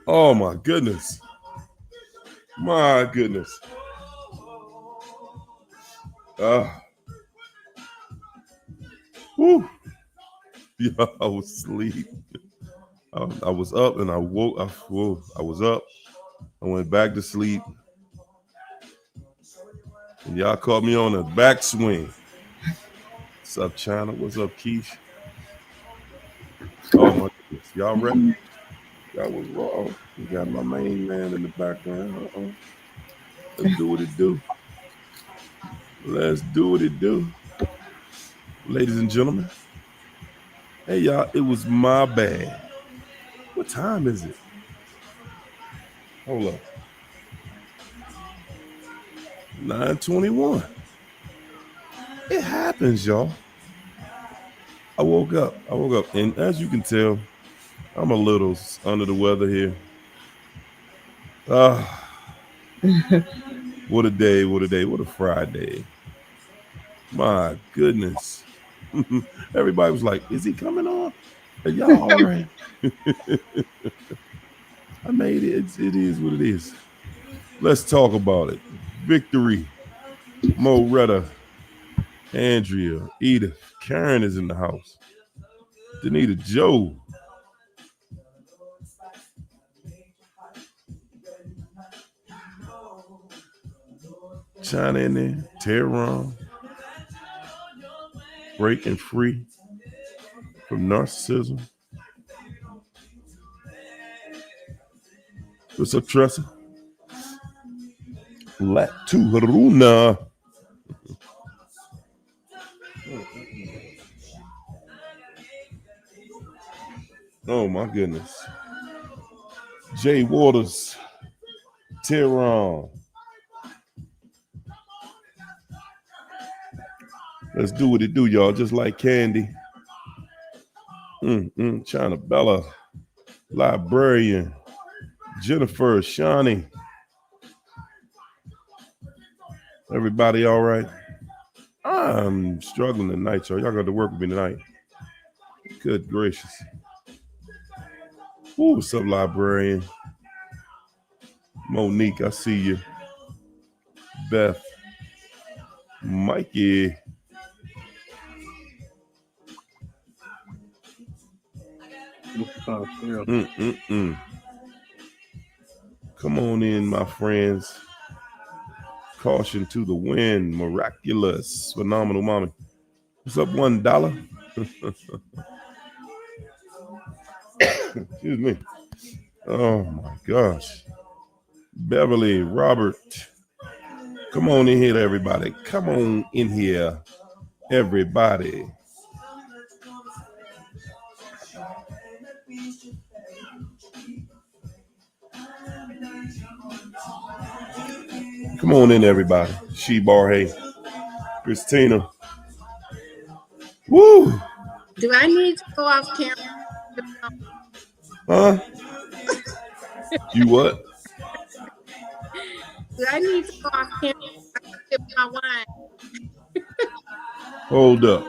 Oh my goodness. My goodness. Uh, whew. Yeah, I was asleep. I was up and I woke. I was up. I went back to sleep. And y'all caught me on a backswing. What's up, China? What's up, Keish? Oh my goodness. Y'all ready? That was wrong. You got my main man in the background. Let's do what it do. Let's do what it do. Ladies and gentlemen. Hey y'all, it was my bad. What time is it? Hold up. 9:21. It happens, y'all. I woke up. And as you can tell, I'm a little under the weather here. Ah, what a day, what a day, what a Friday. My goodness. Everybody was like, is he coming on? Are y'all all right? I made it. It is what it is. Let's talk about it. Victory. Moretta. Andrea. Edith. Karen is in the house. Danita Joe. China in there. Tehran. Breaking free from narcissism. What's up, Tressa? Laturuna. Oh my goodness. Jay Waters. Tehran. Let's do what it do, y'all. Just like Candy. China Bella. Librarian. Jennifer. Shawnee. Everybody all right? I'm struggling tonight, y'all. Y'all got to work with me tonight. Good gracious. Ooh, what's up, librarian? Monique, I see you. Beth. Mikey. Come on in, my friends. Caution to the wind. Miraculous. Phenomenal mommy. What's up, $1? Excuse me. Oh my gosh. Beverly, Robert. Come on in here, everybody. Come on in here, everybody. Come on in, everybody. She Barhay. Christina. Woo! Do I need to go off camera? Huh? You what? Do I need to go off camera? I can sip my wine. Hold up.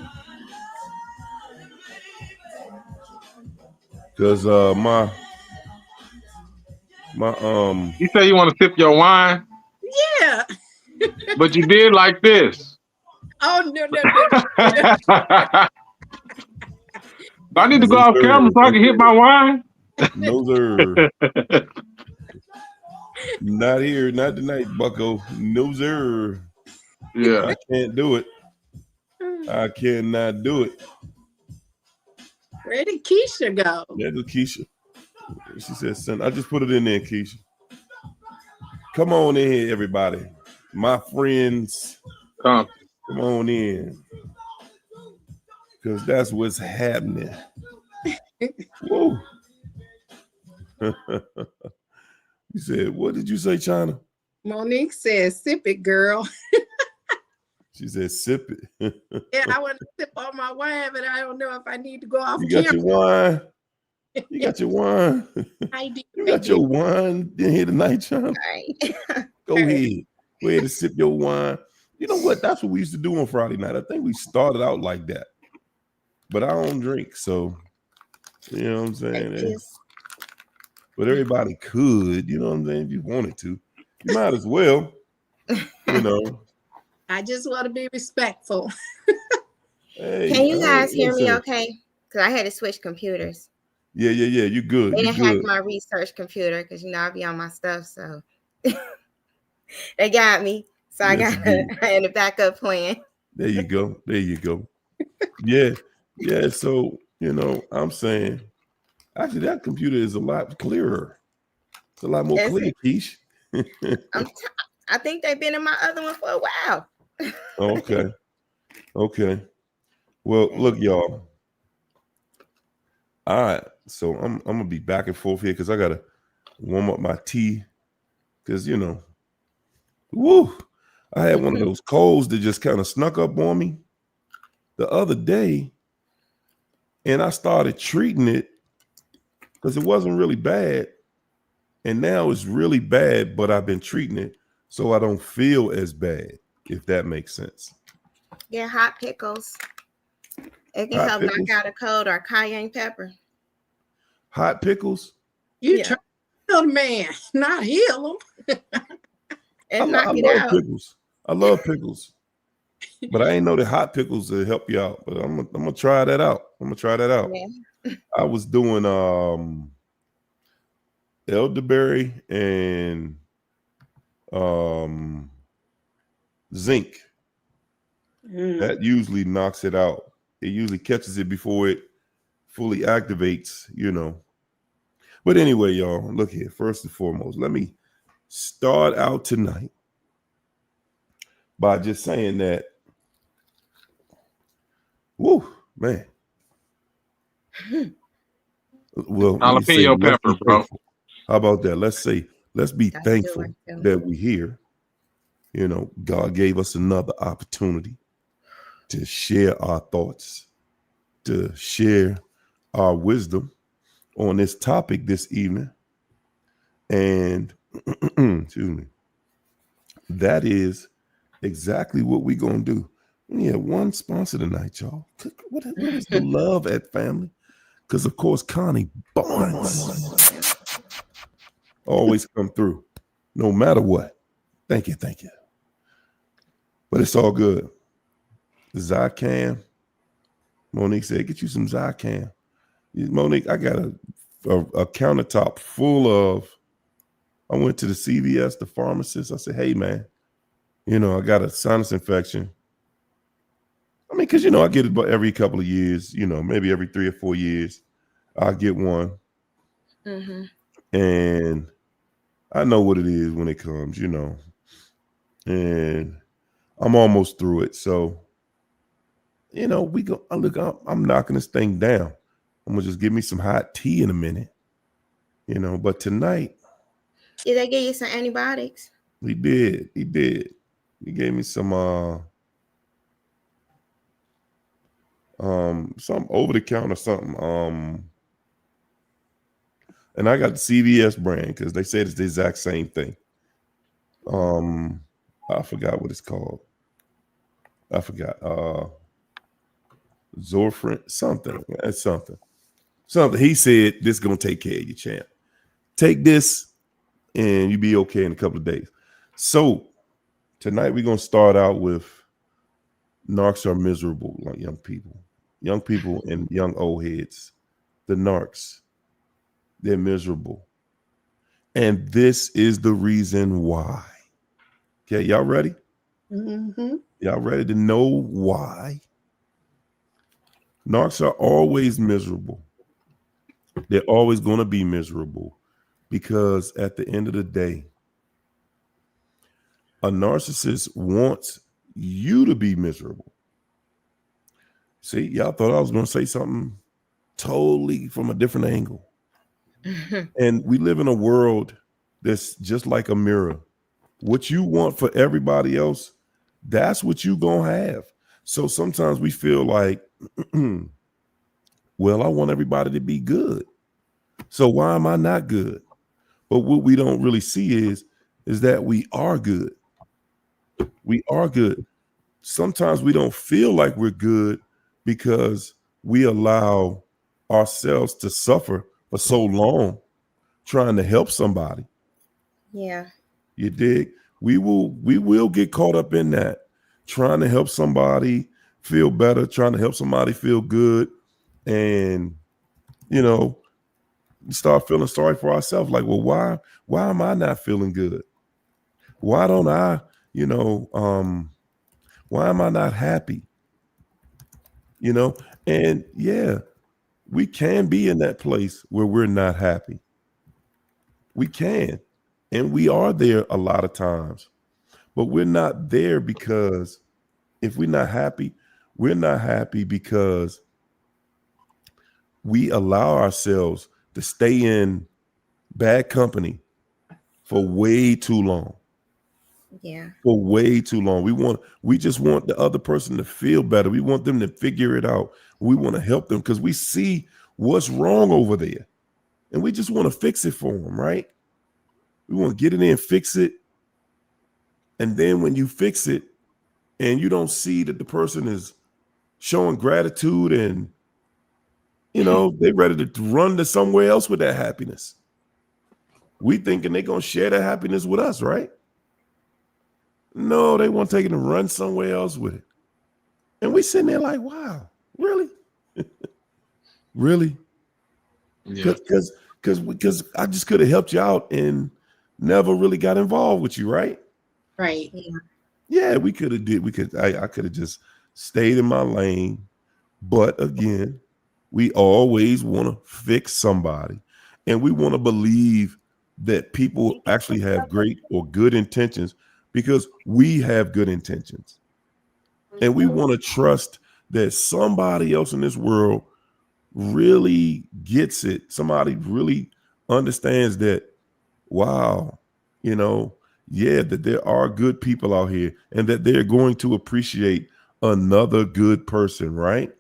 Cause my You say you want to sip your wine? Yeah. But you did like this. Oh no. I need to go off camera so I can hit my wine. No sir. Not here, not tonight, Bucko. No sir. Yeah. I can't do it. I cannot do it. Where did Keisha go? There's Keisha. She said, son, I just put it in there, Keisha. Come on in here, everybody. My friends. Come on in. Because that's what's happening. Whoa. You said, what did you say, China? Monique says, sip it, girl. She said, sip it. Yeah, I want to sip on my wine, but I don't know if I need to go off You camera. got your wine. You got your wine. I do. You got your wine in here tonight, China. Right. Go ahead. Go ahead and sip your wine. You know what? That's what we used to do on Friday night. I think we started out like that. But I don't drink, so you know what I'm saying? but everybody could. You know what I'm saying? If you wanted to, you might as well. You know. I just want to be respectful. Hey, Can you guys hear me listen. okay? Because I had to switch computers. Yeah. You good. They You didn't hack good. my research computer because I be on my stuff, so they got me. So I Yes, got indeed. I had a backup plan. There you go. There you go. Yeah. Yeah. So, I'm saying actually that computer is a lot clearer. It's a lot more Is clear, it? Keish. I think they've been in my other one for a while. Okay. Okay. Well, look, y'all. All right. So I'm gonna be back and forth here because I gotta warm up my tea. Because woo, I had one of those colds that just kind of snuck up on me the other day, and I started treating it because it wasn't really bad. And now it's really bad, but I've been treating it so I don't feel as bad, if that makes sense. Yeah, hot pickles. It can Hot help knock pickles? out a cold or cayenne pepper. Hot pickles? You Yeah. try to heal the man, not heal him. And I knock it love out. pickles. I love pickles. But I ain't know that hot pickles will help you out. But I'm gonna try that out. Yeah. I was doing elderberry and zinc. That usually knocks it out. It usually catches it before it fully activates, But anyway, y'all, look here. First and foremost, let me start out tonight by just saying that, woo, man. Well, let me say, Jalapeno let's be pepper, bro. thankful. How about that? Let's be That's a good thankful one, too. that we're here. God gave us another opportunity to share our thoughts, to share our wisdom on this topic this evening. And excuse me, that is exactly what we're gonna do. We have one sponsor tonight, y'all. What was the love at family? Because of course, Connie Barnes always come through, no matter what. Thank you. But it's all good. Zycam. Monique said, "Get you some Zycam." Monique, I got a countertop full of. I went to the CVS, the pharmacist. I said, "Hey, man, I got a sinus infection. I mean, because I get it about every couple of years. Maybe every 3 or 4 years, I get one, and I know what it is when it comes. And I'm almost through it. So, we go. Look, I'm knocking this thing down. I'm gonna just give me some hot tea in a minute. But tonight, Did they give you some antibiotics? he did. He gave me some over the counter something. And I got the CVS brand because they said it's the exact same thing. I forgot what it's called. I forgot. Zorfrin, something. That's something. Something. He said this is gonna take care of you, champ. Take this and you'll be okay in a couple of days. So tonight we're gonna start out with narcs are miserable, like young people and young old heads. The narcs, they're miserable. And this is the reason why. Okay, y'all ready? Y'all ready to know why? Narcs are always miserable. They're always going to be miserable because at the end of the day, a narcissist wants you to be miserable. See, y'all thought I was going to say something totally from a different angle. And we live in a world that's just like a mirror. What you want for everybody else, that's what you gonna have. So sometimes we feel like, well, I want everybody to be good. So why am I not good? But what we don't really see is that we are good. We are good. Sometimes we don't feel like we're good because we allow ourselves to suffer for so long trying to help somebody. Yeah. You dig? We will get caught up in that, trying to help somebody feel better, trying to help somebody feel good, and you know, start feeling sorry for ourselves. Like, well, why am I not feeling good? Why don't I, you know, why am I not happy? You know, and yeah, we can be in that place where we're not happy. We can, and we are there a lot of times, but we're not there because if we're not happy because we allow ourselves to stay in bad company for way too long. Yeah. For way too long. We just want the other person to feel better. We want them to figure it out. We want to help them because we see what's wrong over there. And we just want to fix it for them, right? We want to get in there and fix it. And then when you fix it and you don't see that the person is showing gratitude and they're ready to run to somewhere else with that happiness. We thinking they're gonna share that happiness with us, right? No, they want to take it and run somewhere else with it. And we sitting there like, wow, really? Really? Yeah. Because I just could have helped you out and never really got involved with you, right? Right. Yeah. Yeah, I could have just stayed in my lane. But again, we always want to fix somebody. And we want to believe that people actually have great or good intentions because we have good intentions. And we want to trust that somebody else in this world really gets it. Somebody really understands that, wow, yeah, that there are good people out here and that they're going to appreciate another good person, right?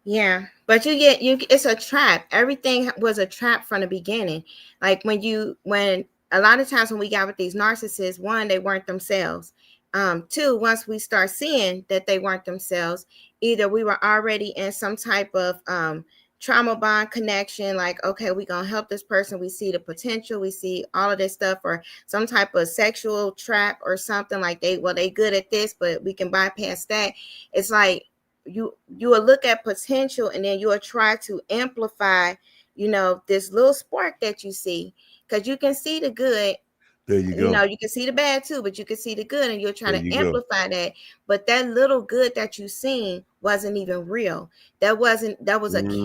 Yeah, but it's a trap. Everything was a trap from the beginning. Like when a lot of times when we got with these narcissists, one, they weren't themselves. Two, once we start seeing that they weren't themselves, either we were already in some type of trauma bond connection, like, okay, we're gonna help this person, we see the potential, we see all of this stuff, or some type of sexual trap or something, like they good at this, but we can bypass that. It's like you will look at potential and then you will try to amplify this little spark that you see, because you can see the good. There you go. You can see the bad too, but you can see the good, and you're trying There to you go. amplify that. But that little good that you seen wasn't even real. That was a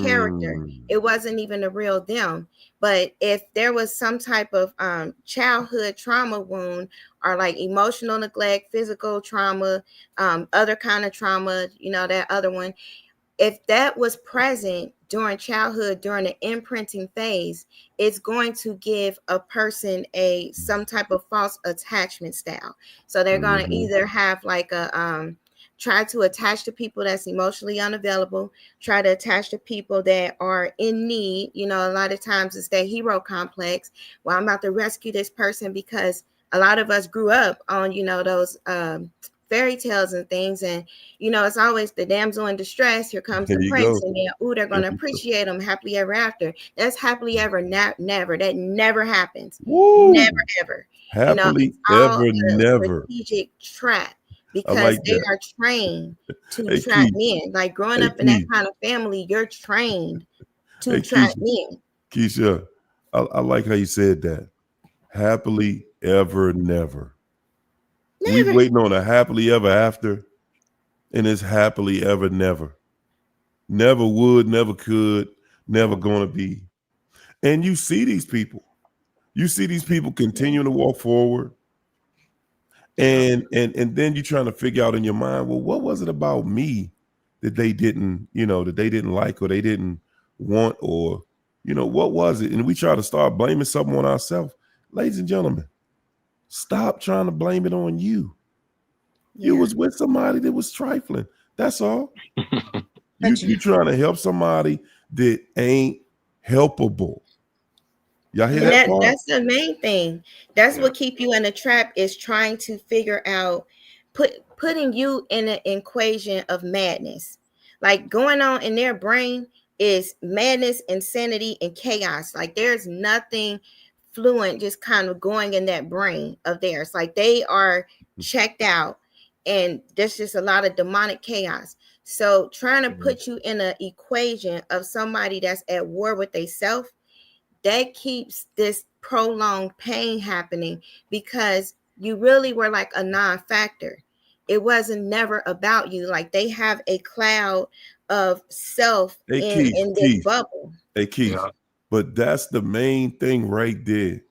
character. Mm. It wasn't even a real them. But if there was some type of childhood trauma wound, or like emotional neglect, physical trauma, other kind of trauma, that other one, if that was present during childhood, during the imprinting phase, it's going to give a person some type of false attachment style. So they're going to Mhm. either have like a try to attach to people that's emotionally unavailable, try to attach to people that are in need. A lot of times it's that hero complex. Well, I'm about to rescue this person, because a lot of us grew up on those fairy tales and things, and it's always the damsel in distress, here comes There the you prince, go. and then they're There going to you go. appreciate them happily ever after. That's happily ever never. That never happens. Never Woo! ever. Happily It's all ever a never. strategic trap, I because like they that. are trained to Hey trap Keith. men. Like growing Hey up in that Keith. kind of family, you're trained to Hey trap Keisha. men. Keisha. I like how you said that. Happily ever never. We Never. waiting on a happily ever after, and it's happily ever never. Never would, never could, never gonna be. And you see these people. You see these people Yeah. continuing to walk forward. Yeah. And then you're trying to figure out in your mind, well, what was it about me that they didn't like or they didn't want, or what was it? And we try to start blaming something on ourselves. Ladies and gentlemen, stop trying to blame it on you. You Yeah. was with somebody that was trifling. That's all. You But you trying to help somebody that ain't helpable. Y'all hear And that yeah, part? that's the main thing. That's Yeah. what keep you in a trap, is trying to figure out, putting you in an equation of madness. Like going on in their brain, is madness, insanity, and chaos. Like there's nothing fluent just kind of going in that brain of theirs. Like they are checked out, and there's just a lot of demonic chaos. So trying to put you in an equation of somebody that's at war with themselves, that keeps this prolonged pain happening because you really were like a non-factor. It wasn't never about you. Like they have a cloud of self Hey in this Keith. bubble. Hey Keith. Yeah. But that's the main thing right there.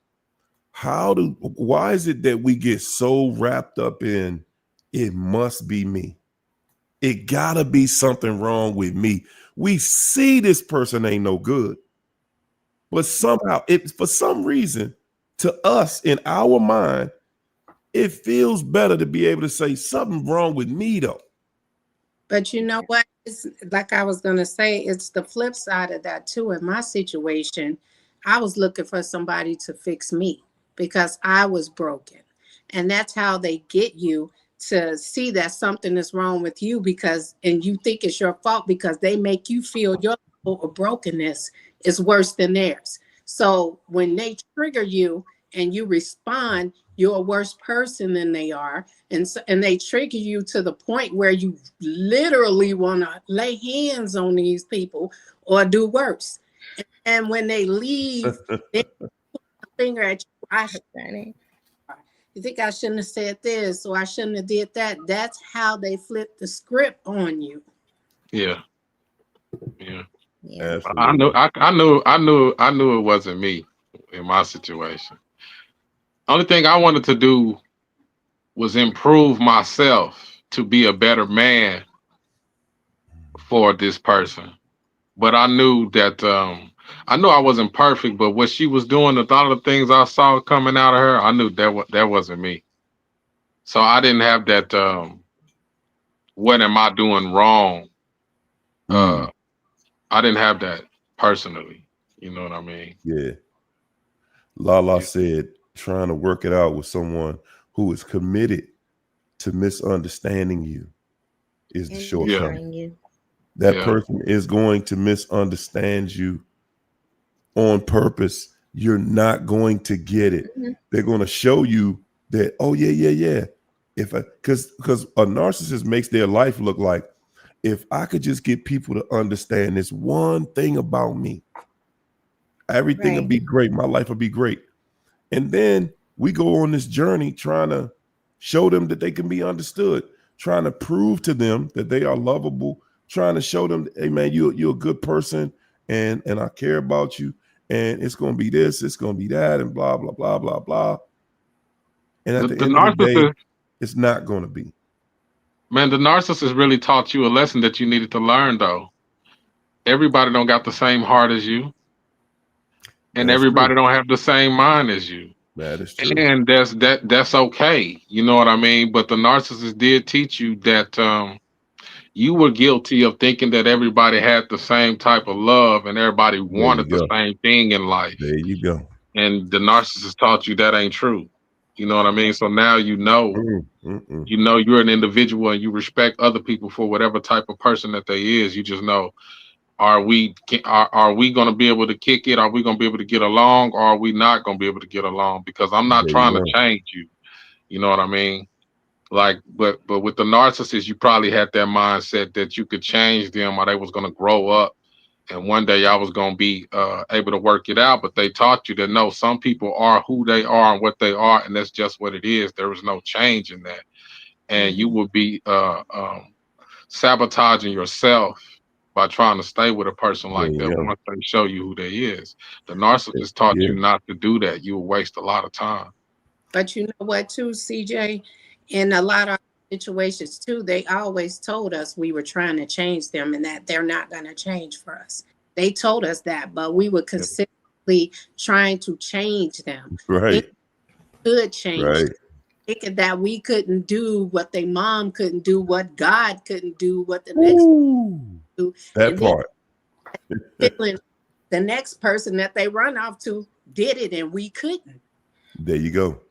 Why is it that we get so wrapped up in it must be me? It gotta be something wrong with me. We see this person ain't no good, but somehow for some reason to us in our mind, it feels better to be able to say something wrong with me though. But you know what? It's like I was going to say, it's the flip side of that too. In my situation, I was looking for somebody to fix me because I was broken. And that's how they get you to see that something is wrong with you and you think it's your fault because they make you feel your level of brokenness is worse than theirs. So when they trigger you and you respond, you're a worse person than they are, and they trigger you to the point where you literally want to lay hands on these people or do worse. And when they leave, they put a finger at you. You think I shouldn't have said this, or I shouldn't have did that. That's how they flip the script on you. Yeah. Absolutely. I knew it wasn't me in my situation. Only thing I wanted to do was improve myself to be a better man for this person. But I knew that I knew I wasn't perfect, but what she was doing, a lot of the things I saw coming out of her, I knew that wasn't me. So I didn't have that what am I doing wrong? I didn't have that personally. You know what I mean? Yeah. Lala said trying to work it out with someone who is committed to misunderstanding you is the shortcoming. That person is going to misunderstand you on purpose. You're not going to get it. They're going to show you that, oh yeah. Because a narcissist makes their life look like, if I could just get people to understand this one thing about me, everything would be great. My life would be great. And then we go on this journey trying to show them that they can be understood, trying to prove to them that they are lovable, trying to show them, hey man, you're a good person, and I care about you, and it's gonna be this, it's gonna be that, and blah blah blah blah blah. And at the end of the day, it's not gonna be. Man, the narcissist really taught you a lesson that you needed to learn, though. Everybody don't got the same heart as you, and everybody don't have the same mind as you. That is true. And that's okay. You know what I mean? But the narcissist did teach you that you were guilty of thinking that everybody had the same type of love and everybody wanted the same thing in life. There you go. And the narcissist taught you that ain't true. You know what I mean? So now you know you're an individual and you respect other people for whatever type of person that they is. You just know, are we going to be able to kick it? Are we going to be able to get along? Or are we not going to be able to get along? Because I'm not trying to change you. You know what I mean? Like, but with the narcissist, you probably had that mindset that you could change them or they was going to grow up. And one day I was going to be able to work it out. But they taught you that, no, some people are who they are and what they are. And that's just what it is. There is no change in that. And you will be sabotaging yourself by trying to stay with a person like that once they show you who they is. The narcissist taught you not to do that. You will waste a lot of time. But you know what, too, CJ? In a lot of situations, too, they always told us we were trying to change them and that they're not going to change for us. They told us that, but we were consistently trying to change them. Right. It could change. Right. Thinking that we couldn't do what their mom couldn't do, what God couldn't do, what the next person do. That part. Feeling the next person that they run off to did it and we couldn't. There you go.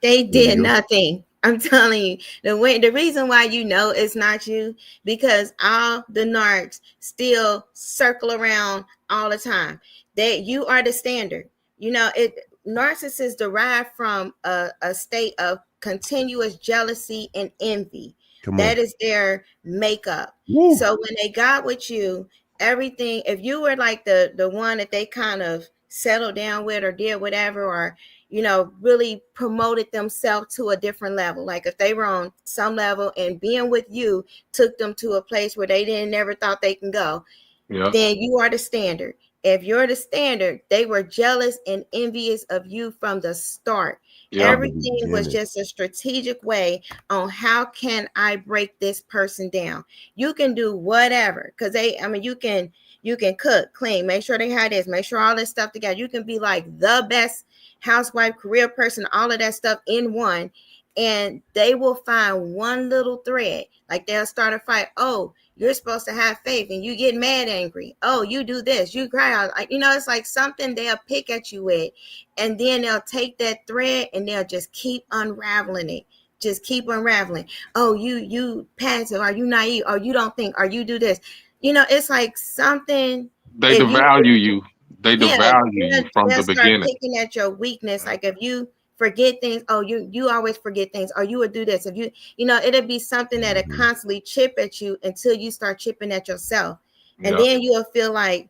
They did nothing. I'm telling you, the reason why you know it's not you, because all the narcs still circle around all the time. That you are the standard. You know, it narcissists derive from a state of continuous jealousy and envy. Come That on. is their makeup. Woo. So when they got with you, everything, if you were like the one that they kind of settled down with or did whatever, or really promoted themselves to a different level. Like if they were on some level and being with you took them to a place where they didn't never thought they can go, Yeah. then you are the standard. If you're the standard, they were jealous and envious of you from the start. Yeah. From the Everything was beginning. just a strategic way on how can I break this person down. You can do whatever because you can cook, clean, make sure they have this, make sure all this stuff together. You can be like the best housewife, career person, all of that stuff in one, and they will find one little thread. Like they'll start a fight. Oh, you're supposed to have faith and you get mad angry. Oh, you do this, you cry out. Like, it's like something they'll pick at you with, and then they'll take that thread and they'll just keep unraveling it. Just keep unraveling. Oh, you passive, are you naive, or you don't think, or you do this. It's like something. They If you devalue you. They Yeah, devalue you from they'll the start beginning. picking at your weakness. Like if you forget things, oh, you always forget things, or you would do this. If it'll be something that'll Mm-hmm. constantly chip at you until you start chipping at yourself, and Yeah. then you'll feel like,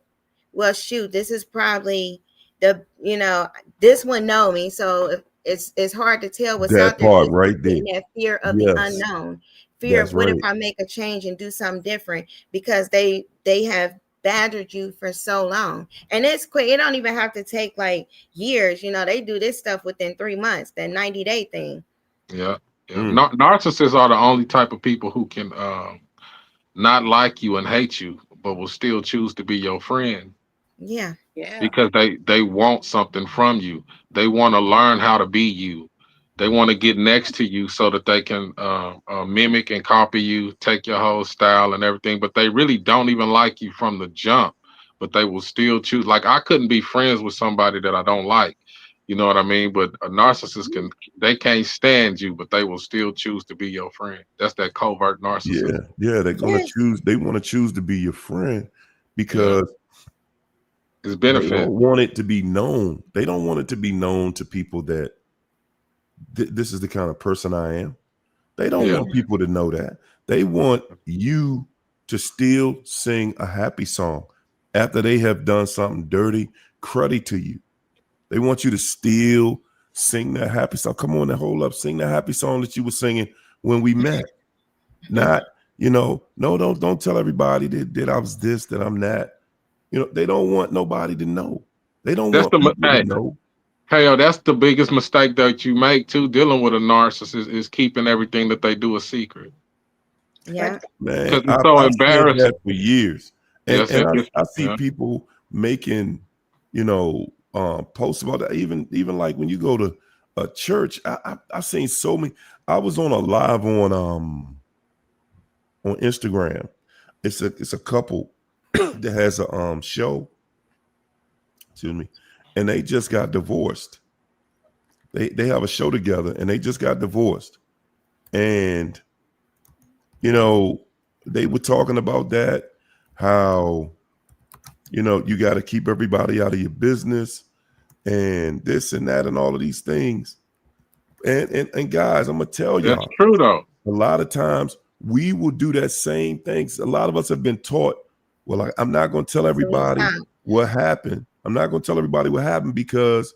well, shoot, this is probably this one know me, so it's hard to tell what's That out there part because right you're there. getting that fear of the Yes, unknown, fear that's of what if right. I make a change and do something different, because they have badgered you for so long. And it's quick. It don't even have to take like years. They do this stuff within 3 months, that 90-day thing. Yeah. Yeah. Mm. Narcissists are the only type of people who can not like you and hate you, but will still choose to be your friend Yeah. Yeah. because they want something from you. They want to learn how to be you. They want to get next to you so that they can mimic and copy you, take your whole style and everything. But they really don't even like you from the jump. But they will still choose. Like I couldn't be friends with somebody that I don't like. You know what I mean? But a narcissist can. They can't stand you, but they will still choose to be your friend. That's that covert narcissism. Yeah, yeah, they're gonna Yes. choose. They want to choose to be your friend Yeah, because it's they benefit. don't want it to be known. They don't want it to be known to people that this is the kind of person I am. They don't Yeah, want people to know that. They want you to still sing a happy song after they have done something dirty, cruddy to you. They want you to still sing that happy song. Come on, now hold up, sing that happy song that you were singing when we met. Not, no, don't tell everybody that I was this, that I'm that. They don't want nobody to know. They don't that's want the people to hey. know. Hey, yo, that's the biggest mistake that you make too. Dealing with a narcissist is keeping everything that they do a secret Yeah. Man, because it's so I've said that embarrassing. for years. And Yes, and I see yeah, people making, posts about that. Even like when you go to a church, I've seen so many. I was on a live on Instagram. It's a couple that has a show, excuse me, and they just got divorced. They have a show together and they just got divorced. And they were talking about that, how you got to keep everybody out of your business and this and that and all of these things. And guys, I'm gonna tell that's y'all, true though. a lot of times we will do that same things. A lot of us have been taught, well, I'm not gonna tell So we everybody stop. what happened. I'm not gonna tell everybody what happened because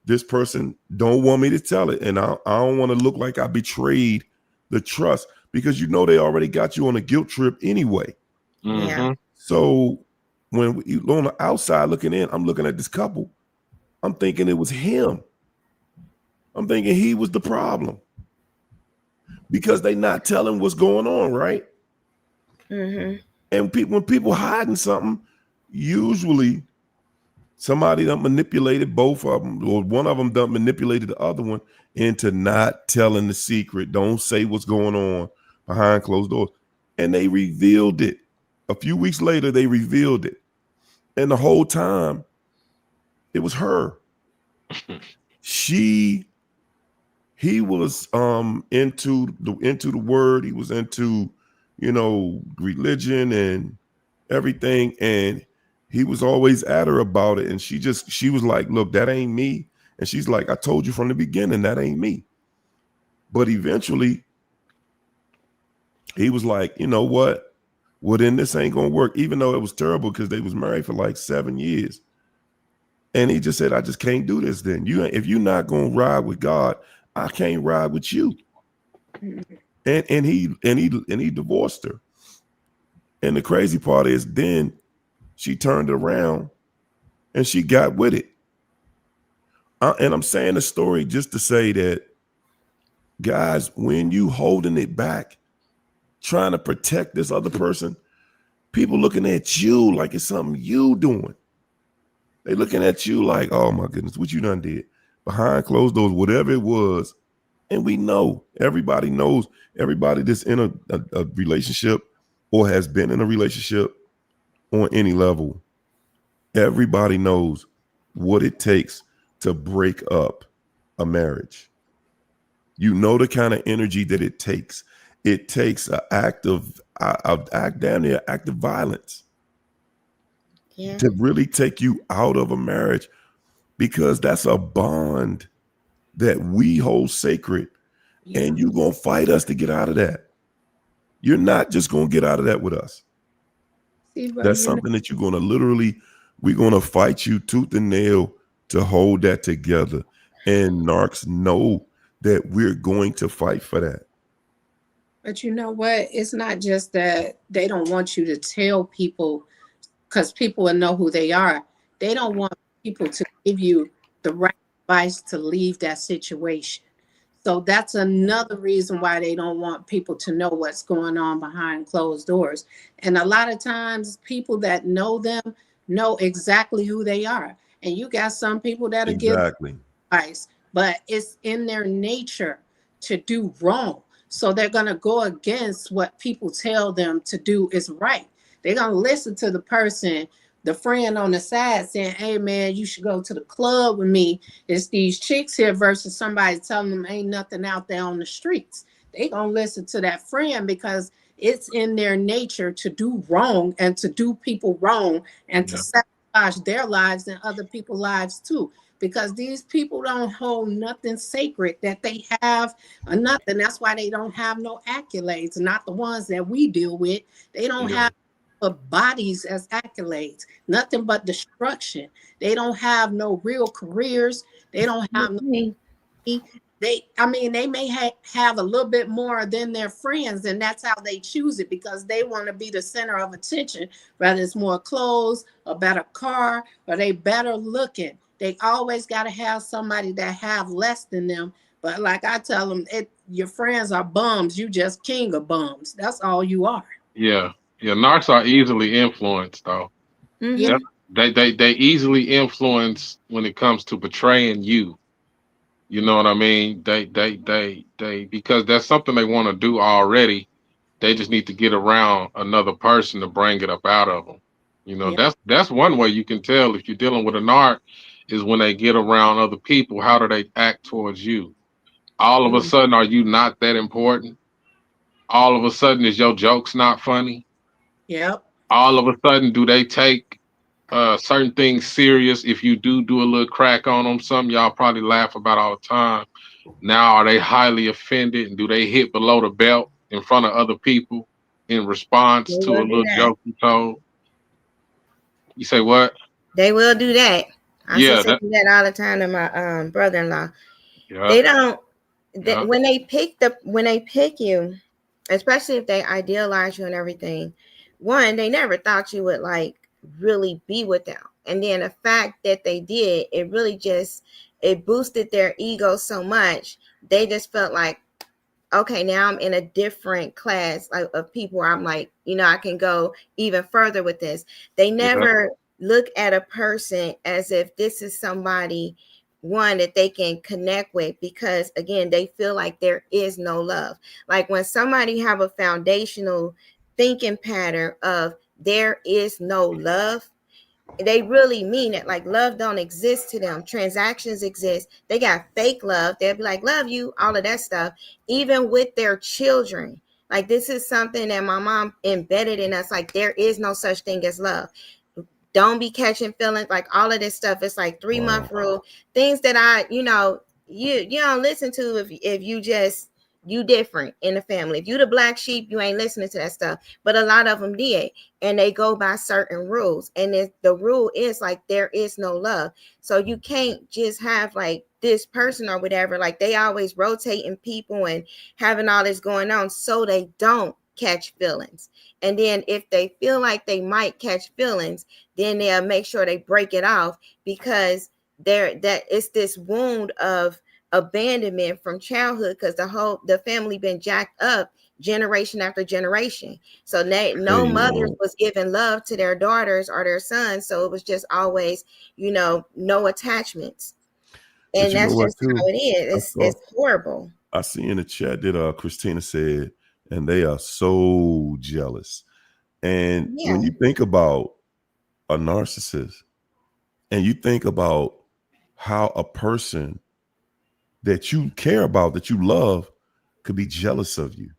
this person don't want me to tell it, and I don't want to look like I betrayed the trust, because they already got you on a guilt trip anyway. Yeah. Hmm. So when on the outside looking in, I'm looking at this couple. I'm thinking it was him. I'm thinking he was the problem because they not telling what's going on, right? Mm-hmm. And when people hiding something, usually somebody done manipulated both of them, or one of them done manipulated the other one into not telling the secret. Don't say what's going on behind closed doors. And they revealed it. A few weeks later, they revealed it. And the whole time, it was her. She he was into the word. He was into, religion and everything, and he was always at her about it. And she was like, look, that ain't me. And she's like, I told you from the beginning that ain't me. But eventually he was like, you know what? Well, then this ain't gonna work, even though it was terrible because they was married for like 7 years. And he just said, I just can't do this then. If you're not gonna ride with God, I can't ride with you. And he divorced her. And the crazy part is then she turned around and she got with it. And I'm saying the story just to say that, guys, when you holding it back, trying to protect this other person, people looking at you like it's something you doing. They looking at you like, oh my goodness, what you done did. Behind closed doors, whatever it was. And we know, everybody knows, everybody that's in a relationship or has been in a relationship on any level, everybody knows what it takes to break up a marriage. You know the kind of energy that it takes. It takes an act of damn near act of violence to really take you out of a marriage, because that's a bond that we hold sacred. Yeah. And you're going to fight us to get out of that. You're not just going to get out of that with us. See, but That's something that you're going to we're going to fight you tooth and nail to hold that together. And Narcs know that we're going to fight for that. But you know what? It's not just that they don't want you to tell people, because people will know who they are. They don't want people to give you the right advice to leave that situation. So that's another reason why they don't want people to know what's going on behind closed doors. And a lot of times people that know them know exactly who they are. And you got some people that'll give Exactly. advice, but it's in their nature to do wrong. So they're going to go against what people tell them to do is right. They're going to listen to the person, the friend on the side saying, hey, man, you should go to the club with me. It's these chicks here versus somebody telling them ain't nothing out there on the streets. They're going to listen to that friend because it's in their nature to do wrong and to do people wrong and to sabotage their lives and other people's lives too, because these people don't hold nothing sacred that they have or nothing. That's why they don't have no accolades, not the ones that we deal with. They don't have bodies as accolades, nothing but destruction. They don't have no real careers. They don't have no, they may have a little bit more than their friends, and that's how they choose it, because they want to be the center of attention, whether it's more clothes, a better car, or they better looking. They always got to have somebody that have less than them. But like I tell them, your friends are bums. You just king of bums. That's all you are. Yeah. Yeah. Narcs are easily influenced though. Yeah. Mm-hmm. They easily influence when it comes to betraying you. You know what I mean? They because that's something they want to do already. They just need to get around another person to bring it up out of them. You know, Yeah. that's one way you can tell if you're dealing with a narc is when they get around other people. How do they act towards you? All of a Mm. sudden, are you not that important? All of a sudden, is your jokes not funny? Yep. All of a sudden, do they take certain things serious? If you do a little crack on them, something y'all probably laugh about all the time. Now, are they highly offended? And do they hit below the belt in front of other people in response They to a will do little that. joke you told? You say what? They will do that. I see Yeah, they do that all the time to my brother-in-law. yeah, They don't yeah, when they pick you, especially if they idealize you and everything. One, they never thought you would like really be with them, and then the fact that they did, it really just it boosted their ego so much. They just felt like, okay, now I'm in a different class of people where I'm like, I can go even further with this. They yeah, never look at a person as if this is somebody, one, that they can connect with, because again, they feel like there is no love. Like when somebody have a foundational thinking pattern of there is no love, they really mean it. Like love don't exist to them. Transactions exist. They got fake love. They'll be like, love you, all of that stuff, even with their children. Like this is something that my mom embedded in us. Like there is no such thing as love. Don't be catching feelings, like all of this stuff. It's like 3 month Wow. rule, things that you don't listen to if you just you different in the family. If you the black sheep, you ain't listening to that stuff. But a lot of them did, and they go by certain rules. And the rule is like there is no love, so you can't just have like this person or whatever. Like they always rotating people and having all this going on so they don't catch feelings. And then if they feel like they might catch feelings, then they'll make sure they break it off, because that it's this wound of abandonment from childhood, because the family been jacked up generation after generation. So no Hey, mothers was giving love to their daughters or their sons, so it was just always no attachments. but And you know that's what just too? how it I is. saw, It's horrible. I see in the chat that Christina said, and they are so jealous. And Yeah, when you think about a narcissist, and you think about how a person that you care about, that you love, could be jealous of you.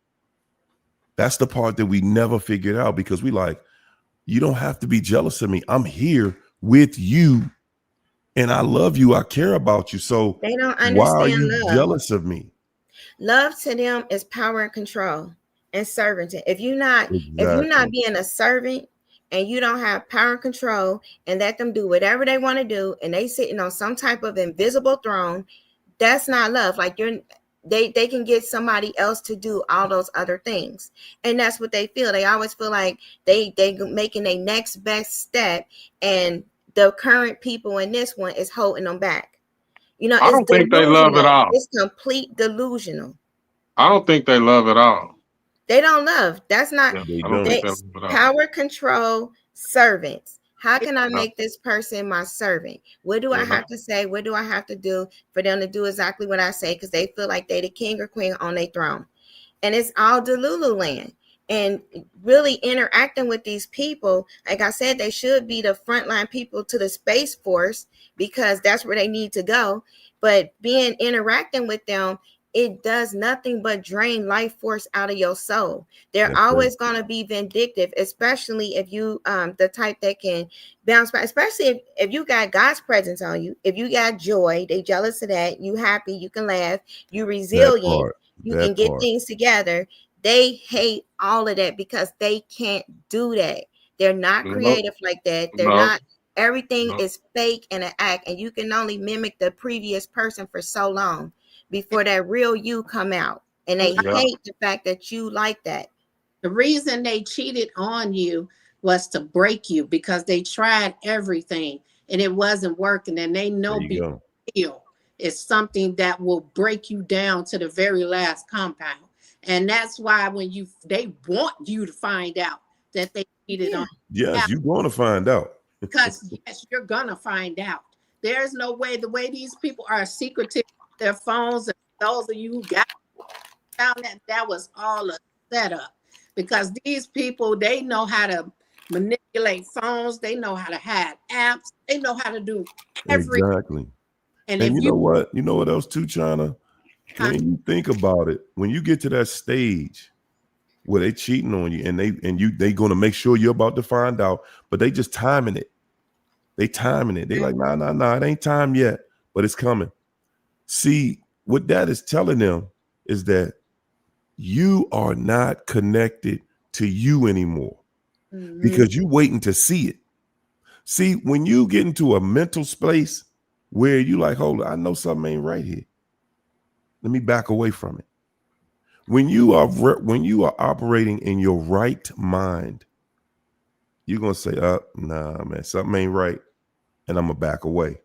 That's the part that we never figured out, because we like, you don't have to be jealous of me. I'm here with you and I love you. I care about you. So they don't why are understand you love. jealous of me? Love to them is power and control and servant. If you're not Exactly. being a servant and you don't have power and control and let them do whatever they want to do, and they sitting on some type of invisible throne, that's not love. Like they can get somebody else to do all those other things, and that's what they feel. They always feel like they making a next best step, and the current people in this one is holding them back. I It's don't think they love at delusional. all. It's complete delusional. I don't think they love at all. They don't love. That's not. Yeah, They I don't think don't. They they love at all. power control servants. How can I No, make this person my servant? What do I they're have not. to say? What do I have to do for them to do exactly what I say? Because they feel like they the king or queen on their throne, and it's all Delulu land. And really interacting with these people, like I said, they should be the frontline people to the Space Force, because that's where they need to go. But being interacting with them, it does nothing but drain life force out of your soul. They're That's it. always going to be vindictive, especially if you the type that can bounce back, especially if you got God's presence on you. If you got joy, they jealous of that. You happy, you can laugh, you That resilient, part. you can That get part. things together. They hate all of that because they can't do that. They're not No, creative like that. They're no, not. Everything no. is fake and an act, and you can only mimic the previous person for so long before that real you come out. And A they lot. Yeah, hate the fact that you like that. The reason they cheated on you was to break you, because they tried everything and it wasn't working. And they There know you go. betrayal is something that will break you down to the very last compound. And that's why when they want you to find out that they cheated Yeah. on you, Yes, you're going to find out. because yes, you're gonna find out. There's no way. The way these people are secretive with their phones, and those of you who got found that was all a setup, because these people, they know how to manipulate phones, they know how to hide apps, they know how to do every. Exactly. And And if you you know what? You know what else too, China? When you think about it, when you get to that stage where they cheating on you, and they gonna make sure you're about to find out, but they just timing it. They timing it. They like, nah, nah, nah, it ain't time yet, but it's coming. See, what that is telling them is that you are not connected to you anymore, Mhm. because you waiting to see it. See, when you get into a mental space where you like, hold on, I know something ain't right here. Let me back away from it. When you are operating in your right mind, you're gonna say, nah, man, something ain't right, and I'm gonna back away.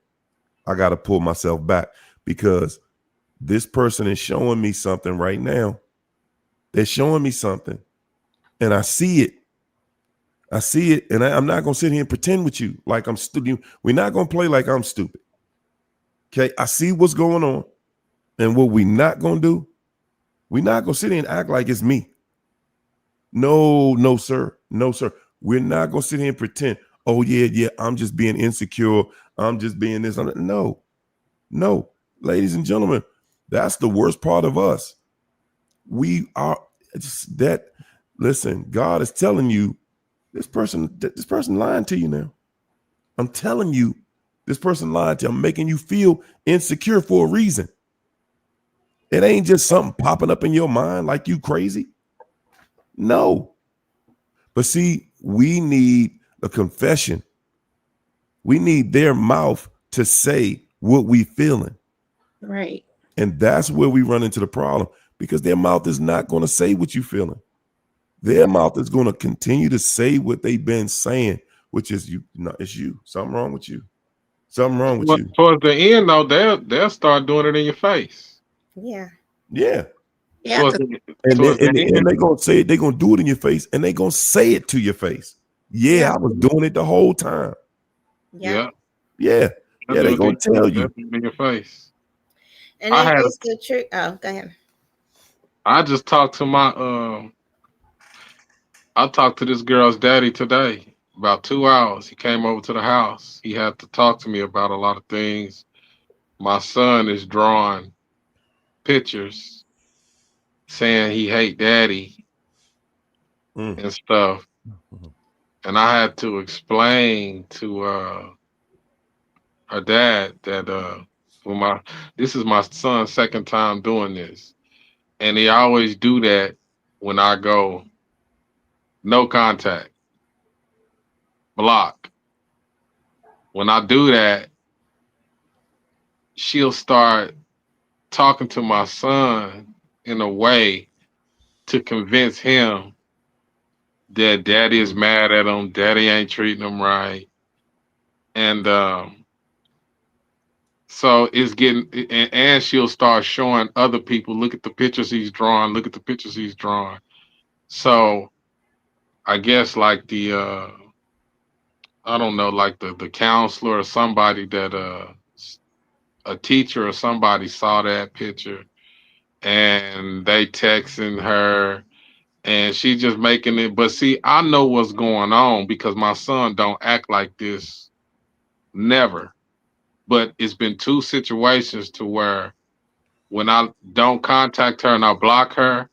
I gotta pull myself back, because this person is showing me something right now. They're showing me something, and I see it. I see it, and I'm not gonna sit here and pretend with you like I'm stupid. We're not gonna play like I'm stupid. Okay, I see what's going on, and what we not gonna do, we're not gonna sit here and act like it's me. No, no, sir. No, sir. We're not gonna sit here and pretend, oh yeah, I'm just being insecure. I'm just being this. No, no, ladies and gentlemen, that's the worst part of us. We are that. Listen, God is telling you this person lying to you now. I'm telling you, this person lied to you. I'm making you feel insecure for a reason. It ain't just something popping up in your mind like you crazy. No. But see, we need a confession. We need their mouth to say what we feeling. Right. And that's where we run into the problem, because their mouth is not going to say what you feeling. Their mouth is going to continue to say what they've been saying, which is you. No, it's you. Something wrong with you. Something wrong with Well, you. towards the end though, they'll start doing it in your face. Yeah. Yeah. Yeah, Towards 'cause the And then towards the in the end, end. they're gonna say it, they're gonna do it in your face, and they're gonna say it to your face. Yeah, Yeah. I was doing it the whole time. Yeah. Yeah, Yeah. they'll Yeah, do they it to gonna tell they'll you. do it in your face. And I then had it's the truth. Oh, go ahead. I just talked to my I talked to this girl's daddy today about 2 hours. He came over to the house. He had to talk to me about a lot of things. My son is drawing pictures saying he hate daddy Mm. and stuff. And I had to explain to her dad that well my this is my son's second time doing this. And he always do that when I go no contact, block. When I do that, she'll start talking to my son in a way to convince him that daddy is Mm. mad at him, daddy ain't treating him right. And so it's getting, and she'll start showing other people, look at the pictures he's drawing, look at the pictures he's drawing. So I guess like the, I don't know, like the counselor or somebody that, a teacher or somebody saw that picture and they texting her and she just making it. But see, I know what's going on because my son don't act like this, never. But it's been two situations to where when I don't contact her and I block her,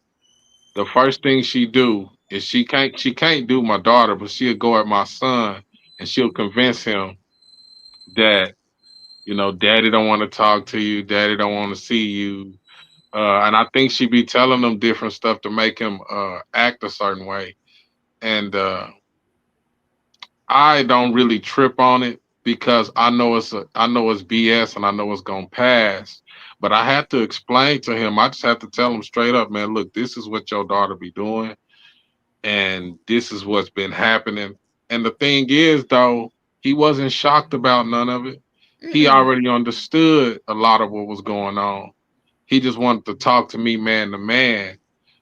the first thing she do is she can't do my daughter, but she'll go at my son and she'll convince him that daddy don't want to talk to you, daddy don't want to see you, and I think she be telling them different stuff to make him act a certain way, and I don't really trip on it because I know it's BS and I know it's gonna pass. But I have to explain to him. I just have to tell him straight up, man. Look, this is what your daughter be doing, and this is what's been happening. And the thing is, though, he wasn't shocked about none of it. He Mm-mm. already understood a lot of what was going on. He just wanted to talk to me man to man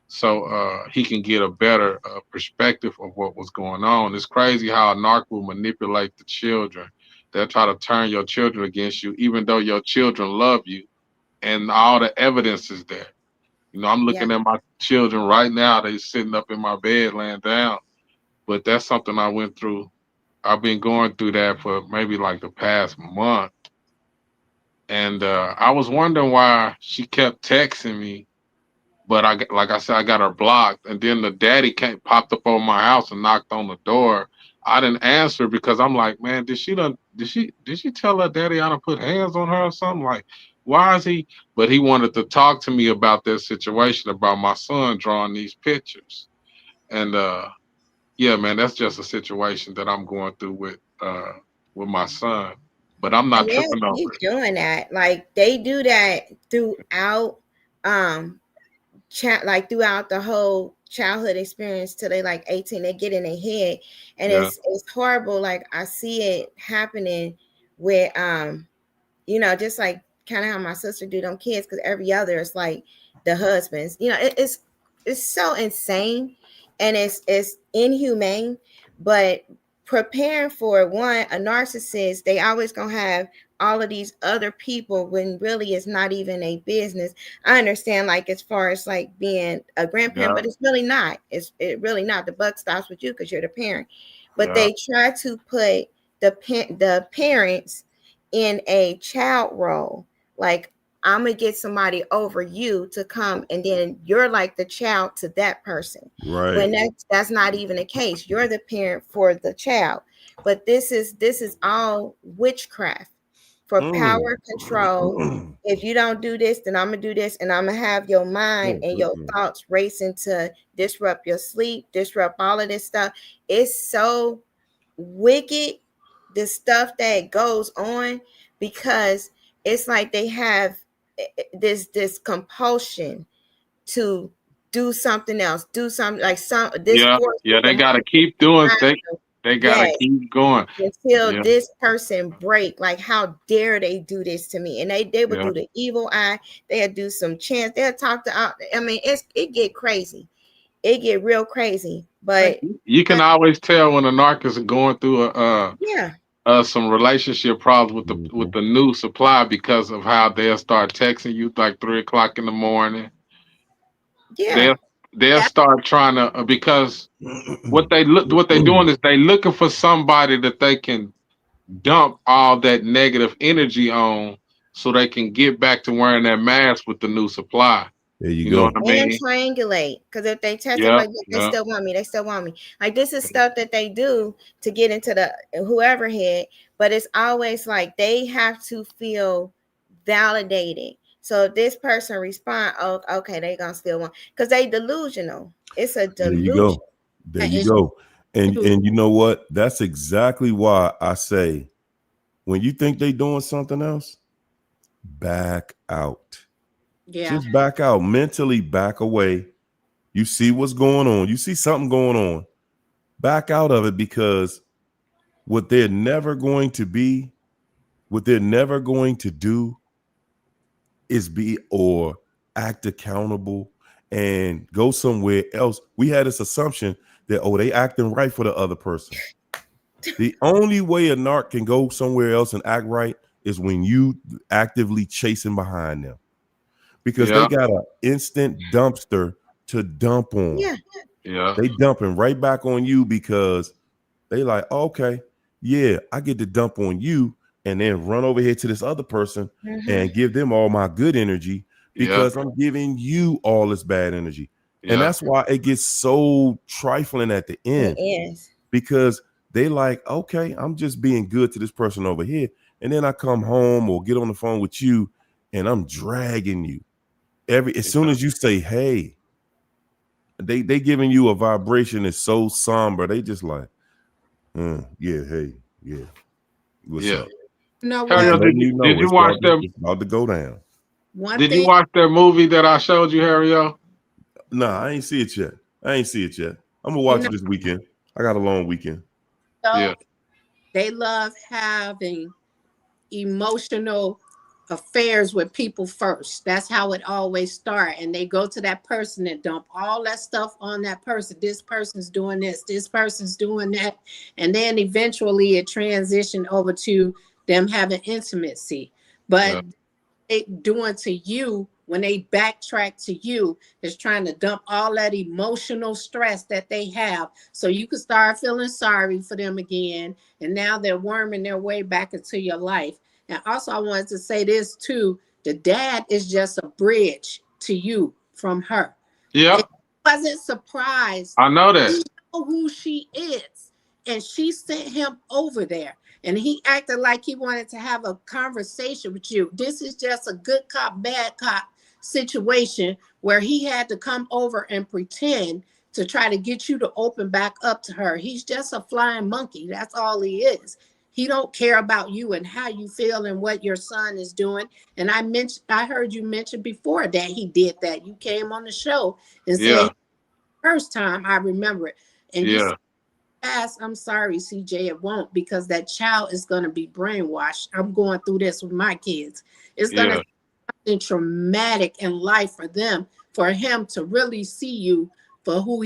so he can get a better perspective of what was going on. It's crazy how a narc will manipulate the children. They'll try to turn your children against you, even though your children love you, and all the evidence is there. I'm Yeah. looking at my children right now. They sitting up in my bed, laying down. But that's something I went through. I've been going through that for maybe like the past month, and I was wondering why she kept texting me, but like I said, I got her blocked. And then the daddy came, popped up on my house and knocked on the door. I didn't answer because I'm like, man, did she tell her daddy I done put hands on her or something? Like, why is he? But he wanted to talk to me about that situation about my son drawing these pictures. And yeah, man, that's just a situation that I'm going through with my son. But I'm not And they'll tripping over keep it. doing that. Like they do that throughout um like throughout the whole childhood experience till they like 18. They get in their head and Yeah, it's horrible. Like I see it happening with just like kind of how my sister do them kids, because every other is like the husbands. It's so insane, and it's inhumane. But preparing for one, a narcissist, they always gonna have all of these other people when really it's not even a business. I understand, like as far as like being a grandparent, yeah, but it's really not. It really not. The buck stops with you because you're the parent. but they try to put the parents in a child role. Like, I'm gonna get somebody over you to come, and then you're like the child to that person. Right. When that's not even the case. You're the parent for the child. But this is all witchcraft for power control. If you don't do this, then I'm gonna do this, and I'm gonna have your mind and your thoughts racing to disrupt your sleep, disrupt all of this stuff. It's so wicked, the stuff that goes on, because it's like they have this compulsion to do something else, do something like this force. They gotta keep doing things. They gotta keep going until this person break. Like, how dare they do this to me? And they would do the evil eye. They'll do some chants. They'll talk to. I mean, it get crazy. It get real crazy. But you can always tell when a narc is going through some relationship problems with the new supply, because of how they'll start texting you like 3 o'clock in the morning. Yeah, they'll start trying to, because what they're doing is they looking for somebody that they can dump all that negative energy on, so they can get back to wearing that mask with the new supply. There you know go. what I mean? And triangulate, because if they test it, like, they still want me. They still want me. Like, this is stuff that they do to get into the whoever head, but it's always like they have to feel validated. So if this person respond, oh, okay, they gonna still want, because they delusional. It's a delusion. There you go. There you go. And you know what? That's exactly why I say, when you think they doing something else, back out. Just back out. Mentally back away. You see what's going on. You see something going on. Back out of it, because what they're never going to be, what they're never going to do is be or act accountable and go somewhere else. We had this assumption that, oh, they acting right for the other person. The only way a narc can go somewhere else and act right is when you actively chasing behind them, because they got an instant dumpster to dump on. They dumping right back on you, because they like, okay, I get to dump on you and then run over here to this other person and give them all my good energy, because I'm giving you all this bad energy. And that's why it gets so trifling at the end. It is. Because they like, okay, I'm just being good to this person over here, and then I come home or get on the phone with you and I'm dragging you. As soon as you say, hey, they giving you a vibration that's so somber. They just like, hey, what's up? No, did you watch them? It's about to go down. You watch that movie that I showed you, Harry-O? Nah, I ain't see it yet. I'm gonna watch it this weekend. I got a long weekend. So they love having emotional affairs with people first. That's how it always starts. And they go to that person and dump all that stuff on that person. This person's doing this person's doing that. And then eventually it transitioned over to them having intimacy. But they doing to you, when they backtrack to you, is trying to dump all that emotional stress that they have, so you can start feeling sorry for them again. And now they're worming their way back into your life. And also, I wanted to say this too: the dad is just a bridge to you from her. Yeah, wasn't surprised. I know that. He know who she is, and she sent him over there. And he acted like he wanted to have a conversation with you. This is just a good cop, bad cop situation where he had to come over and pretend to try to get you to open back up to her. He's just a flying monkey. That's all he is. He don't care about you and how you feel and what your son is doing. And I heard you mention before that he did that. You came on the show and said, first time I remember it. And you said, I'm sorry, CJ, it won't, because that child is going to be brainwashed. I'm going through this with my kids. It's going to be something traumatic in life for them, for him to really see you for who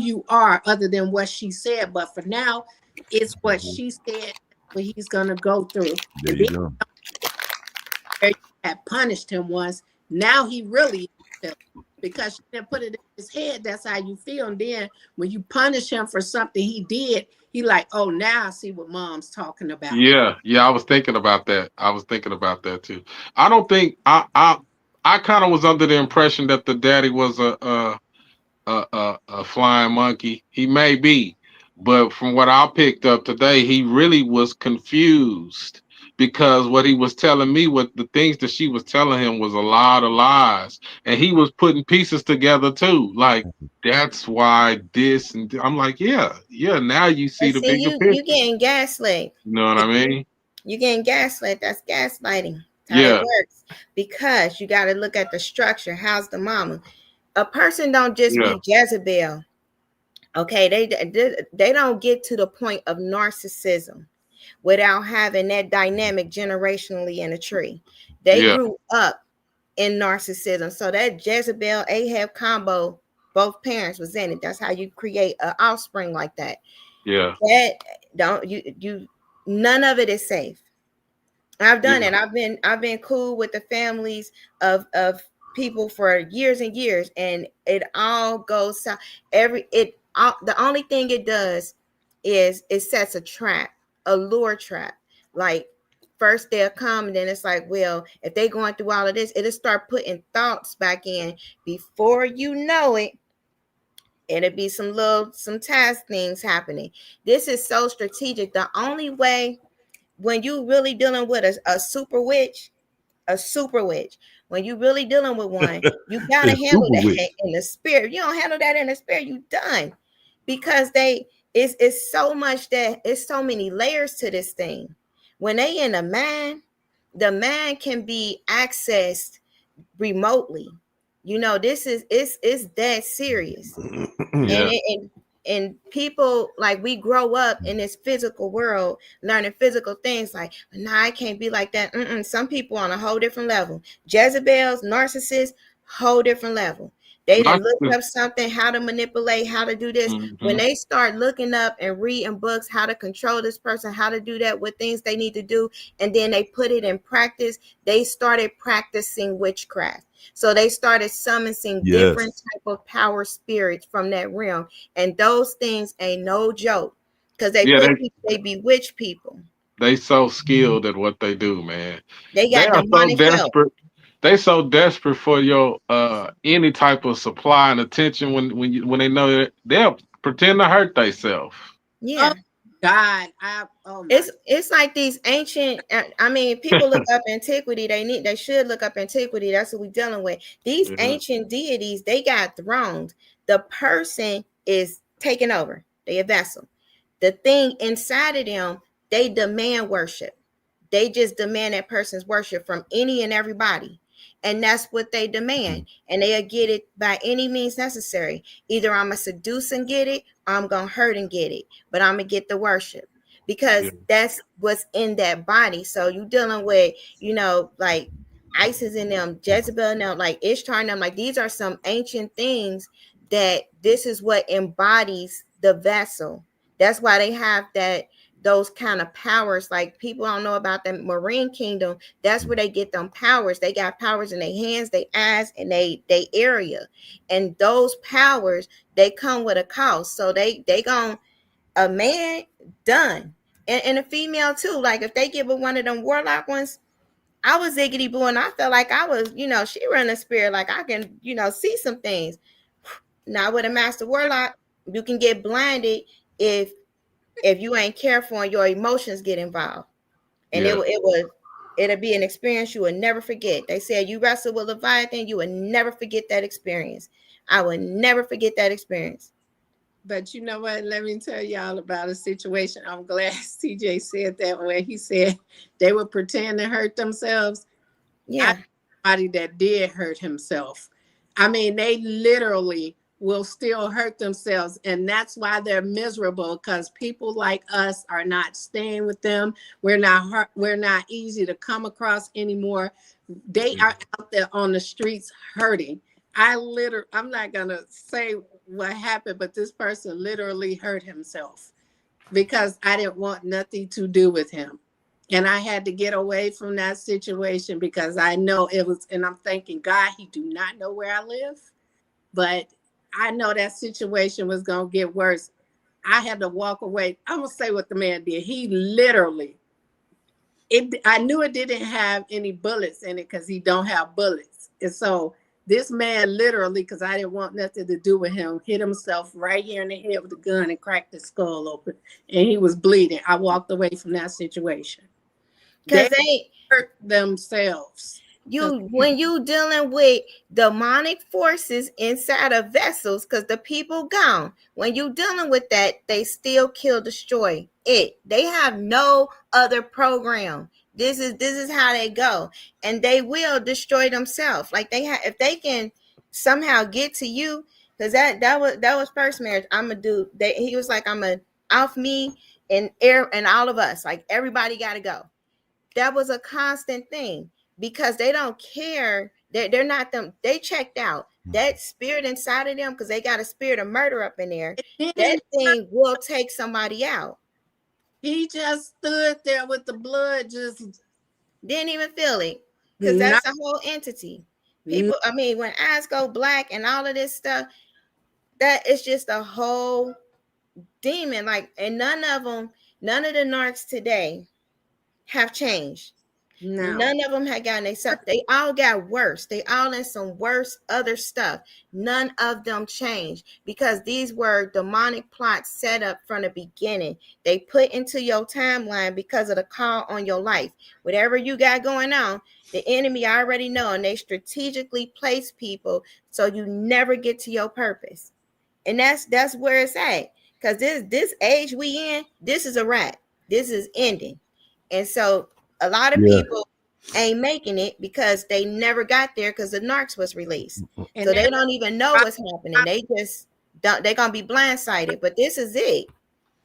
you are, other than what she said. But for now, it's what she said, what he's going to go through. There you go. Had punished him once. Now he really feels. because she didn't put it in his head. That's how you feel. And then when you punish him for something he did, he like, oh, now I see what mom's talking about. Yeah, yeah, I was thinking about that. I was thinking about that too. I don't think I kind of was under the impression that the daddy was a flying monkey. He may be, but from what I picked up today, he really was confused because what he was telling me, what the things that she was telling him was a lot of lies, and he was putting pieces together too. Like that's why this, and I'm like, yeah, yeah. Now you see And the see, bigger you picture. getting gaslit. You know what I mean? You getting gaslit. That's gaslighting. That's how that Yeah, works. Because you got to look at the structure. How's the mama? A person don't just yeah, be Jezebel. Okay, they don't get to the point of narcissism without having that dynamic generationally in a tree. They yeah, grew up in narcissism. So that Jezebel Ahab combo, both parents was in it. That's how you create an offspring like that. yeah, That don't you none of it is safe. I've yeah. done it. I've been cool with the families of people for years and years, and it all goes south. The only thing it does is it sets a trap, a lure trap. Like first they'll come, and then it's like, well, if they going through all of this, it'll start putting thoughts back in. Before you know it, it'll be some task things happening. This is so strategic. The only way when you really dealing with a super witch, when you really dealing with one, you gotta It's handle super that witch. in the spirit. You don't handle that in the spirit, you done. Because it's so much that it's so many layers to this thing. When they in the man can be accessed remotely. This is it's that serious. and Yeah. it, and people like we grow up in this physical world learning physical things like nah, I can't be like that. Some people on a whole different level. Jezebels, narcissists, whole different level. They didn't look Narcissist. up something, how to manipulate, how to do this. When Hmm. they start looking up and reading books how to control this person, how to do that, what things they need to do, and then they put it in practice, they started practicing witchcraft. So they started summoning different Yes. type of power spirits from that realm. And those things ain't no joke. Because Yeah, they bewitch people. they so skilled at what they do, man. They They got are so demonic help. desperate. They so desperate for your any type of supply and attention when they know that they'll pretend to hurt themselves. Oh Yeah. God, oh my. It's like these ancient I mean, people look up antiquity, they should look up antiquity. That's what we're dealing with. These Yeah, ancient deities, they got thrones. The person is taking over. They a vessel. The thing inside of them, they demand worship. They just demand that person's worship from any and everybody. And that's what they demand. And they'll get it by any means necessary. Either I'm going to seduce and get it, or I'm going to hurt and get it. But I'm going to get the worship yeah, because that's what's in that body. So you dealing with, like Isis in them, Jezebel in them, like Ishtar in them. Like these are some ancient things that this is what embodies the vessel. That's why they have those kind of powers. Like people don't know about the marine kingdom. That's where they get them powers. They got powers in their hands, their eyes, and they area. And those powers, they come with a cost. So they gon' a man done. And a female too. Like if they give her one of them warlock ones, I was ziggity boo and I felt like I was, she run a spirit, like I can, see some things. Now with a master warlock, you can get blinded if you ain't careful and your emotions get involved. And yeah. it'll be an experience you will never forget. They said you wrestle with Leviathan, you will never forget that experience. I will never forget that experience. But you know what? Let me tell y'all about a situation. I'm glad CJ said that when he said they would pretend to hurt themselves. I Yeah. somebody that did hurt himself. I mean, they literally will still hurt themselves, and that's why they're miserable. Because people like us are not staying with them. We're not hurt, we're not easy to come across anymore. They are out there on the streets hurting. I'm not gonna say what happened, but this person literally hurt himself because I didn't want nothing to do with him. And I had to get away from that situation because I know it was, and I'm thinking, God, he do not know where I live. But I know that situation was gonna get worse. I had to walk away. I'm gonna say what the man did. He literally, I knew it didn't have any bullets in it because he don't have bullets. And so this man literally, because I didn't want nothing to do with him, hit himself right here in the head with a gun and cracked his skull open. And he was bleeding. I walked away from that situation. Because They they hurt themselves. you when you dealing with demonic forces inside of vessels, because the people gone, when you dealing with that, they still kill, destroy it. They have no other program. This is how they go, and they will destroy themselves. Like they have, if they can somehow get to you, because that was first marriage. I'm a dude. He was like, I'm a off me and air and all of us. Like everybody got to go. That was a constant thing because they don't care. They're not them. They checked out that spirit inside of them because they got a spirit of murder up in there. And That then thing will take somebody out. he just stood there with the blood just Didn't even feel it because not, that's a whole entity. People, I mean, when eyes go black and all of this stuff, that is just a whole demon. Like, and none of the narcs today have changed. no. None of them had gotten accepted. They all got worse. They all in some worse other stuff. None of them changed because these were demonic plots set up from the beginning. They put into your timeline because of the call on your life. Whatever you got going on, the enemy already know, and they strategically place people so you never get to your purpose. And that's where it's at. Because this age we in, this is a wrap. This is ending. And so a lot of Yeah. people ain't making it because they never got there because the Narcs was released. And So they're they don't even know what's happening. They just don't, they're gonna be blindsided. But this is it.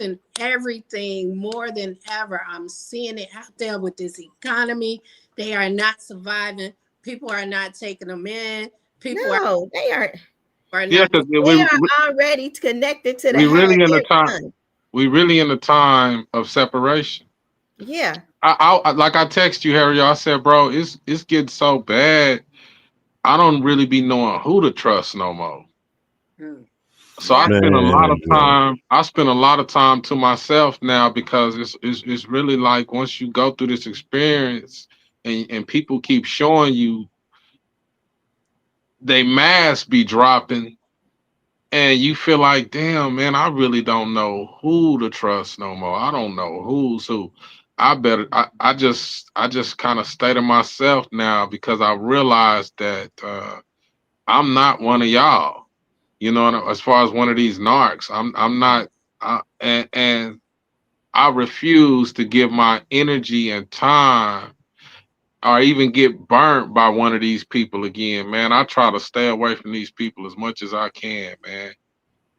and everything more than ever. I'm seeing it out there with this economy. They are not surviving. People are not taking them in. People No, are Yeah, not because they are already connected to the we higher really in the ear time. sun. We really in the time of separation. Yeah. Like I text you, Harry. I said, bro, it's getting so bad. I don't really be knowing who to trust no more. Mm. So I Yeah, spend a lot of Man, bro. time. I spend a lot of time to myself now because it's really like once you go through this experience and people keep showing you they masks be dropping and you feel like, damn, man, I really don't know who to trust no more. I don't know who's who. I just kind of stay to myself now because I realized that I'm not one of y'all. You know, as far as one of these narcs, I'm not. And I refuse to give my energy and time or even get burnt by one of these people again, man. I try to stay away from these people as much as I can, man.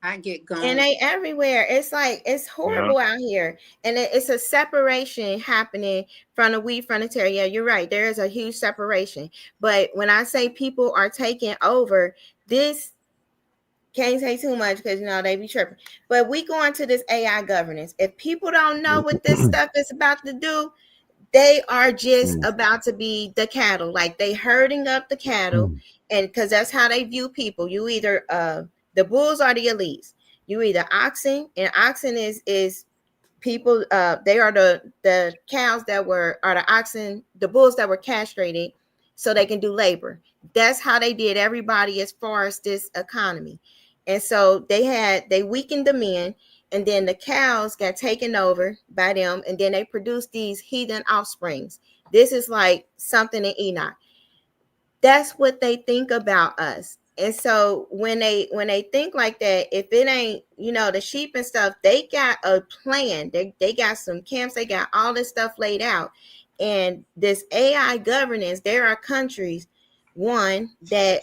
I get And gone. they everywhere. It's like it's Yeah. horrible out here, and it's a separation happening from the wheat from the tare. Yeah, you're right. There is a huge separation. But when I say people are taking over, this can't say too much because they be tripping. But we go into this AI governance. If people don't know what this stuff is about to do, they are just about to be the cattle. Like they herding up the cattle, and because that's how they view people. You either the bulls are the elites. You either oxen, and oxen is people. They are the cows that are the oxen, the bulls that were castrated, so they can do labor. That's how they did everybody as far as this economy. And so they weakened the men, and then the cows got taken over by them, and then they produced these heathen offsprings. This is like something in Enoch. That's what they think about us. And so when they think like that, if it ain't, the sheep and stuff, they got a plan. They got some camps, they got all this stuff laid out. And this AI governance, there are countries, one that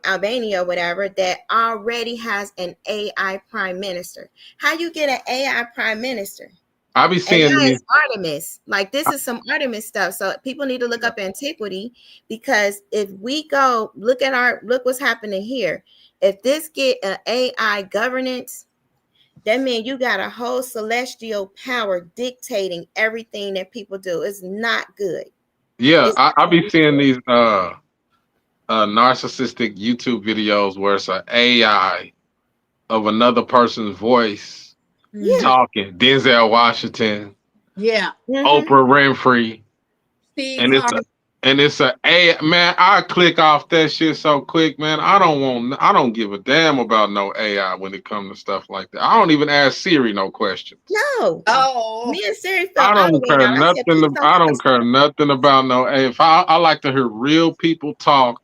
Albania or whatever, that already has an AI prime minister. How you get an AI prime minister? I be And seeing that these. is Artemis. Like this is some Artemis stuff. So people need to look up antiquity, because if we go look what's happening here. If this get an AI governance, that means you got a whole celestial power dictating everything that people do. It's not good. Yeah, It's I be seeing these. narcissistic YouTube videos where it's an AI of another person's voice Yeah. Mhm. talking. Denzel Washington, Yeah. Mm-hmm. Oprah Winfrey, Steve and Harvey. it's a man. I click off that shit so quick, man. I don't give a damn about no AI when it comes to stuff like that. I don't even ask Siri no questions. No. Oh, Me and Siri I felt all the don't way care out. I said, nothing. please don't I have don't us care talk. nothing about no AI. If I like to hear real people talk,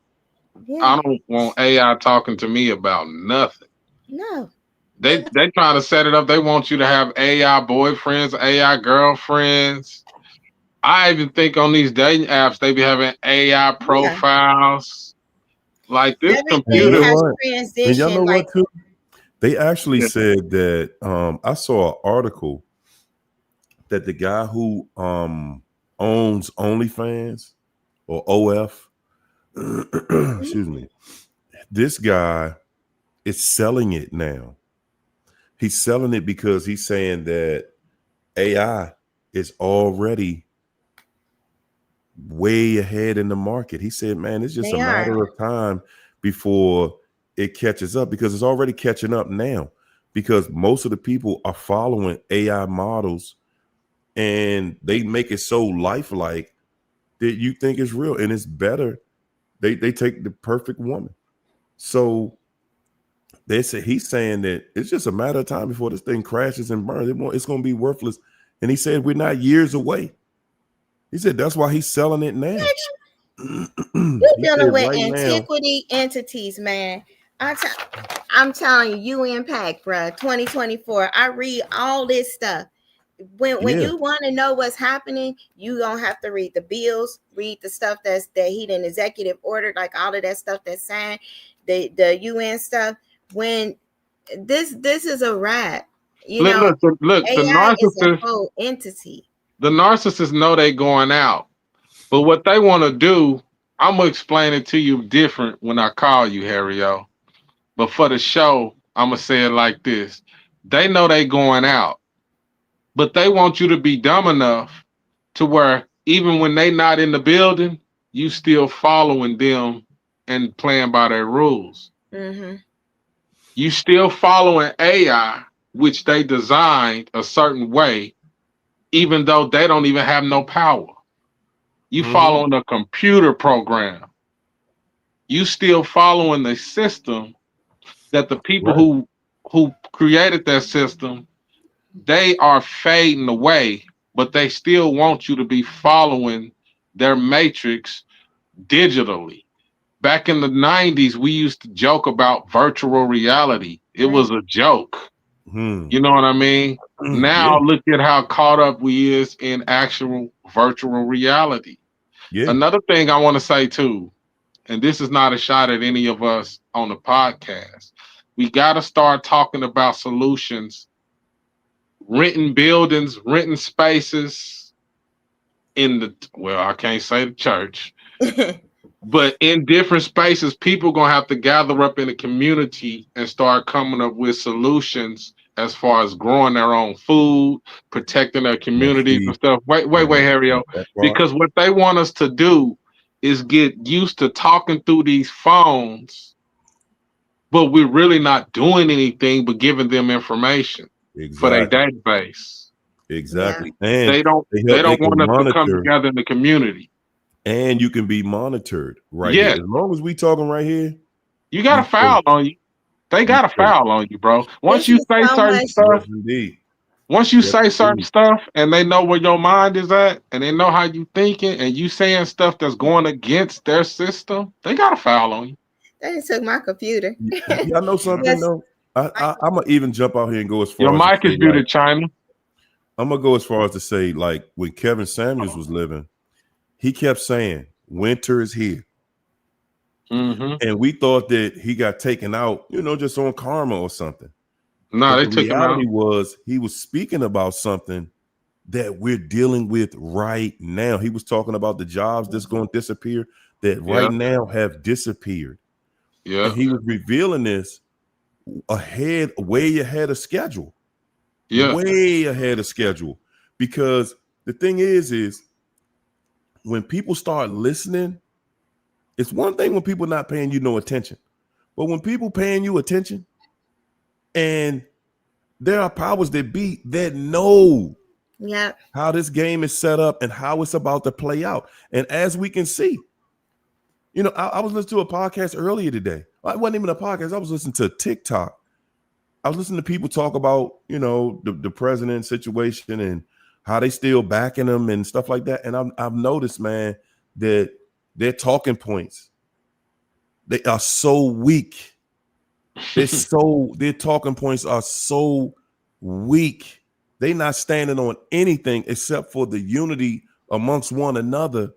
Yeah. I don't want AI talking to me about nothing. No. They trying to set it up. They want you to have AI boyfriends, AI girlfriends. I even think on these dating apps they be having AI Yeah. profiles. Like this And you Everything know computer. has what? And y'all know transitioned. Like, what too? They actually Yeah. said that I saw an article that the guy who owns OnlyFans or OF, excuse me, this guy is selling it now. He's selling it because he's saying that AI is already way ahead in the market. He said, man, it's just a they are. matter of time before it catches up because it's already catching up now because most of the people are following AI models and they make it so lifelike that you think it's real and it's better. They take the perfect woman. So they say he's saying that it's just a matter of time before this thing crashes and burns. It's going to be worthless. And he said we're not years away. He said that's why he's selling it now. You're He said dealing with right now, antiquity entities, man. I t- I'm telling you, Impact, bro. 2024. I read all this stuff. When yeah, you want to know what's happening, you don't have to read the bills, read the stuff that he did executive order, like all of that stuff that's signed, the UN stuff. When this is a wrap, you Look, know, look. AI is a whole entity. The narcissists know they going out, but what they want to do, I'm gonna explain it to you different when I call you, Harry-O. But for the show, I'm gonna say it like this: they know they going out, but they want you to be dumb enough to where even when they not in the building, you still following them and playing by their rules. Mm-hmm. You still following AI, which they designed a certain way, even though they don't even have no power. You mm-hmm, following a computer program. You still following the system that the people right. who created that system, they are fading away, but they still want you to be following their matrix digitally. Back in the 90s, we used to joke about virtual reality. It Right. was a joke. Hmm. You know what I mean? Yeah, Now look at how caught up we is in actual virtual reality. yeah. Another thing I want to say too, and this is not a shot at any of us on the podcast. We got to start talking about solutions, renting buildings, renting spaces in the, well, I can't say the church, but in different spaces, people gonna have to gather up in a community and start coming up with solutions as far as growing their own food, protecting their Now communities and see, stuff. Wait, now Harry, that part. because what they want us to do is get used to talking through these phones, but we're really not doing anything but giving them information for their Exactly, database. Yeah. exactly. And They don't they they help. They don't can want us to come monitor, together in the community. and you can be monitored right here. Yes, As long as we talking right here, you got you a safe. foul on you. They You got a safe. foul on you, bro. This is so much. Yes, indeed. Once you Yes, say certain indeed. stuff and they know where your mind is at and they know how you thinking and you saying stuff that's going against their system, they got a foul on you. They just took my computer. Y'all know something Yes. though. I'm gonna even jump out here and go as Your far as to mic is say muted, like China. I'm gonna go as far as to say like when Kevin Samuels was living, he kept saying winter is here. Mm-hmm. And we thought that he got taken out, just on karma or something. No, But they the took him out. reality was he was speaking about something that we're dealing with right now. He was talking about the jobs that's going to disappear that right Yeah, now have disappeared. And yeah, he was revealing this way ahead of schedule, yeah. way ahead of schedule. Because the thing is when people start listening It's one thing when people not paying you no attention, but when people paying you attention, and there are powers that be that know how this game is set up and how it's about to play out. And as we can see, I was listening to a podcast earlier today. It wasn't even a podcast. I was listening to TikTok. I was listening to people talk about, the president situation and how they still backing him and stuff like that. And I've noticed, man, that their talking points, they are so weak. Their talking points are so weak. They're not standing on anything except for the unity amongst one another,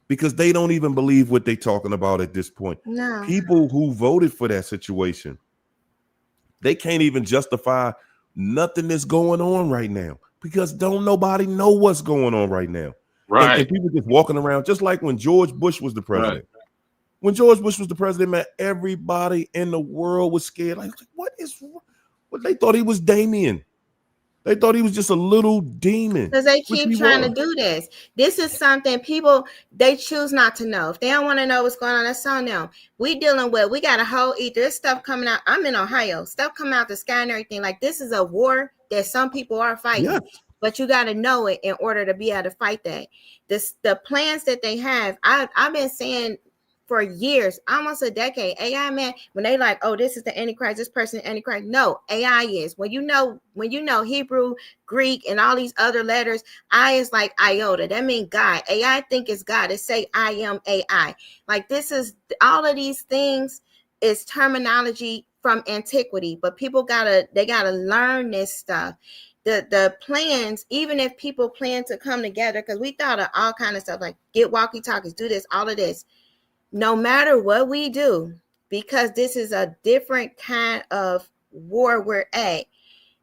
because they don't even believe what they're talking about at this point. No. People who voted for that situation, they can't even justify nothing that's going on right now, because don't nobody know what's going on right now. Right. And people just walking around, just like when George Bush was the president. Right. When George Bush was the president, man, everybody in the world was scared. Like, what is wrong? What, they thought he was Damien. They thought he was just a little demon. Because they keep trying to do this. This is something people, they choose not to know. If they don't want to know what's going on, that's on them. We got a whole there's stuff coming out. I'm in Ohio. Stuff coming out the sky and everything. Like, this is a war that some people are fighting. Yes. But you got to know it in order to be able to fight that. The plans that they have, I've been saying for years, almost a decade, AI, man, when they like, oh, this is the Antichrist, this person is Antichrist. No, AI is. When you know Hebrew, Greek, and all these other letters, I is like iota. That means God. AI think it's God. It say I am AI. Like, this is, all of these things is terminology from antiquity, but people gotta learn this stuff. The plans, even if people plan to come together, because we thought of all kind of stuff, like get walkie-talkies, do this, all of this. No matter what we do, because this is a different kind of war we're at,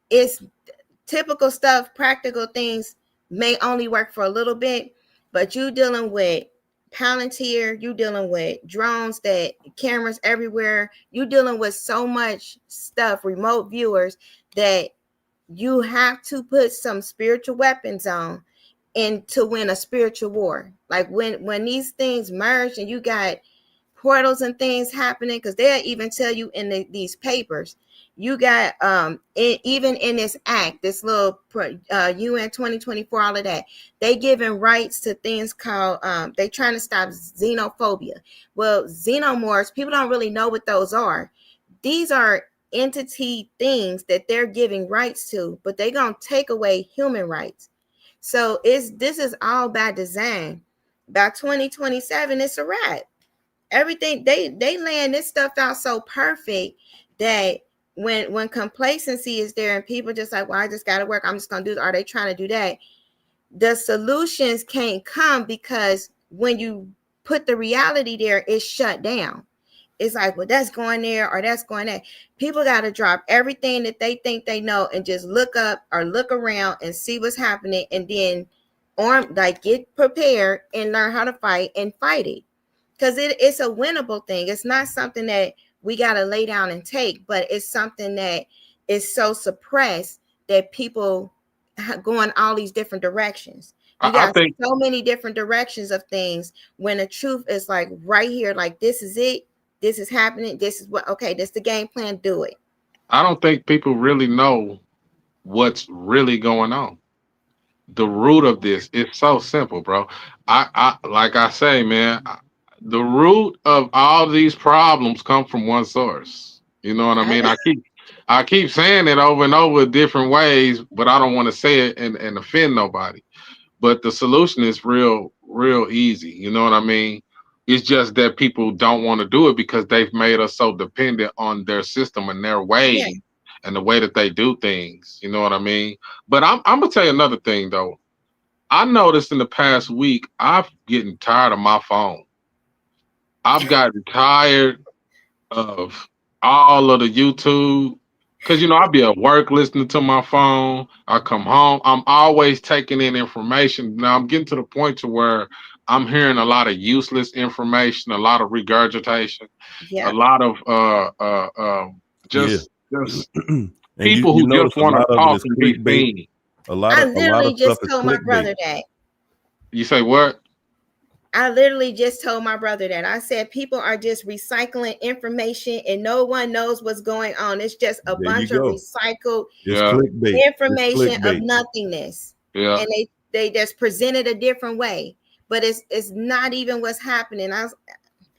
it's typical stuff, practical things may only work for a little bit, but you dealing with Palantir, you dealing with drones, that cameras everywhere, you dealing with so much stuff, remote viewers, that you have to put some spiritual weapons on and to win a spiritual war. Like when these things merge and you got portals and things happening, because they'll even tell you in these papers, you got even in this act, this little UN 2024, all of that, they giving rights to things called they trying to stop xenophobia. Well, xenomorphs, people don't really know what those are. These are entity things that they're giving rights to, but they're gonna take away human rights. So this is all by design. By 2027, it's a wrap. Everything they laying this stuff out so perfect that when complacency is there and people just like, well, I just gotta work, I'm just gonna do, are they trying to do that? The solutions can't come, because when you put the reality there, it's shut down. It's like, well, that's going there or that's going there. People got to drop everything that they think they know and just look up or look around and see what's happening, and then get prepared and learn how to fight and fight it. Because it's a winnable thing. It's not something that we got to lay down and take, but it's something that is so suppressed that people go in all these different directions. You got so many different directions of things, when the truth is like right here, like this is it. This is happening. This is what, okay, this is the game plan. Do it. I don't think people really know what's really going on. The root of this is so simple, bro. I like I say, man, the root of all these problems come from one source. You know what I mean? I keep saying it over and over different ways, but I don't want to say it and offend nobody. But the solution is real easy. You know what I mean? It's just that people don't want to do it because they've made us so dependent on their system and their way and the way that they do things. You know what I mean? But I'm gonna tell you another thing though. I noticed in the past week, I'm getting tired of my phone. I've gotten tired of all of the YouTube. Cause I'll be at work listening to my phone. I come home, I'm always taking in information. Now I'm getting to the point to where I'm hearing a lot of useless information, a lot of regurgitation, a lot of just people who just want to talk and be seen. I literally just told my brother that. You say what? I literally just told my brother that. I said people are just recycling information and no one knows what's going on. It's just a There you bunch of go. recycled It's Yeah, clickbait. It's information of clickbait. nothingness. yeah. And they just present it a different way. But it's not even what's happening. I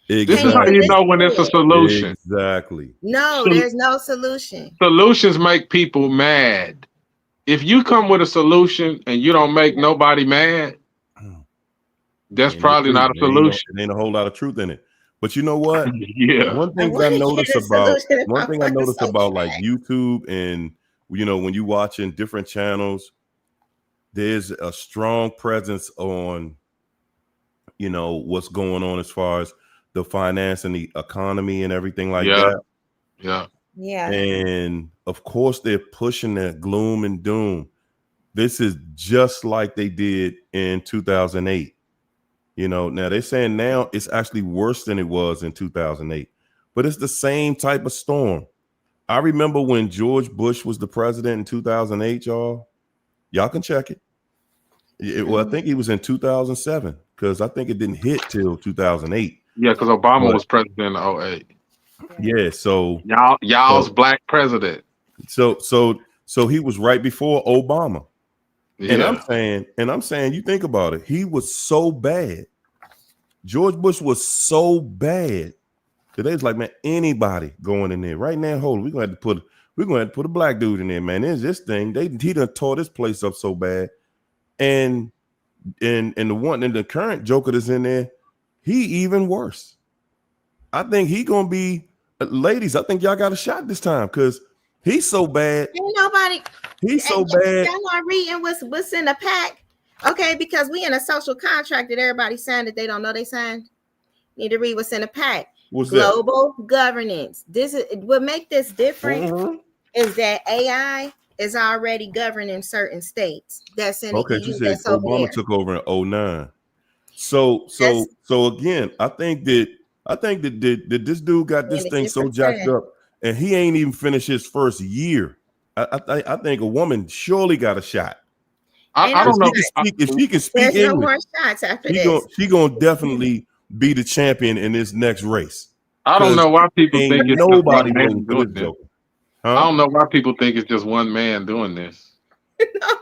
This can't is how even you Exactly. know listen when it's to a it. solution. Exactly. No, So, there's no solution. solutions make people mad. If you come with a solution and you don't make nobody mad, that's Ain't no probably truth. not a solution. It ain't a whole lot of truth in it. But you know what? Yeah. One I thing I want to notice get a about solution if one I thing I want to notice so about like track. YouTube and when you watching different channels, there's a strong presence on what's going on as far as the finance and the economy and everything like Yeah. that. Yeah. Yeah. And of course, they're pushing that gloom and doom. This is just like they did in 2008. Now they're saying now it's actually worse than it was in 2008, but it's the same type of storm. I remember when George Bush was the president in 2008, y'all can check it. Well, I think he was in 2007 because I think it didn't hit till 2008. Yeah, because Obama But was president in '08. yeah, so Y'all's so black president. so so so he was right before Obama. And I'm Yeah. saying, you think about it, he was so bad. George Bush was so bad that they was like, man, anybody going in there right now. Hold on, we're gonna have to put a black dude in there, man. There's this thing. He done tore this place up so bad. And the current Joker that's in there, he even worse. I think he gonna be ladies, I think y'all got a shot this time because he's so bad. Ain't nobody. He's so bad. Y'all not reading what's in the pack, okay? Because we in a social contract that everybody signed that they don't know they signed. Need to read what's in the pack. What's that? Global governance. This is what make this different is that AI is already governing certain states. That's in the Okay, she EU. said That's over Obama there. took over in '09. So again, I think that this dude got In this a thing so different jacked time. up, and he ain't even finished his first year. I think a woman surely got a shot. Ain't I no If don't she know. can shot. speak, if she can speak There's no English, more shots after she gon' this. she gonna definitely be the champion in this next race. I don't Cause know why people ain't think it's just nobody one voting man for doing this this. joker, I huh? don't know why people think it's just one man doing this.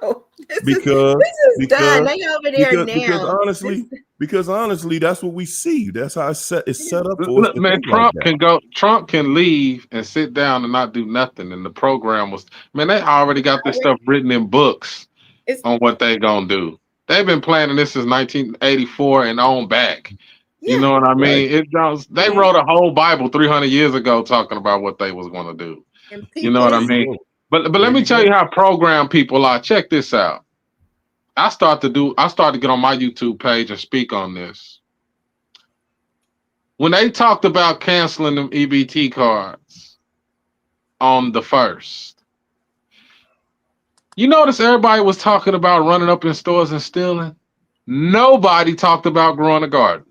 No, Because this is done. because They over there because because now. honestly, because honestly, that's what we see. That's how it's set up for us Look, to man, think like that. Trump can leave and sit down and not do nothing. And the program was, man, they already got this stuff written in books It's on what they gonna do. They've been planning this since 1984 and on back. You yeah. know what I Right. mean? They Mhm. wrote a whole Bible 300 years ago talking about what they was gonna do. And You know people what I There see you mean? go. But There let me you tell you go. how programmed people are. Check this out. I started to get on my YouTube page and speak on this. When they talked about canceling them EBT cards on the first, you notice everybody was talking about running up in stores and stealing. Nobody talked about growing a garden.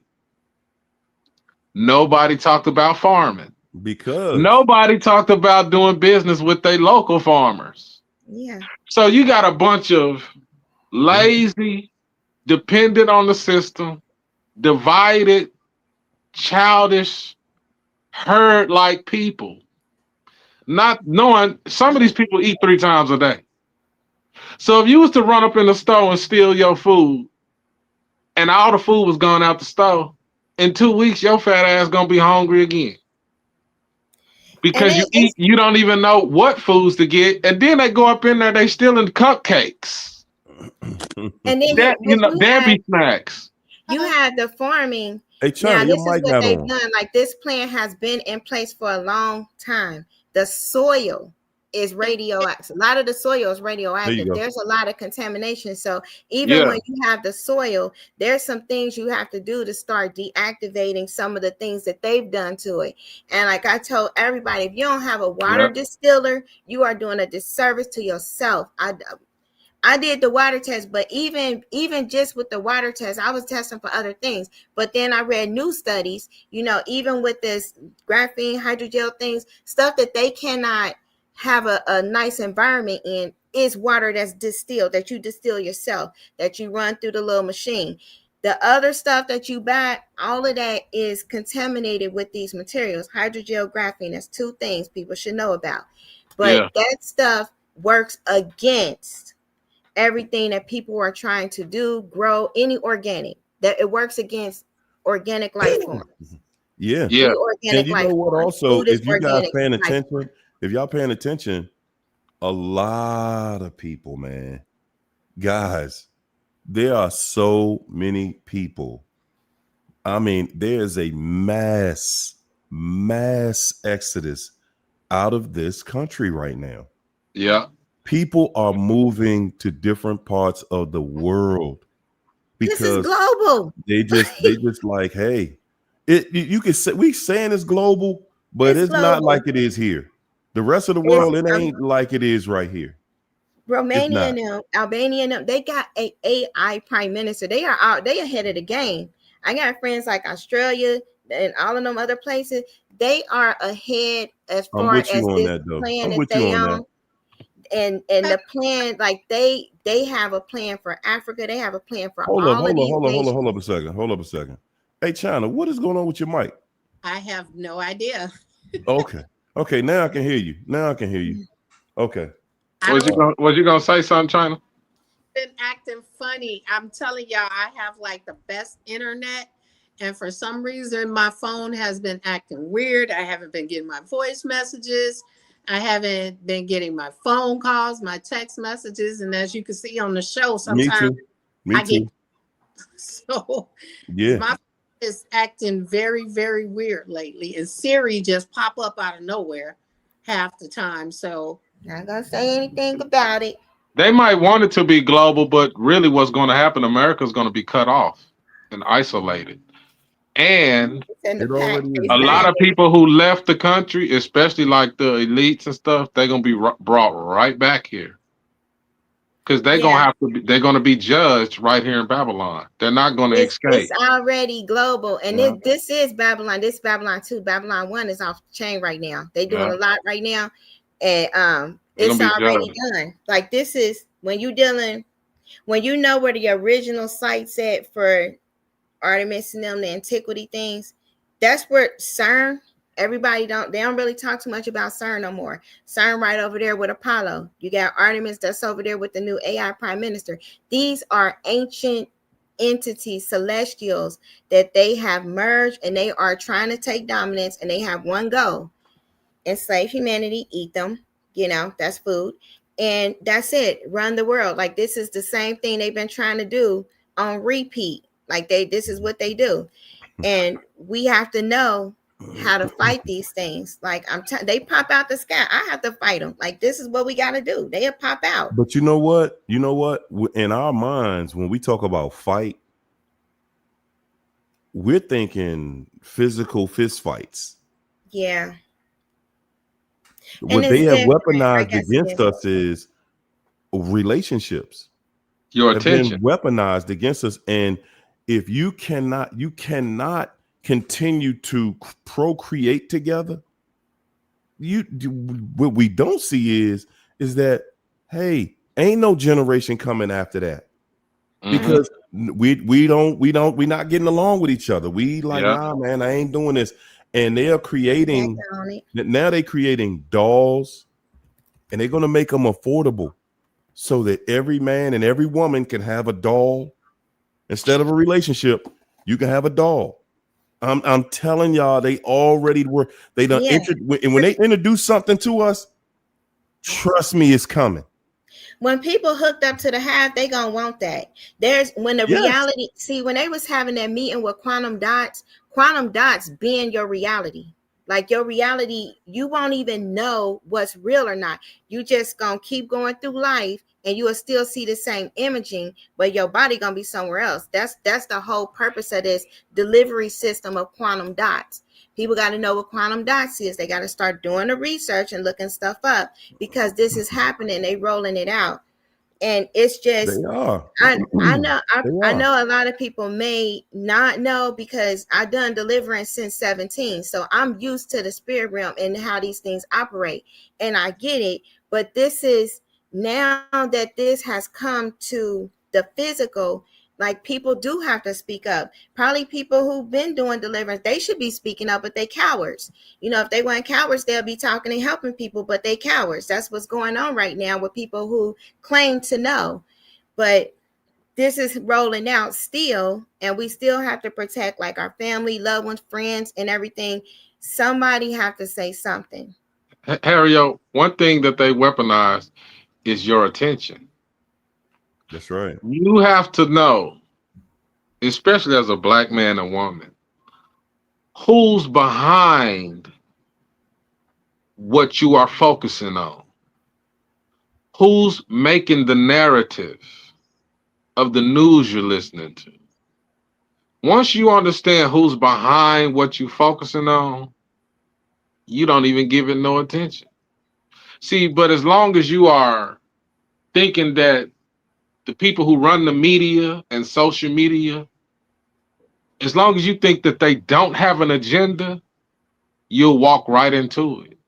Nobody talked about farming. Because Nobody talked about doing business with their local farmers. Yeah. So you got a bunch of Mhm. lazy, dependent on the system, divided, childish, herd like people, not knowing some of these people eat 3 times a day. So if you was to run up in the store and steal your food and all the food was gone out the store, in 2 weeks your fat ass gonna be hungry again. And Because it's you don't even know what foods to get, and then they go up in there, they stealing cupcakes. and then That but there be snacks. you have the farming. Hey Now China, your this is mic what not they've on. done. Like this plan has been in place for a long time. The soil is radioactive. A lot of the soil is There you radioactive. go. There's a lot of contamination. So even Yeah, when you have the soil, there's some things you have to do to start deactivating some of the things that they've done to it. And like I told everybody, if you don't have a water yeah, distiller, you are doing a disservice to yourself. I did the water test, but even just with the water test, I was testing for other things. But then I read new studies, even with this graphene, hydrogel things, stuff that they cannot have a nice environment in is water that's distilled, that you distill yourself, that you run through the little machine. The other stuff that you buy, all of that is contaminated with these materials. Hydrogel graphene, that's two things people should know about. But Yeah. that stuff works against everything that people are trying to do, grow any organic. That it works against organic life forms. Yeah. Yeah. Any And organic you life know what form. also, Food is if you guys organic paying life attention, form. if y'all paying attention, a lot of people, man, guys, there are so many people. I mean, there is a mass exodus out of this country right now. Yeah. People are moving to different parts of the world This is because global. they just like, hey, you can say we saying it's global, but It's it's not like global. it is here. The rest of the It's world, it ain't like it is right here. It's Romania not. and them, Albania and them, they got a AI prime minister. They are out, they ahead of the game. I got friends like Australia and all of them other places. They are ahead as I'm far with you as on this that though. plan I'm that with you they on that. on. And the plan, like they have a plan for Africa. They have a plan for Hold up, all of hold up, these hold up, hold up, hold nations. up a second. Hold up a second. Hey, China, what is going on with your mic? I have no idea. Okay. Okay, now I can hear you. Now I can hear you. Okay. I don't Was you gonna say something, China? been acting funny. I'm telling y'all, I have like the best internet. And for some reason, my phone has been acting weird. I haven't been getting my voice messages. I haven't been getting my phone calls, my text messages. And as you can see on the show, Me sometimes too. Me I get too. so Yeah. my phone is acting very, very weird lately. And Siri just pop up out of nowhere half the time. So Not gonna say anything about it. They might want it to be global, but really what's gonna happen, America's gonna be cut off and isolated. And It's in the It pack. already They is a lot doing said of it. people who left the country, especially like the elites and stuff, they're gonna be brought right back here because yeah. they're gonna be judged right here in Babylon. They're not gonna It's escape. already global, and Yeah, this is Babylon. This is Babylon 2. Babylon 1 is off the chain right now. They doing yeah, a lot right now, and they're gonna it's be already judged. done. Like this is when you know where the original site's at for Artemis and them, the antiquity things. That's where CERN. Everybody don't really talk too much about CERN no more. CERN right over there with Apollo. You got Artemis that's over there with the new AI prime minister. These are ancient entities, celestials that they have merged and they are trying to take dominance and they have one goal: enslave humanity, eat them. You know, that's food. And that's it. Run the world. Like this is the same thing they've been trying to do on repeat. Like this is what they do. And we have to know how to fight these things. Like they pop out the sky. I have to fight them. Like this is what we got to do. They'll pop out. But you know what? You know what? In our minds, when we talk about fight, we're thinking physical fist fights. Yeah. And What they it's have different. I weaponized guess it against is. us is relationships Your have been attention. weaponized against us. And if you cannot continue to procreate together, what we don't see is that, hey, ain't no generation coming after that Hmm. because we're not getting along with each other. We like, Yeah, nah, man, I ain't doing this. And they are Back creating on it. now, they creating dolls, and they're going to make them affordable so that every man and every woman can have a doll. Instead of a relationship, you can have a doll. I'm telling y'all, they already were. They done Yeah. and when they introduce something to us, trust me, it's coming. When people hooked up to the hive, they gonna want that. There's when the Yes, reality, see, when they was having that meeting with quantum dots being your reality. Like your reality, you won't even know what's real or not. You just gonna keep going through life and you will still see the same imaging, but your body gonna be somewhere else. That's the whole purpose of this delivery system of quantum dots. People got to know what quantum dots is. They got to start doing the research and looking stuff up because this is happening. They rolling it out, and it's they just are. I know They I are. know a lot of people may not know because I done deliverance since 17, so I'm used to the spirit realm and how these things operate, and I get it. But this is now that this has come to the physical. like people do have to speak up. Probably people who've been doing deliverance, they should be speaking up, but they cowards. If they weren't cowards, they'll be talking and helping people, but they cowards. That's what's going on right now with people who claim to know. But this is rolling out still, and we still have to protect like our family, loved ones, friends, and everything. Somebody have to say something. Harry, one thing that they weaponize is your attention. That's right. You have to know, especially as a black man and woman, who's behind what you are focusing on. Who's making the narrative of the news you're listening to? Once you understand who's behind what you're focusing on, you don't even give it no attention. See, but as long as you are thinking that the people who run the media and social media, as long as you think that they don't have an agenda, you'll walk right into it.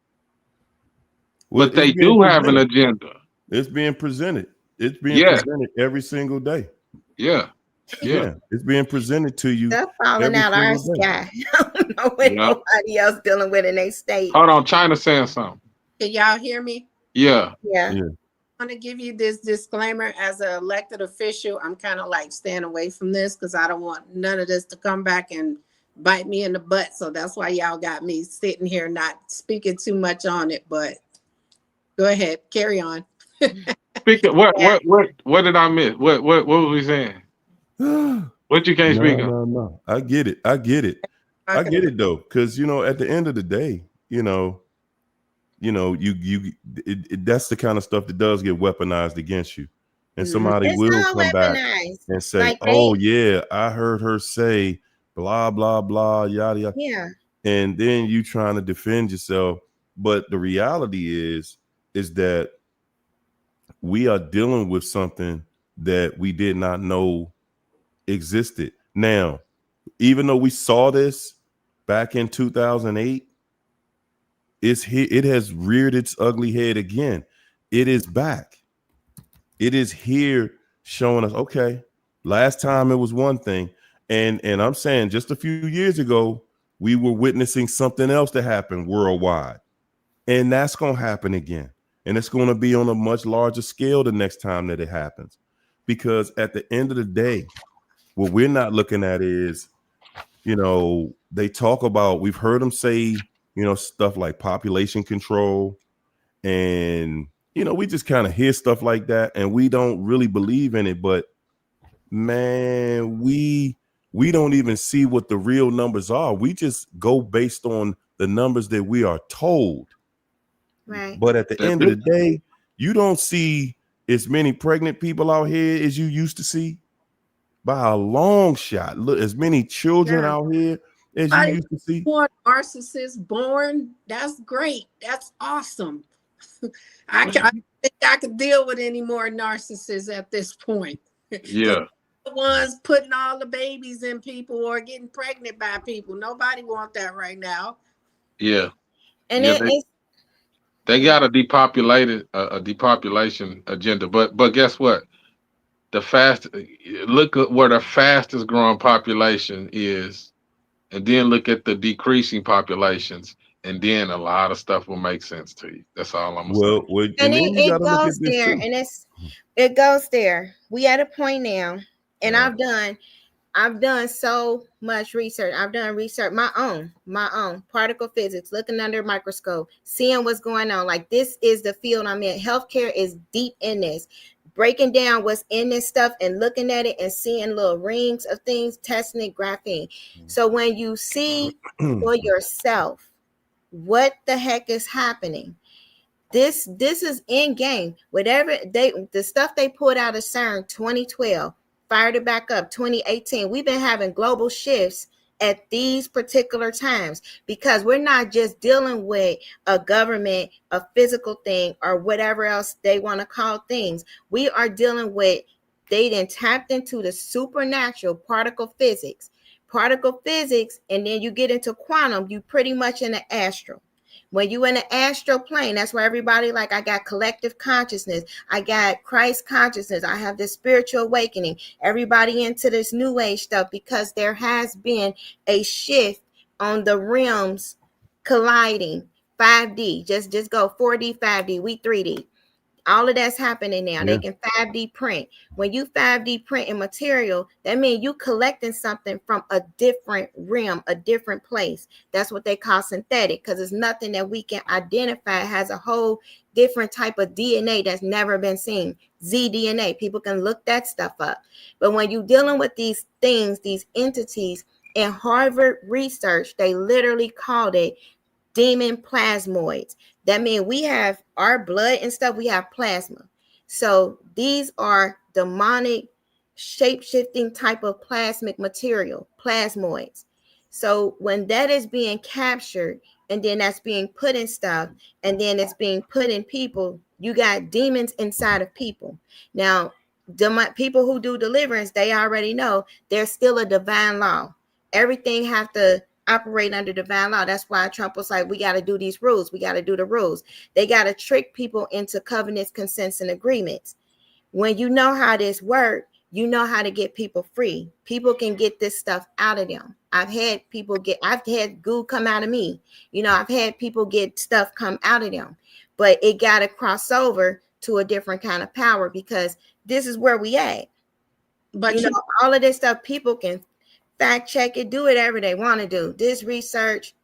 Well, But it's they being do have an presented. agenda. It's being presented. It's being Yeah, presented every single day. yeah, yeah, Yeah, it's being presented to you Stuff falling every out our single day. sky. I don't know what yeah. nobody else dealing with in their state. Hold on, China saying something. Can y'all hear me? Yeah, Yeah. Yeah. I want to give you this disclaimer as an elected official. I'm kind of like staying away from this because I don't want none of this to come back and bite me in the butt. So that's why y'all got me sitting here not speaking too much on it. But go ahead, carry on. speaking. What, Yeah. what, what, what did I miss? What was we saying? No, What you can't speak on? no, no. I get it. I get it. I Talking get about it though, because at the end of the day, that's the kind of stuff that does get weaponized against you, and mhm. somebody It's will all come back weaponized. and say, Like "Oh yeah, I heard her say blah blah blah yada yada," yeah. and then you trying to defend yourself. But the reality is that we are dealing with something that we did not know existed. Now, even though we saw this back in 2008, it has reared its ugly head again. It is back. It is here showing us, okay, last time it was one thing. And I'm saying just a few years ago, we were witnessing something else that happened worldwide. And that's going to happen again. And it's going to be on a much larger scale the next time that it happens. Because at the end of the day, what we're not looking at is, they talk about, we've heard them say, stuff like population control. And, we just kind of hear stuff like that and we don't really believe in it. But man, we don't even see what the real numbers are. We just go based on the numbers that we are told. Right. But at the That's end of the it. day, you don't see as many pregnant people out here as you used to see by a long shot. Look, as many children Yeah. out here as you Somebody used to see. want narcissist born. That's great. That's awesome. I think I could deal with any more narcissists at this point. Because Yeah, the ones putting all the babies in people or getting pregnant by people. Nobody want that right now. yeah, And yeah. it is They got a depopulation agenda. But guess what? Look at where the fastest growing population is, and then look at the decreasing populations, and then a lot of stuff will make sense to you. That's all I'm gonna say. And and then you got it to look at goes this there, too. and it goes there. We at a point now, and Yeah. I've done so much research. I've done research, my own particle physics, looking under a microscope, seeing what's going on. Like this is the field I'm in. Healthcare is deep in this, breaking down what's in this stuff and looking at it and seeing little rings of things, testing it, graphing. So when you see for yourself what the heck is happening, this is in game. Whatever the stuff they pulled out of CERN 2012, fired it back up 2018. We've been having global shifts at these particular times because we're not just dealing with a government, a physical thing, or whatever else they want to call things. We are dealing with, they then tapped into the supernatural particle physics, and then you get into quantum, you pretty much in the astral. When you in the astral plane, that's where everybody, like, I got collective consciousness, I got Christ consciousness, I have this spiritual awakening, everybody into this new age stuff, because there has been a shift on the realms colliding. 5D, just go 4D, 5D, we 3D. All of that's happening now. Yeah. They can 5D print. When you 5D print in material, that means you collecting something from a different realm, a different place. That's what they call synthetic, because it's nothing that we can identify. It has a whole different type of DNA that's never been seen. zDNA. People can look that stuff up. But when you're dealing with these things, these entities, in Harvard research, they literally called it demon plasmoids. That means we have our blood and stuff, we have plasma. So these are demonic, shape-shifting type of plasmic material, plasmoids. So when that is being captured and then that's being put in stuff and then it's being put in people, you got demons inside of people. Now, people who do deliverance, they already know there's still a divine law. Everything have to operate under divine law. That's why Trump was like, we got to do these rules. We got to do the rules. They got to trick people into covenants, consents, and agreements. When you know how this works, you know how to get people free. People can get this stuff out of them. I've had goo come out of me. I've had people get stuff come out of them, but it got to cross over to a different kind of power, because this is where we at. But all of this stuff, people can fact check it, do whatever they want to do. This research,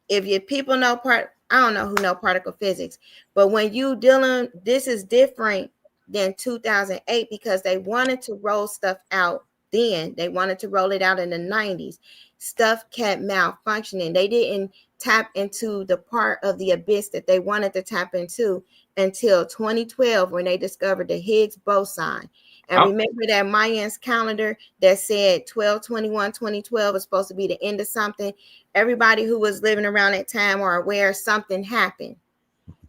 if your people know I don't know who know particle physics, but when you dealing, this is different than 2008, because they wanted to roll stuff out then. They wanted to roll it out in the 90s. Stuff kept malfunctioning. They didn't tap into the part of the abyss that they wanted to tap into until 2012, when they discovered the Higgs boson. And remember that Mayans calendar that said 12/21/2012 is supposed to be the end of something. Everybody who was living around that time are aware something happened.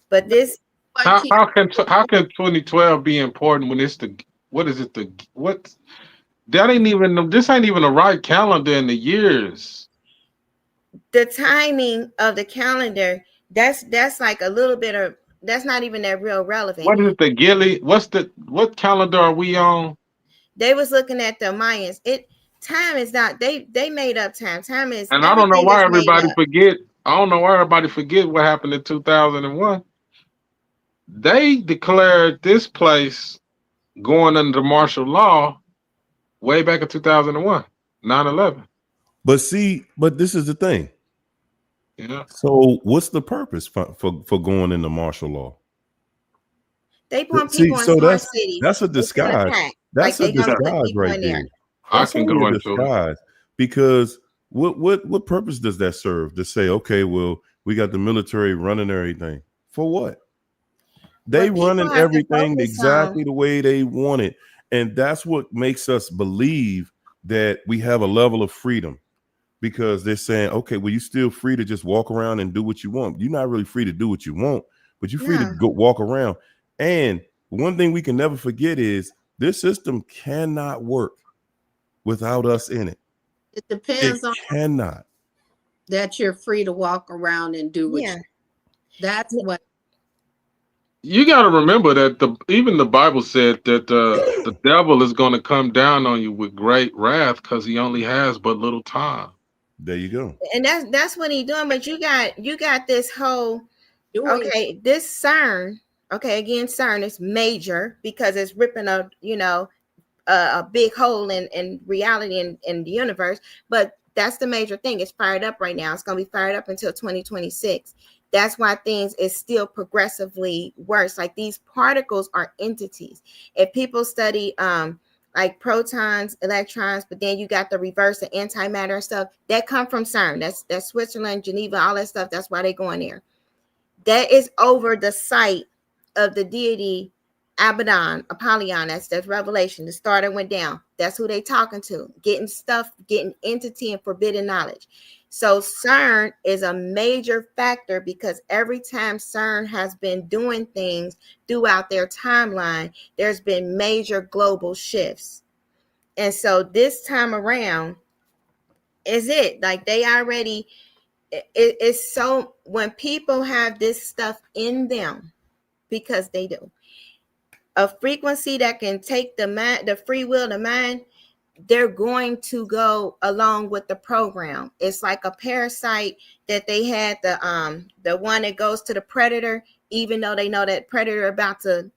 But this, how can 2012 be important when it's that ain't even, this ain't even the right calendar in the years. The timing of the calendar, that's like a little bit of, that's not even that real relevant. What is the what calendar are we on? They was looking at the Mayans. Time is not, they made up time. Time is, and I don't know why everybody forget. I don't know why everybody forget what happened in 2001. They declared this place going under martial law way back in 2001, 9/11. But this is the thing. Yeah. So what's the purpose for going into martial law? They want people in smart cities. That's a disguise. That's a disguise right there. That's only a disguise. Because what purpose does that serve? To say, okay, well, we got the military running everything. For what? They running everything exactly the way they want it. And that's what makes us believe that we have a level of freedom. Because they're saying, okay, well, you're still free to just walk around and do what you want. You're not really free to do what you want, but you're free to go walk around. And one thing we can never forget is this system cannot work without us in it. It depends on cannot. That you're free to walk around and do what that's what. You got to remember that even the Bible said that the devil is going to come down on you with great wrath, because he only has but little time. There you go. And that's what he's doing. But you got this whole, okay, this CERN, okay, again, CERN is major because it's ripping a big hole in reality in the universe. But that's the major thing. It's fired up right now. It's going to be fired up until 2026. That's why things is still progressively worse. Like, these particles are entities. If people study like protons, electrons, but then you got the reverse, the antimatter stuff that come from CERN. That's Switzerland, Geneva, all that stuff. That's why they go in there. That is over the site of the deity Abaddon, Apollyon. That's Revelation. The star that went down. That's who they talking to. Getting entity and forbidden knowledge. So CERN is a major factor, because every time CERN has been doing things throughout their timeline, there's been major global shifts. And so this time around is it. Like, they already, it's so, when people have this stuff in them, because they do, a frequency that can take the mind, the free will, the mind, they're going to go along with the program. It's like a parasite that they had, the one that goes to the predator, even though they know that predator about to,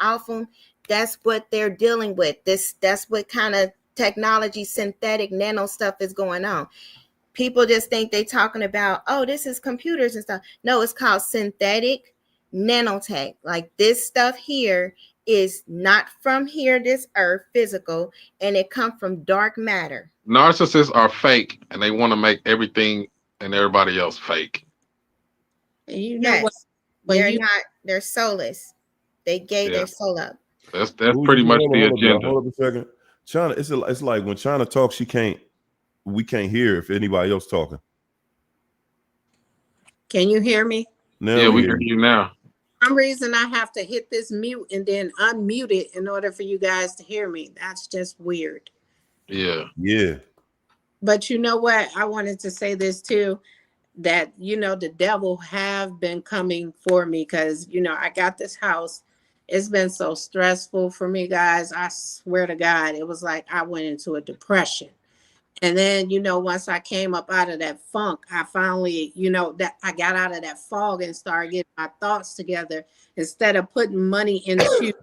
off them. That's what they're dealing with. That's what kind of technology, synthetic nano stuff is going on. People just think they talking about, oh, this is computers and stuff. No, it's called synthetic nanotech. Like, this stuff here is not from here, this earth, physical, and it come from dark matter. Narcissists are fake, and they want to make everything and everybody else fake. And you know what? Yes, When they're you not. They're soulless. They gave Yeah, their soul up. that's Hold pretty much on, the hold up, y'all. agenda. Hold up a second. China, it's like when China talks, we can't hear if anybody else talking. can you hear me? Now Yeah, we we hear can you. hear you now. For some reason I have to hit this mute and then unmute it in order for you guys to hear me. That's just weird. Yeah, Yeah. But you know what? I wanted to say this too, that the devil have been coming for me because I got this house. It's been so stressful for me, guys. I swear to God, it was like I went into a depression. And then, once I came up out of that funk, I finally, that I got out of that fog and started getting my thoughts together. Instead of putting money into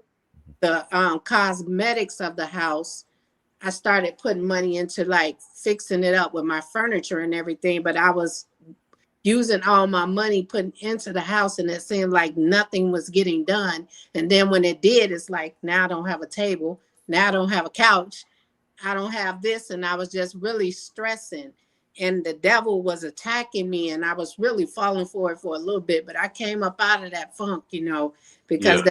the cosmetics of the house, I started putting money into like fixing it up with my furniture and everything. But I was using all my money putting into the house, and it seemed like nothing was getting done. And then when it did, it's like, now I don't have a table, now I don't have a couch, I don't have this. And I was just really stressing, and the devil was attacking me, and I was really falling for it for a little bit. But I came up out of that funk, because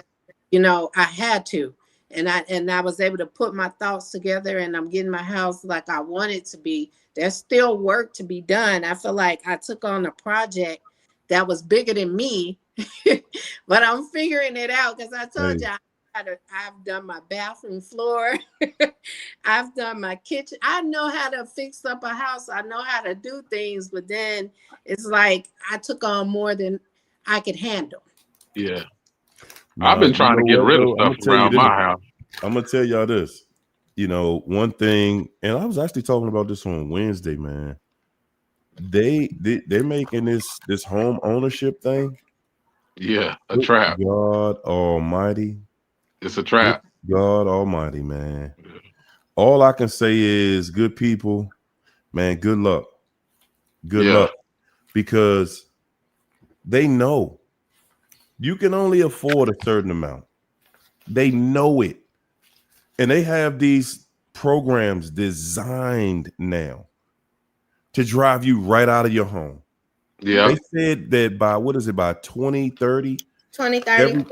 yeah, I had to. And I was able to put my thoughts together, and I'm getting my house like I want it to be. There's still work to be done. I feel like I took on a project that was bigger than me, but I'm figuring it out because I told Hey, you I've done my bathroom floor. I've done my kitchen. I know how to fix up a house. I know how to do things, but then it's like I took on more than I could handle. yeah. I've nah, been you trying know to get what rid of though? I'm stuff gonna tell you around this. my house. I'm gonna tell y'all this. One thing, and I was actually talking about this on Wednesday, man. They're making this home ownership thing. Yeah, a Good trap. God Almighty. It's a Good trap. God Almighty, man. All I can say is, good people, man, good luck. Good Yeah, luck. Because they know you can only afford a certain amount. They know it. And they have these programs designed now to drive you right out of your home. yeah, They said that by 2030, 2030. every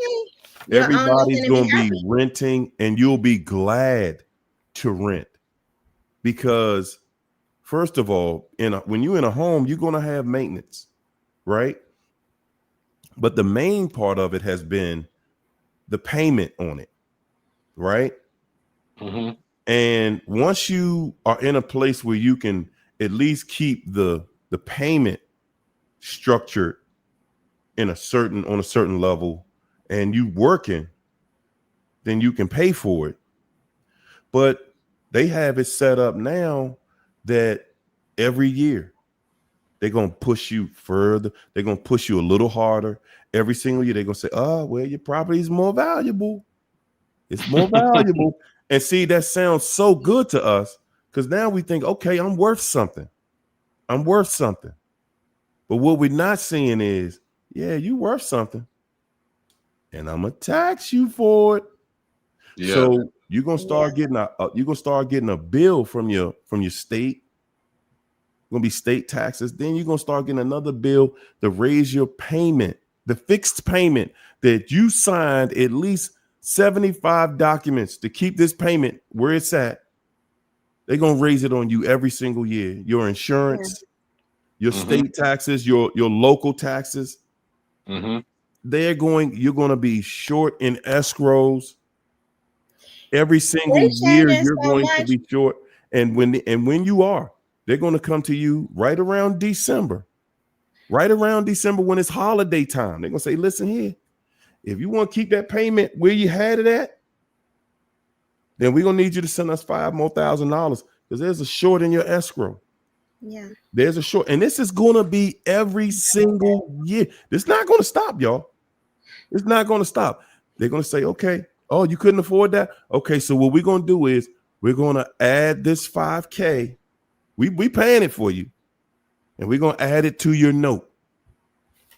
You'll own everybody's nothing and be gonna be happy. renting, and you'll be glad to rent. Because first of all, when you're in a home, you're gonna have maintenance, right? But the main part of it has been the payment on it, right? hmm And once you are in a place where you can at least keep the payment structured on a certain level, and you working, then you can pay for it. But they have it set up now that every year they're gonna push you further. They're gonna push you a little harder. Every single year they're gonna say, "Oh, well, your property is more valuable. It's more valuable." And see, that sounds so good to us because now we think, okay, I'm worth something. I'm worth something. But what we're not seeing is, yeah, you worth something, and I'm gonna tax you for it. yeah, So Yeah. you're gonna start getting a bill from your state. Gonna be state taxes. Then you're gonna start getting another bill to raise your payment, the fixed payment that you signed at least 75 documents to keep this payment where it's at. They're gonna raise it on you every single year. Your Yeah. insurance, your hmm state taxes, your local taxes. hmm You're gonna be short in escrows. Every They single year changing you're so going to much. be short. And when you are, they're going to come to you right around December. right around December when it's holiday time. They're gonna say, listen here, if you want to keep that payment where you had it at, then we're gonna need you to send us $5,000 because there's a short in your escrow. Yeah. There's a short, and this is gonna be every single year. It's not gonna stop, y'all. It's not gonna stop. They're gonna say, okay, oh, you couldn't afford that? Okay, so what we're gonna do is we're gonna add this 5K. We paying it for you, and we're gonna add it to your note.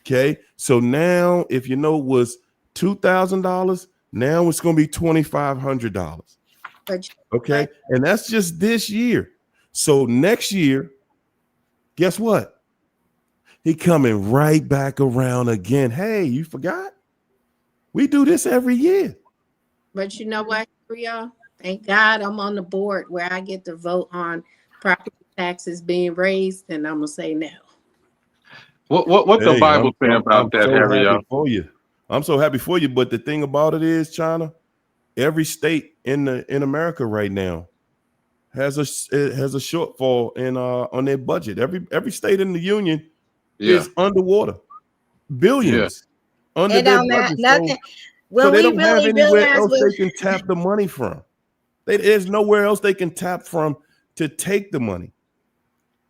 Okay, so now if your note was $2,000, now it's gonna be $2,500. Okay, and that's just this year. So next year, guess what? He coming right back around again. Hey, you forgot? We do this every year. But you know what, y'all? Thank God I'm on the board where I get to vote on property taxes being raised, and I'm gonna say no. What the Hey, Bible say about I'm that, so Harry? happy for you. I'm so happy for you. But the thing about it is, China, every state in America right now has a shortfall in on their budget. Every state in the union Yeah, is underwater, yeah. billions under It their don't matter budget. nothing. So When they we don't have really anywhere realize else what they can tap the money from. There's nowhere else they can tap from to take the money.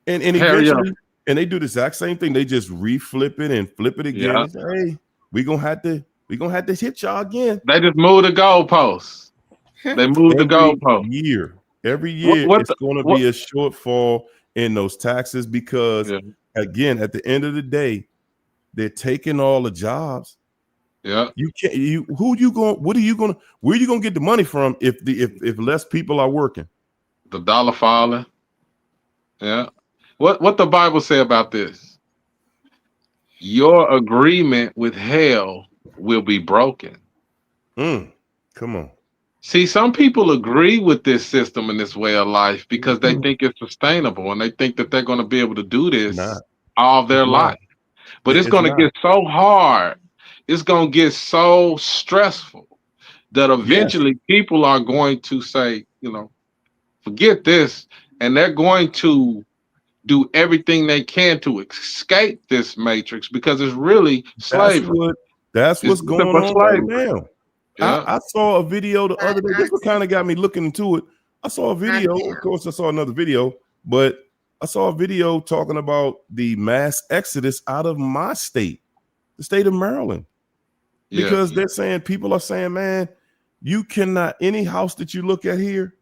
And Harry, eventually, and they do the exact same thing. They just reflip it and flip it again. yeah. And say, hey, we gonna have to hit y'all again. They just moved the goalposts. They moved the Every goalposts. year, every What? year, What? it's going to What? be a shortfall in those taxes because, Yeah, again, at the end of the day, they're taking all the jobs. yeah. You can't. Who you going? What are you going? Where are you going to get the money from if less people are working? The dollar falling. Yeah. What the Bible say about this? Your agreement with hell will be broken. Come on. See, some people agree with this system and this way of life because they think it's sustainable and they think that they're going to be able to do It's this not. all their It's life. not. But it's It's going to not. get so hard. It's going to get so stressful that Yes, eventually people are going to say, forget this. And they're going to do everything they can to escape this matrix because it's really that's slavery. what that's It's what's nothing going but on right slavery. now. Yeah. I saw a video the other day. I, This what kind of got me looking into it. I saw a I, video. Of course, I saw another video, but I saw a video talking about the mass exodus out of my state, the state of Maryland, because Yes. they're saying people are saying, man, you cannot any house that you look at here.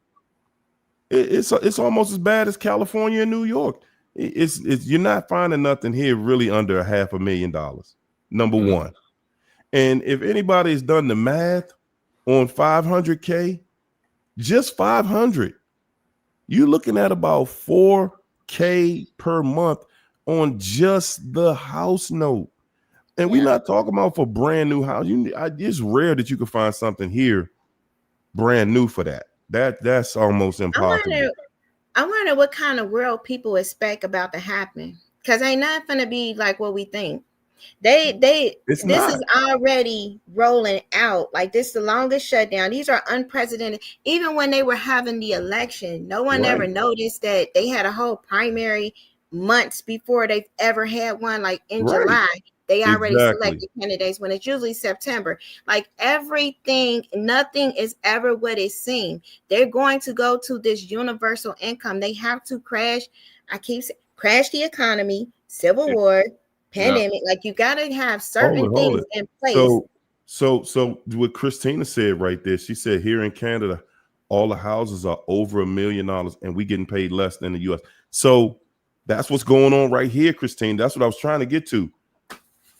It's almost as bad as California and New York. It's you're not finding nothing here really under $500,000. Number Mm. one. And if anybody's done the math on 500K, just 500, you're looking at about 4K per month on just the house note. And we're yeah. not talking about for brand new house. It's rare that you can find something here brand new for that. That's almost I impossible. wonder what kind of world people expect about to happen. Because ain't nothing gonna be like what we think. It's This not. is already rolling out. Like this is the longest shutdown. These are unprecedented. Even when they were having the election, no one ever Right. noticed that they had a whole primary months before they've ever had one. Like in Right. July, they already Exactly. selected candidates when it's usually September. Like everything, nothing is ever what it seemed. They're going to go to this universal income. They have to crash. I keep saying crash the economy, civil war, Yeah. pandemic. Like you got to have certain Hold things it. in place. So what Christina said right there, she said here in Canada, all the houses are over $1 million and we getting paid less than the US. So that's what's going on right here, Christine. That's what I was trying to get to.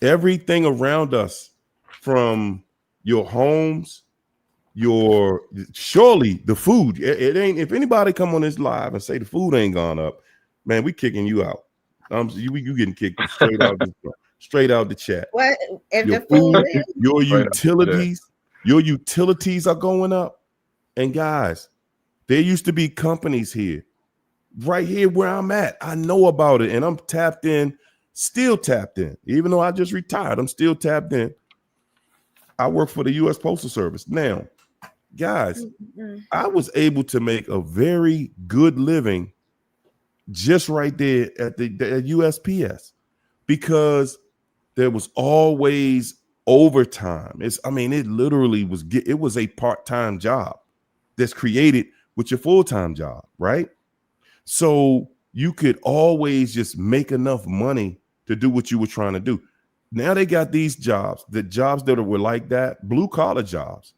Everything around us, from your homes, surely the food. It ain't, if anybody come on this live and say the food ain't gone up, man, we kicking you out. You getting kicked straight out the chat. What if Your the food food, will? your Straight up. utilities are going up. And guys, there used to be companies here, right here where I'm at. I know about it, and I'm tapped in, still tapped in. Even though I just retired, I'm still tapped in. I work for the U.S. Postal Service now, guys. I was able to make a very good living just right there at the USPS. because there was always overtime. It literally it was a part-time job that's created with your full-time job, right? So you could always just make enough money to do what you were trying to do. Now they got these jobs, the jobs that were like that, blue collar jobs.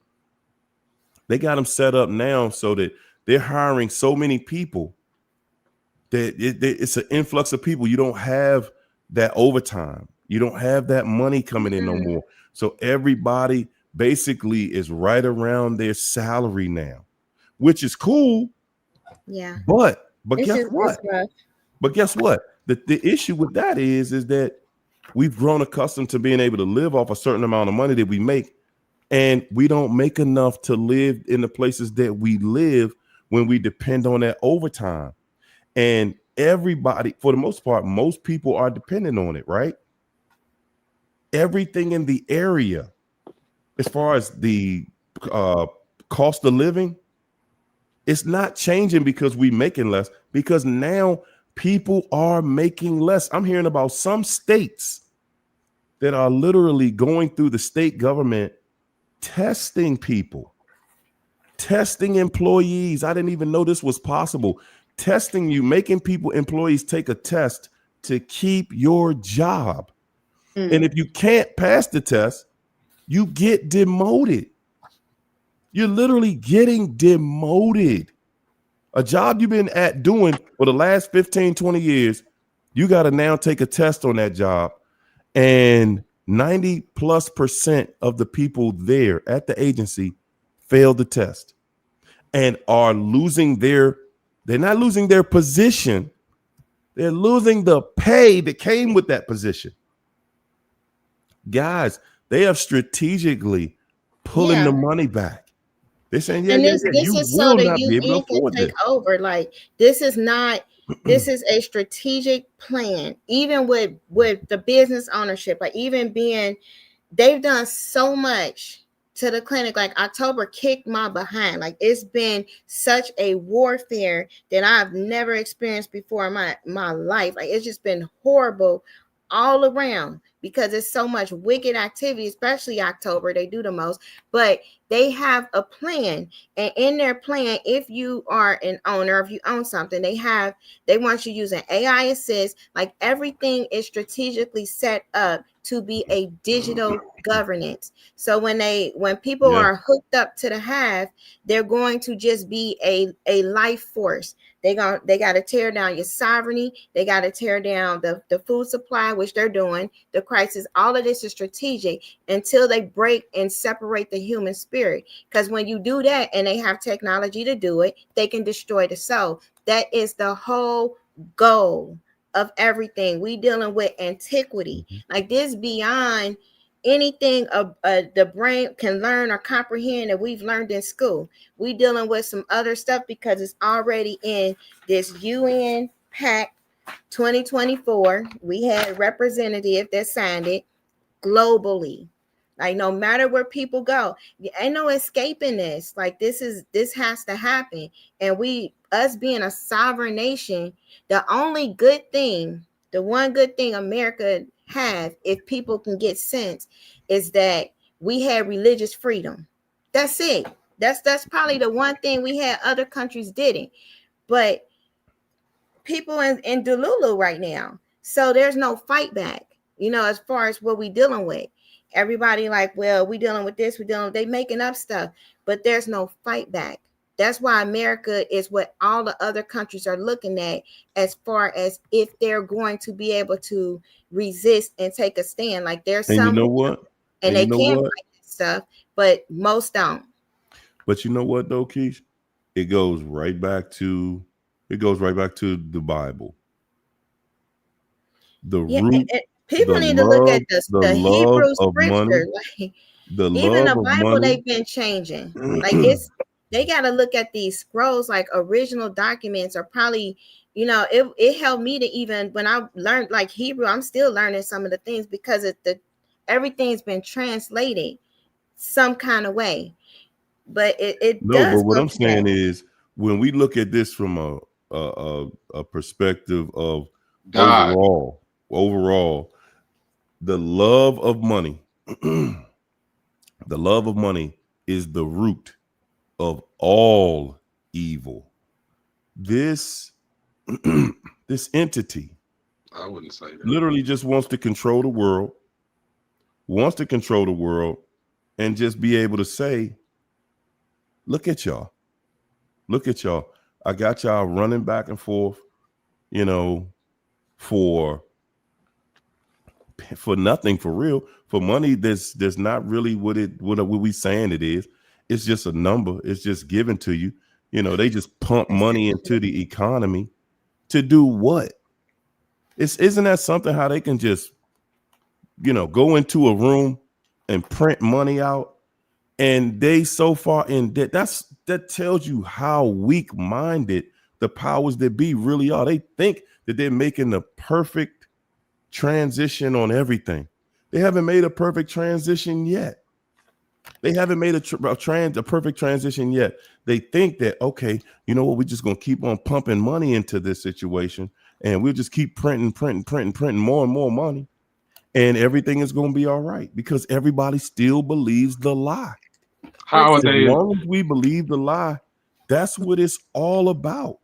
They got them set up now so that they're hiring so many people that it's an influx of people. You don't have that overtime. You don't have that money coming in no more. So everybody basically is right around their salary now, which is cool. Yeah. But It's guess just what? it's rough. But guess what? The issue with that is that we've grown accustomed to being able to live off a certain amount of money that we make, and we don't make enough to live in the places that we live when we depend on that overtime. And everybody, for the most part, most people are dependent on it, right? Everything in the area, as far as the cost of living, it's not changing because we making less, because now people are making less. I'm hearing about some states that are literally going through the state government testing people, testing employees. I didn't even know this was possible. Testing you, making people, employees take a test to keep your job. And if you can't pass the test, you get demoted. You're literally getting demoted. A job you've been at doing for the last 15, 20 years, you got to now take a test on that job. And 90+% of the people there at the agency failed the test and are they're not losing their position. They're losing the pay that came with that position. Guys, they are strategically pulling the money back. They're saying, And this you is so will the not be able to UN can afford take this. over. Like this is not. This is a strategic plan. Even with the business ownership, like even being, they've done so much to the clinic. Like October kicked my behind. Like it's been such a warfare that I've never experienced before in my life. Like it's just been horrible all around because it's so much wicked activity, especially October. They do the most, but they have a plan. And in their plan, if you are an owner, if you own something, they want you using AI assist. Like everything is strategically set up to be a digital governance. So when people are hooked up to the hive, they're going to just be a life force. They got to tear down your sovereignty. They got to tear down the food supply, which they're doing. The crisis, all of this is strategic until they break and separate the human spirit. Because when you do that, and they have technology to do it, they can destroy the soul. That is the whole goal of everything. We dealing with antiquity, like this beyond anything the brain can learn or comprehend that we've learned in school. We dealing with some other stuff because it's already in this UN Pact 2024. We had a representative that signed it globally. Like no matter where people go, ain't no escaping this. Like this has to happen. And us being a sovereign nation, the one good thing America have, if people can get sense, is that we had religious freedom. That's it. That's probably the one thing we had other countries didn't. But people in Delulu right now, so there's no fight back, as far as what we dealing with. Everybody like, well, we dealing with this, they making up stuff, but there's no fight back. That's why America is what all the other countries are looking at as far as if they're going to be able to resist and take a stand. Like there's And you some know what? and they can fight this stuff, but most don't. But you know what though, Keish? It goes right back to the Bible. The root, people the need to look at the love Hebrew of money, scripture. Like the even love the of Bible, money. they've been changing. Like they got to look at these scrolls, like original documents are probably, it helped me to, even when I learned like Hebrew, I'm still learning some of the things because everything's been translated some kind of way. But it No, but does what go I'm saying together. is when we look at this from a perspective of God. overall, The love of money, the love of money is the root of all evil. This this entity I wouldn't say that. literally just wants to control the world, wants to control the world, and just be able to say, look at y'all. Look at y'all. I got y'all running back and forth, you know, for nothing, for real, for money that's not really what we saying it is. It's just a number. It's just given to you. You know, they just pump money into the economy to do what? Isn't that something how they can just, go into a room and print money out, and they so far in debt. That tells you how weak-minded the powers that be really are. They think that they're making the perfect transition on everything. They haven't made a perfect transition yet. They haven't made a perfect transition yet. They think that, okay, you know what, we're just going to keep on pumping money into this situation, and we'll just keep printing more and more money, and everything is going to be all right, because everybody still believes the lie. How are As they? long as we believe the lie, that's what it's all about.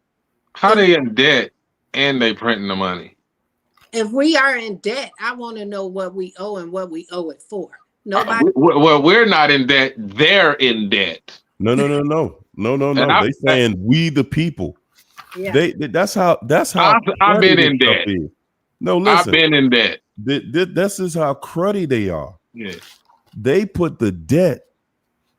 How they in debt and they printing the money? If we are in debt, I want to know what we owe and what we owe it for. Nobody. Well, we're not in debt. They're in debt. No. And They saying we the people. Yeah. That's how I've cruddy been this in stuff debt. is. No, I've listen. been in debt. This is how cruddy they are. Yeah. They put the debt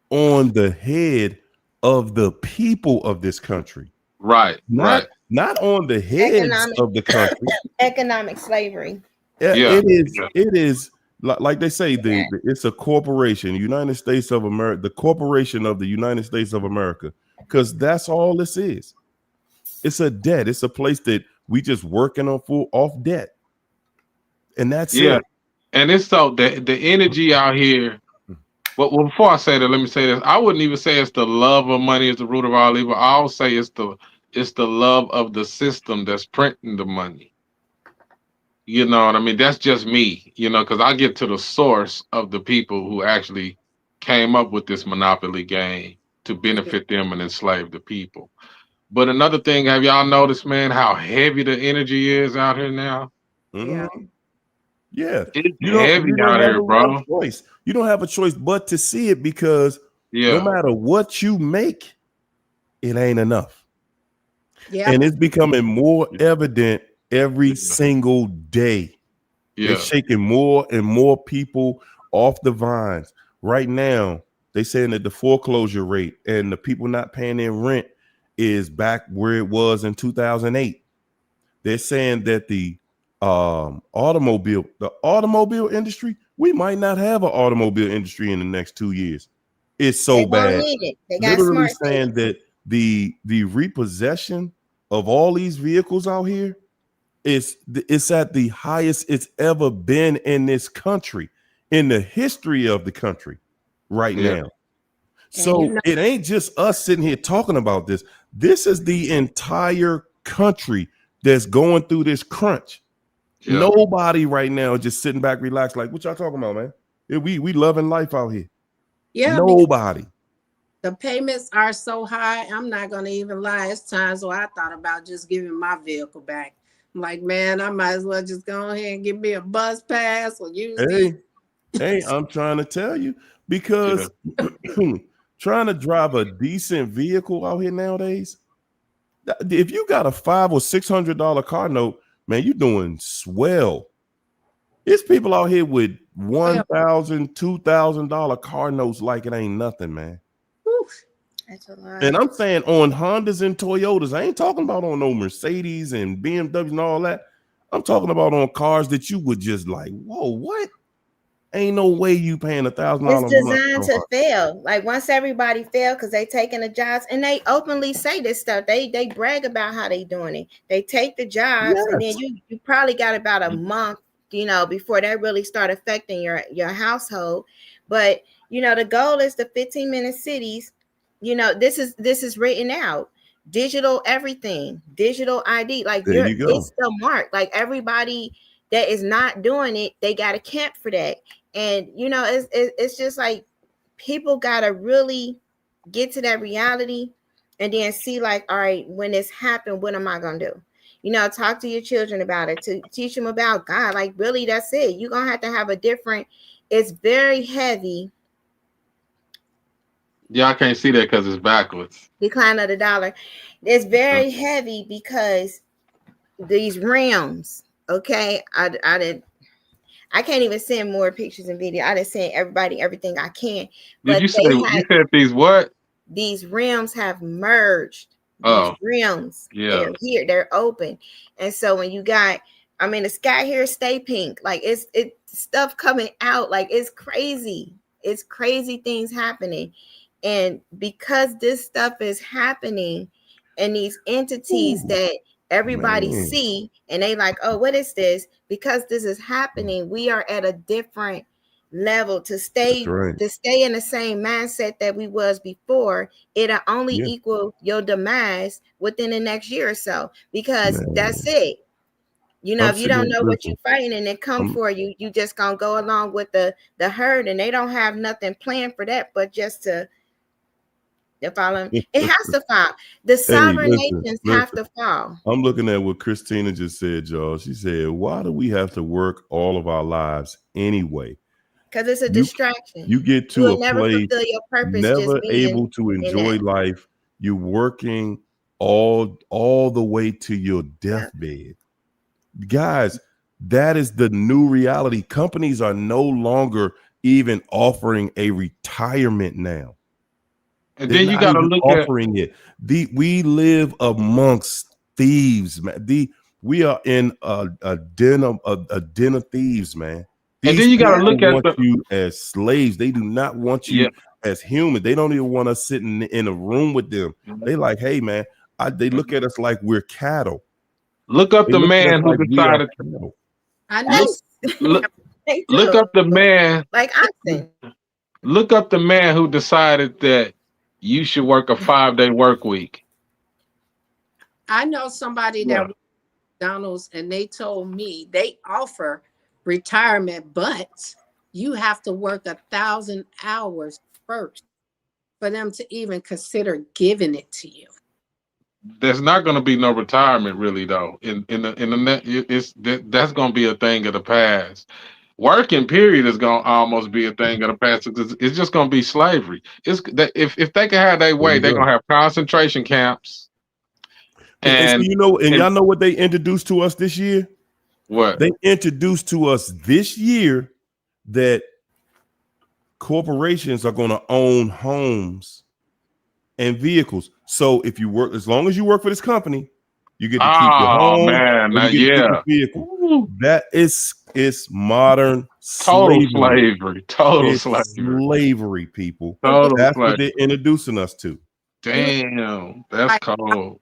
on the head of the people of this country. Right. Right. Not on the heads of the country. Economic slavery. Yeah. It is like they say, it's a corporation, United States of America, the corporation of the United States of America, because that's all this is. It's a debt. It's a place that we just working on off debt, and that's it. And it's so the energy out here. Well, before I say that, let me say this. I wouldn't even say it's the love of money is the root of all evil. I'll say it's the love of the system that's printing the money. You know what I mean? That's just me, because I get to the source of the people who actually came up with this monopoly game to benefit them and enslave the people. But another thing, have y'all noticed, man, how heavy the energy is out here now? Yeah. Mm-hmm. Yeah, It's you heavy don't out have here, a bro. choice. You don't have a choice but to see it, because no Yeah. matter what you make, it ain't enough. Yeah. And it's becoming more evident every single day. They're Yeah. shaking more and more people off the vines. Right now, they saying that the foreclosure rate and the people not paying their rent is back where it was in 2008. They're saying that the automobile industry, we might not have an automobile industry in the next 2 years. It's so They won't bad. need it. They got Literally smart saying cities. that the repossession of all these vehicles out here, it's at the highest it's ever been in this country, in the history of the country right Yeah. now. And So it ain't just us sitting here talking about this. This is the entire country that's going through this crunch. Yeah. Nobody right now is just sitting back, relaxed, like, what y'all talking about, man? Yeah, we loving life out here. yeah, because Nobody. the payments are so high. I'm not gonna even lie. It's times where I thought about just giving my vehicle back. I'm like, man, I might as well just go ahead and give me a bus pass or use these. Hey, I'm trying to tell you, Yeah. because trying to drive a decent vehicle out here nowadays, if you got a $500 or $600 car note, man, you're doing swell. There's people out here with $1,000, $2,000 car notes like it ain't nothing, man. Whew. That's a lot. And I'm saying on Hondas and Toyotas. I ain't talking about on no Mercedes and BMWs and all that. I'm talking about on cars that you would just like, whoa, what? Ain't no way you paying $1,000 It's a month. designed to fail. Like once everybody fail because they taking the jobs, and they openly say this stuff. They brag about how they doing it. They take the jobs, and then you probably got about a month, before that really start affecting your household. But the goal is the 15-minute cities. This is written out. Digital everything, digital ID. Like There you go. it's the mark. Like everybody that is not doing it, they got a camp for that. And you know, it's just like people gotta really get to that reality and then see like, all right, when this happened, what am I gonna do? You know, talk to your children about it, to teach them about God. Like, really, that's it. You're gonna have a different, it's very heavy. Yeah, I can't see that because it's backwards. Decline of the dollar. It's very heavy because these realms, okay. I can't even send more pictures and video. I just send everybody everything I can. Did But you say they you have, said these what? these realms have merged. These Oh, realms, yeah. they're here, they're open. And so when you got, I mean, the sky here stay pink. Like it's stuff coming out. Like it's crazy. It's crazy things happening. And because this stuff is happening and these entities Ooh, that everybody man. see and they like, oh, what is this? Because this is happening, we are at a different level. To That's stay right. in the same mindset that we was before, it'll only Yeah, equal your demise within the next year or so, because that's man. it. You know, I'm if you don't sitting. know what you're Listen, fighting and it come I'm. for you, you just gonna go along with the herd, and they don't have nothing planned for that but just to follow. It has to fall. The Hey, sovereign listen, nations have listen. to fall I'm looking at what Christina just said, y'all. She said, "Why do we have to work all of our lives anyway? because it's a You distraction. you get You to will a never place fulfill your purpose just never being able to in enjoy that. life. You working all the way to your Yeah. deathbed, guys. That is the new reality. Companies are no longer even offering a retirement now. And They're then you not got to even look at, offering it. We live amongst thieves, man. We are in a den of thieves, man. and then These you got to people look at want the, you as slaves. They do not want yeah. you as human. They don't even want us sitting in a room with them. They like, hey, man. They look at us like we're cattle. Look up They the look at us man who like we are decided. cattle. I know Look, Yes. look, They look do. up the man. Like oxen. Look up the man who decided that you should work a 5-day work week. I know somebody that Yeah. worked at McDonald's and they told me they offer retirement, but you have to work 1,000 hours first for them to even consider giving it to you. There's not going to be no retirement, really, though. In the net, that's going to be a thing of the past. Working period is going to almost be a thing of the past because it's just going to be slavery. It's that if they can have their There way, you they're go. going to have concentration camps And so and and and y'all know what they introduced to us this year? what? They introduced to us this year that corporations are going to own homes and vehicles. So if you work, as long as you work for this company, you get to keep your Oh home man, and you get to keep your yeah, vehicle. Woo. That is modern Total slavery. slavery, total It's slavery, slavery, people. And then, total That's what they're slavery. introducing us to. and then Damn, that's like, cold.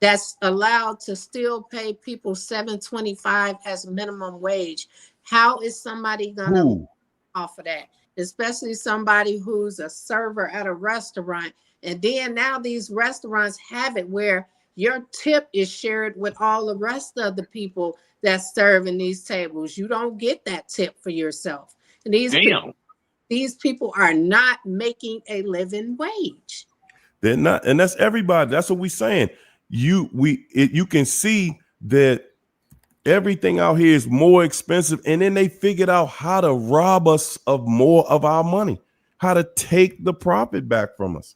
that's allowed to still pay people 7.25 as minimum wage. How is somebody gonna live Who? off of that? Especially somebody who's a server at a restaurant. And then now these restaurants have it where your tip is shared with all the rest of the people that serve in these tables. You don't get that tip for yourself. And Damn. these people are not making a living wage. They're not, and that's everybody. That's what we're saying. You can see that everything out here is more expensive, and then they figured out how to rob us of more of our money, how to take the profit back from us.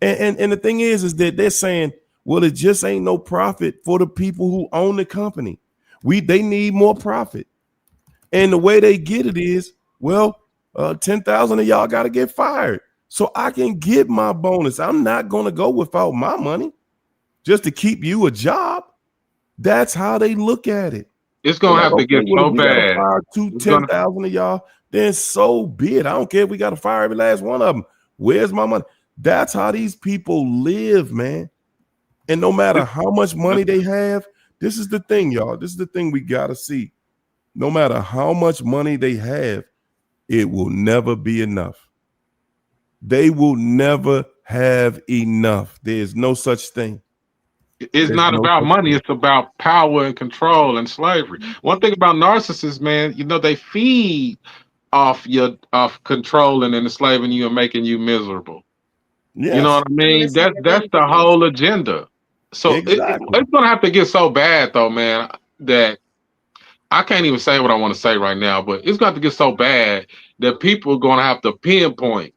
And the thing is that they're saying, well, it just ain't no profit for the people who own the company. They need more profit, and the way they get it is, well, 10,000 of y'all got to get fired so I can get my bonus. I'm not gonna go without my money just to keep you a job. That's how they look at it. It's They're gonna like, have to okay, get well, if so we got to bad. fire It's ten gonna thousand of y'all, then so be it. I don't care if we got to fire every last one of them. Where's my money? That's how these people live, man. And no matter it, how much money they have, this is the thing, y'all. This is the thing we got to see. No matter how much money they have, it will never be enough. They will never have enough. There is no such thing. It's There's not no about such money. thing. It's about power and control and slavery. One thing about narcissists, man, they feed off controlling and enslaving you and making you miserable. You know Yes, what I mean? Listen to That's the benefits. whole agenda. So exactly. it's gonna have to get so bad though, man, that I can't even say what I want to say right now, but it's got to get so bad that people are gonna have to pinpoint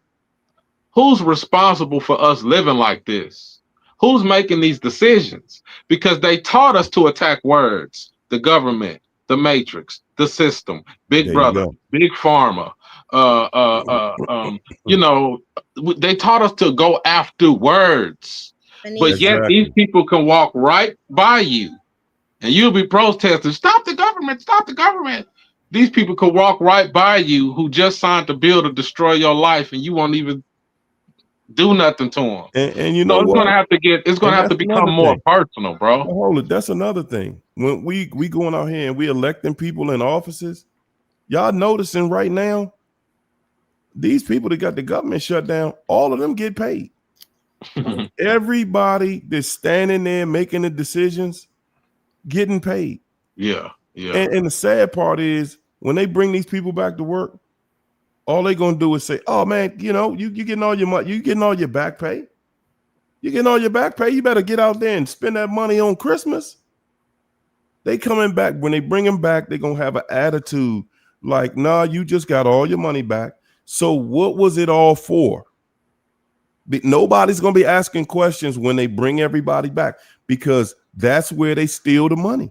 who's responsible for us living like this? Who's making these decisions? Because they taught us to attack words, the government, the matrix, the system, Big There you Brother, go. Big Pharma. Uh, uh, uh, um, you know, they taught us to go after words, but Benicia. yet these Exactly. people can walk right by you, and you'll be protesting, "Stop the government! Stop the government!" These people could walk right by you who just signed a bill to destroy your life, and you won't even do nothing to them. And you So know what? it's gonna And have that's to become another more thing. personal, bro. Now, hold it. That's another thing. When we going out here and we electing people in offices, y'all noticing right now, these people that got the government shut down, all of them get paid. Everybody that's standing there making the decisions, getting paid. Yeah, yeah, And the sad part is when they bring these people back to work, all they gonna do is say, "Oh man, you getting all your money, you getting all your back pay, you getting all your back pay. You better get out there and spend that money on Christmas." They coming back when they bring them back, they're gonna have an attitude like, "Nah, you just got all your money back. So what was it all for?" Nobody's gonna be asking questions when they bring everybody back because that's where they steal the money.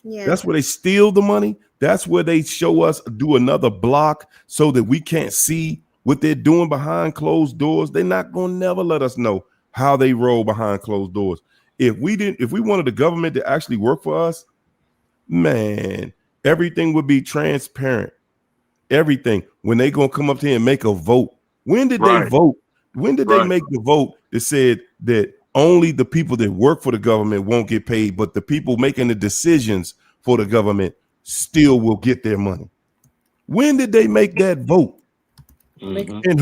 Yeah. That's where they steal the money. That's where they show us do another block so that we can't see what they're doing behind closed doors. They're not gonna never let us know how they roll behind closed doors. If we wanted the government to actually work for us, man, everything would be transparent. Everything. When they gonna come up here and make a vote. When did they right, vote? When did they right. make the vote that said that only the people that work for the government won't get paid, but the people making the decisions for the government still will get their money? When did they make that vote? Hmm. And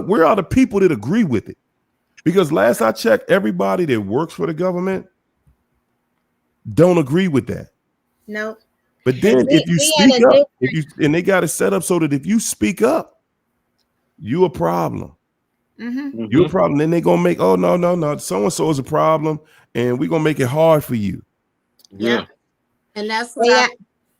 where are the people that agree with it? Because last I checked, everybody that works for the government don't agree with that. No. But then if you We in speak a up, different. and they got it set up so that if you speak up, you a problem. You're a Hmm. problem. Then they're gonna make, oh no, no, no, so and so is a problem, and we're gonna make it hard for you. Yep. Yeah. And that's what Yeah.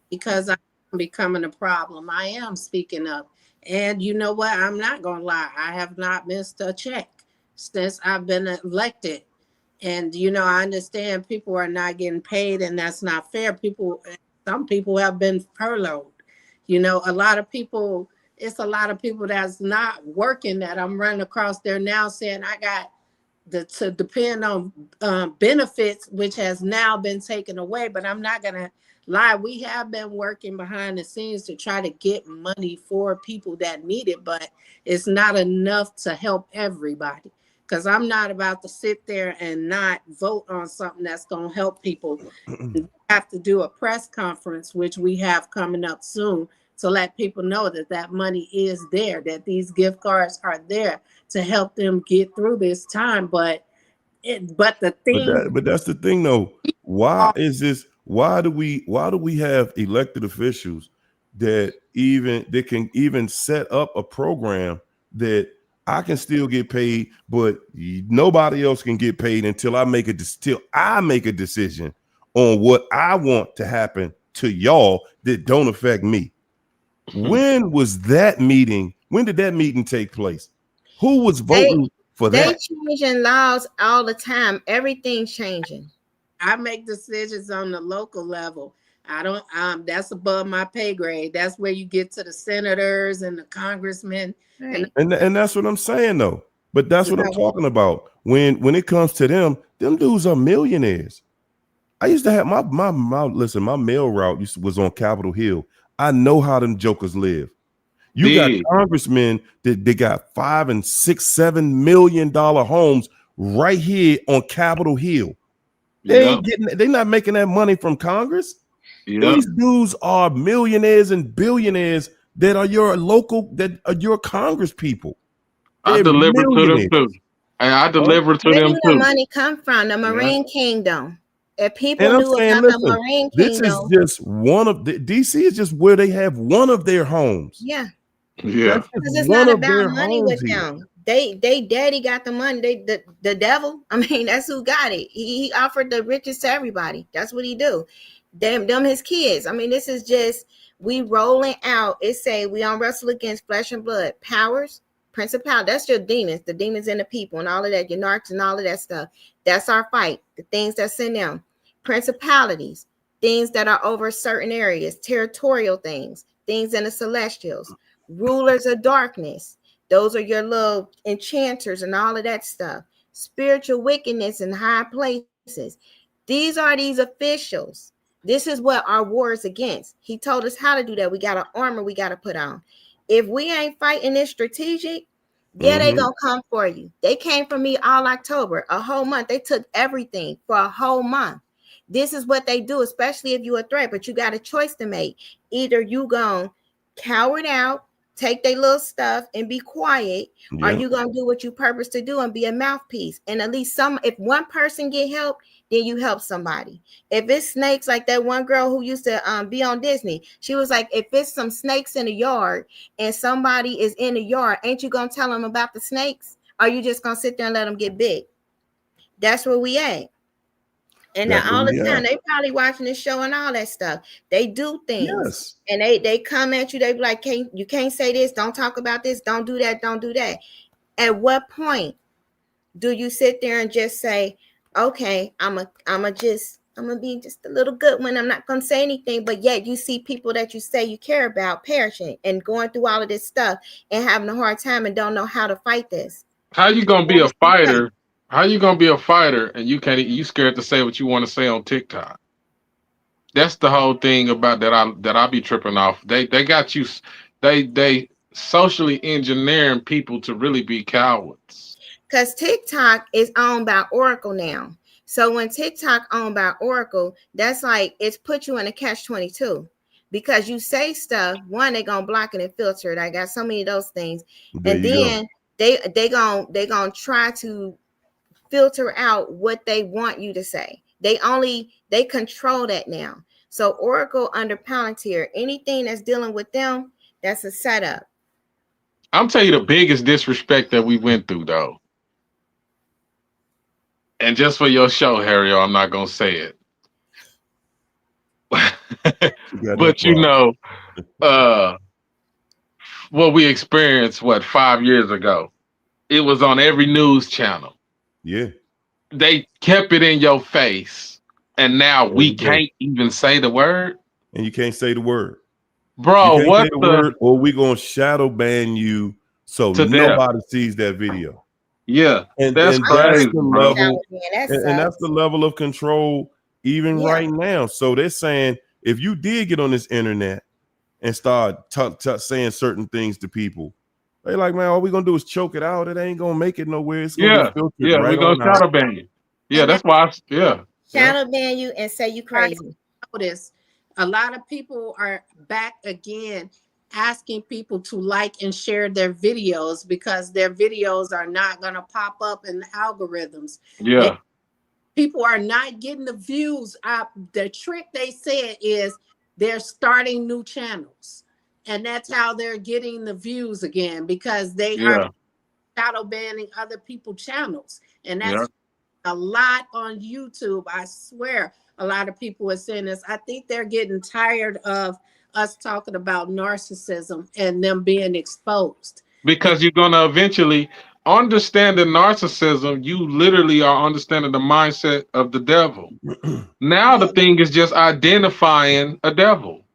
because I'm becoming a problem. I am speaking up. And you know what? I'm not going to lie. I have not missed a check since I've been elected. And, I understand people are not getting paid and that's not fair. Some people have been furloughed. A lot of people, it's a lot of people that's not working that I'm running across there now saying I got to depend on benefits, which has now been taken away. But I'm not going to lie. We have been working behind the scenes to try to get money for people that need it, but it's not enough to help everybody. Because I'm not about to sit there and not vote on something that's going to help people. We have to do a press conference, which we have coming up soon, to let people know that that money is there, that these gift cards are there to help them get through this time. But the thing But that's the thing though. Why are, is this? Why do we have elected officials that can even set up a program that I can still get paid, but nobody else can get paid until I make a decision on what I want to happen to y'all that don't affect me. When was that meeting? When did that meeting take place? Who was They voting for they that? changing laws all the time. Everything's changing. I make decisions on the local level. I don't that's above my pay grade. That's where you get to the senators and the congressmen and Right. And that's what I'm saying though. But that's what I'm Right. talking about. When it comes to them dudes are millionaires. I used to have my mail route was on Capitol Hill. I know how them jokers live. You got Big. congressmen that they got $5 and $6, $7 million homes right here on Capitol Hill. Yep. They're not making that money from Congress. Yep. These dudes are millionaires and billionaires that are your Congress people. I They're delivered to them millionaires. too. And I Oh, deliver to Where do them the too. money come from? The Yeah. Marine Kingdom. If people and I'm knew saying, about the listen, Marine this is Kingdom, just one of the DC is just where they have one of their homes. yeah. Yeah. That's just Because it's one not of about their money with homes here. them. They daddy got the money. They the devil. I mean, that's who got it. He offered the riches to everybody. That's what he do. Them his kids. I mean, this is just we rolling out. It say we don't wrestle against flesh and blood, powers, principality. That's your demons, the demons in the people, and all of that, your narcs and all of that stuff. That's our fight. The things that's in them, principalities, things that are over certain areas, territorial things, things in the celestials, rulers of darkness. Those are your little enchanters and all of that stuff. Spiritual wickedness in high places. These are these officials. This is what our war is against. He told us how to do that. We got an armor we got to put on. If we ain't fighting this strategic, yeah, they Mm-hmm. gonna come for you. They came for me all October, a whole month. They took everything for a whole month. This is what they do, especially if you're a threat. But you got a choice to make. Either you gonna cower it out, take their little stuff and be quiet, or Yeah. you gonna do what you purpose to do and be a mouthpiece. And at least some, if one person get help, then you help somebody. If it's snakes, like that one girl who used to be on Disney, she was like, if it's some snakes in the yard and somebody is in the yard, ain't you gonna tell them about the snakes? Or are you just gonna sit there and let them get big? That's where we at. And now That's where all the we time at. they probably watching this show and all that stuff. They do things Yes. and they come at you. They be like, you can't say this, don't talk about this, don't do that, don't do that. At what point do you sit there and just say, okay, I'm gonna be just a little good one. I'm not gonna say anything, but yet you see people that you say you care about perishing and going through all of this stuff and having a hard time and don't know how to fight this. How you gonna be a fighter? How you gonna be a fighter and you can't? You scared to say what you want to say on TikTok? That's the whole thing about that I be tripping off. They got you. They socially engineering people to really be cowards. Because TikTok is owned by Oracle now. So when TikTok owned by Oracle, that's like it's put you in a catch-22 because you say stuff. One, they're gonna block it and filter it. I got so many of those things, There and you go. then they gonna try to filter out what they want you to say. They control that now. So Oracle under Palantir, anything that's dealing with them, that's a setup. I'm telling you the biggest disrespect that we went through though. And just for your show, Harry, I'm not gonna say it. You got no But you problem. know, uh what we experienced 5 years ago. It was on every news channel. Yeah. They kept it in your face. And now we Every day. can't even say the word. And you can't say the word. You Bro, can't say what the the word, or we're gonna shadow ban you so to death? nobody sees that video. Yeah, And that's and I don't that's crazy, the like bro. shadow level, ban. That and that's the sucks. level of control even Yeah. right now. So they're saying if you did get on this internet and start saying certain things to people, they like, man, all we gonna do is choke it out. It ain't gonna make it nowhere. It's gonna get Yeah, filtered yeah, we're right gonna on out. shadow ban you. Yeah, And now that's why. Yeah, yeah, shadow ban you and say you Right. crazy. Notice a lot of people are back again asking people to like and share their videos because their videos are not going to pop up in the algorithms. They yeah. people are not getting the views up. The trick they said is they're starting new channels. And that's how they're getting the views again because they are Yeah, shadow banning other people's channels. And yeah. that's a lot on YouTube. I swear a lot of people are saying this. I think they're getting tired of us talking about narcissism and them being exposed. And Because you're gonna eventually understand the narcissism. You literally are understanding the mindset of the devil. Now the Yeah. thing is just identifying a devil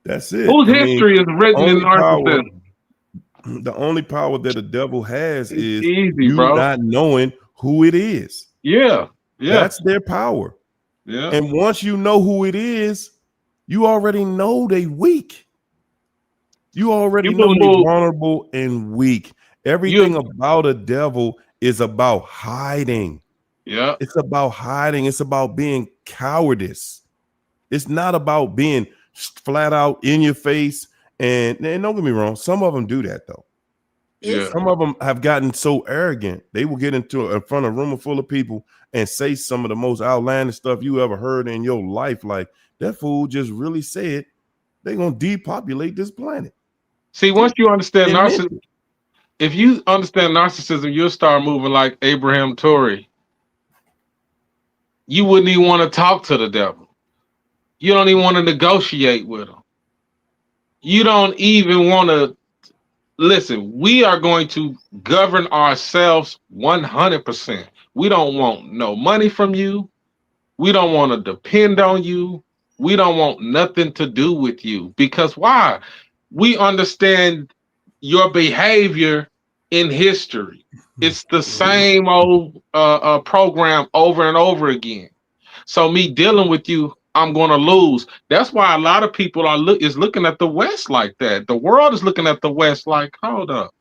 That's it. whose I mean, history is the written in only power, narcissism. the only power that a devil has It's is easy, you bro. not knowing who it is. Yeah, yeah, That's their power. yeah. And once you know who it is, you already know they weak. You You already will know they move. vulnerable and weak. Everything You, about a devil is about hiding. yeah. It's about hiding. It's about being cowardice. It's not about being flat out in your face. And don't get me wrong, some of them do that though. Yeah. It's Some of them have gotten so arrogant, they will get in front of a room full of people and say some of the most outlandish stuff you ever heard in your life. Like that fool just really said they're gonna depopulate this planet. See, once you understand And meant narcissism, it. if you understand narcissism, you'll start moving like Abraham Tory. You wouldn't even want to talk to the devil. You don't even want to negotiate with him. You don't even want to listen. We are going to govern ourselves 100%. We don't want no money from you. We don't want to depend on you. We don't want nothing to do with you. Because why? We understand your behavior in history. It's the same old program over and over again. So me dealing with you, I'm going to lose. That's why a lot of people is looking at the West like that. The world is looking at the West like, hold up,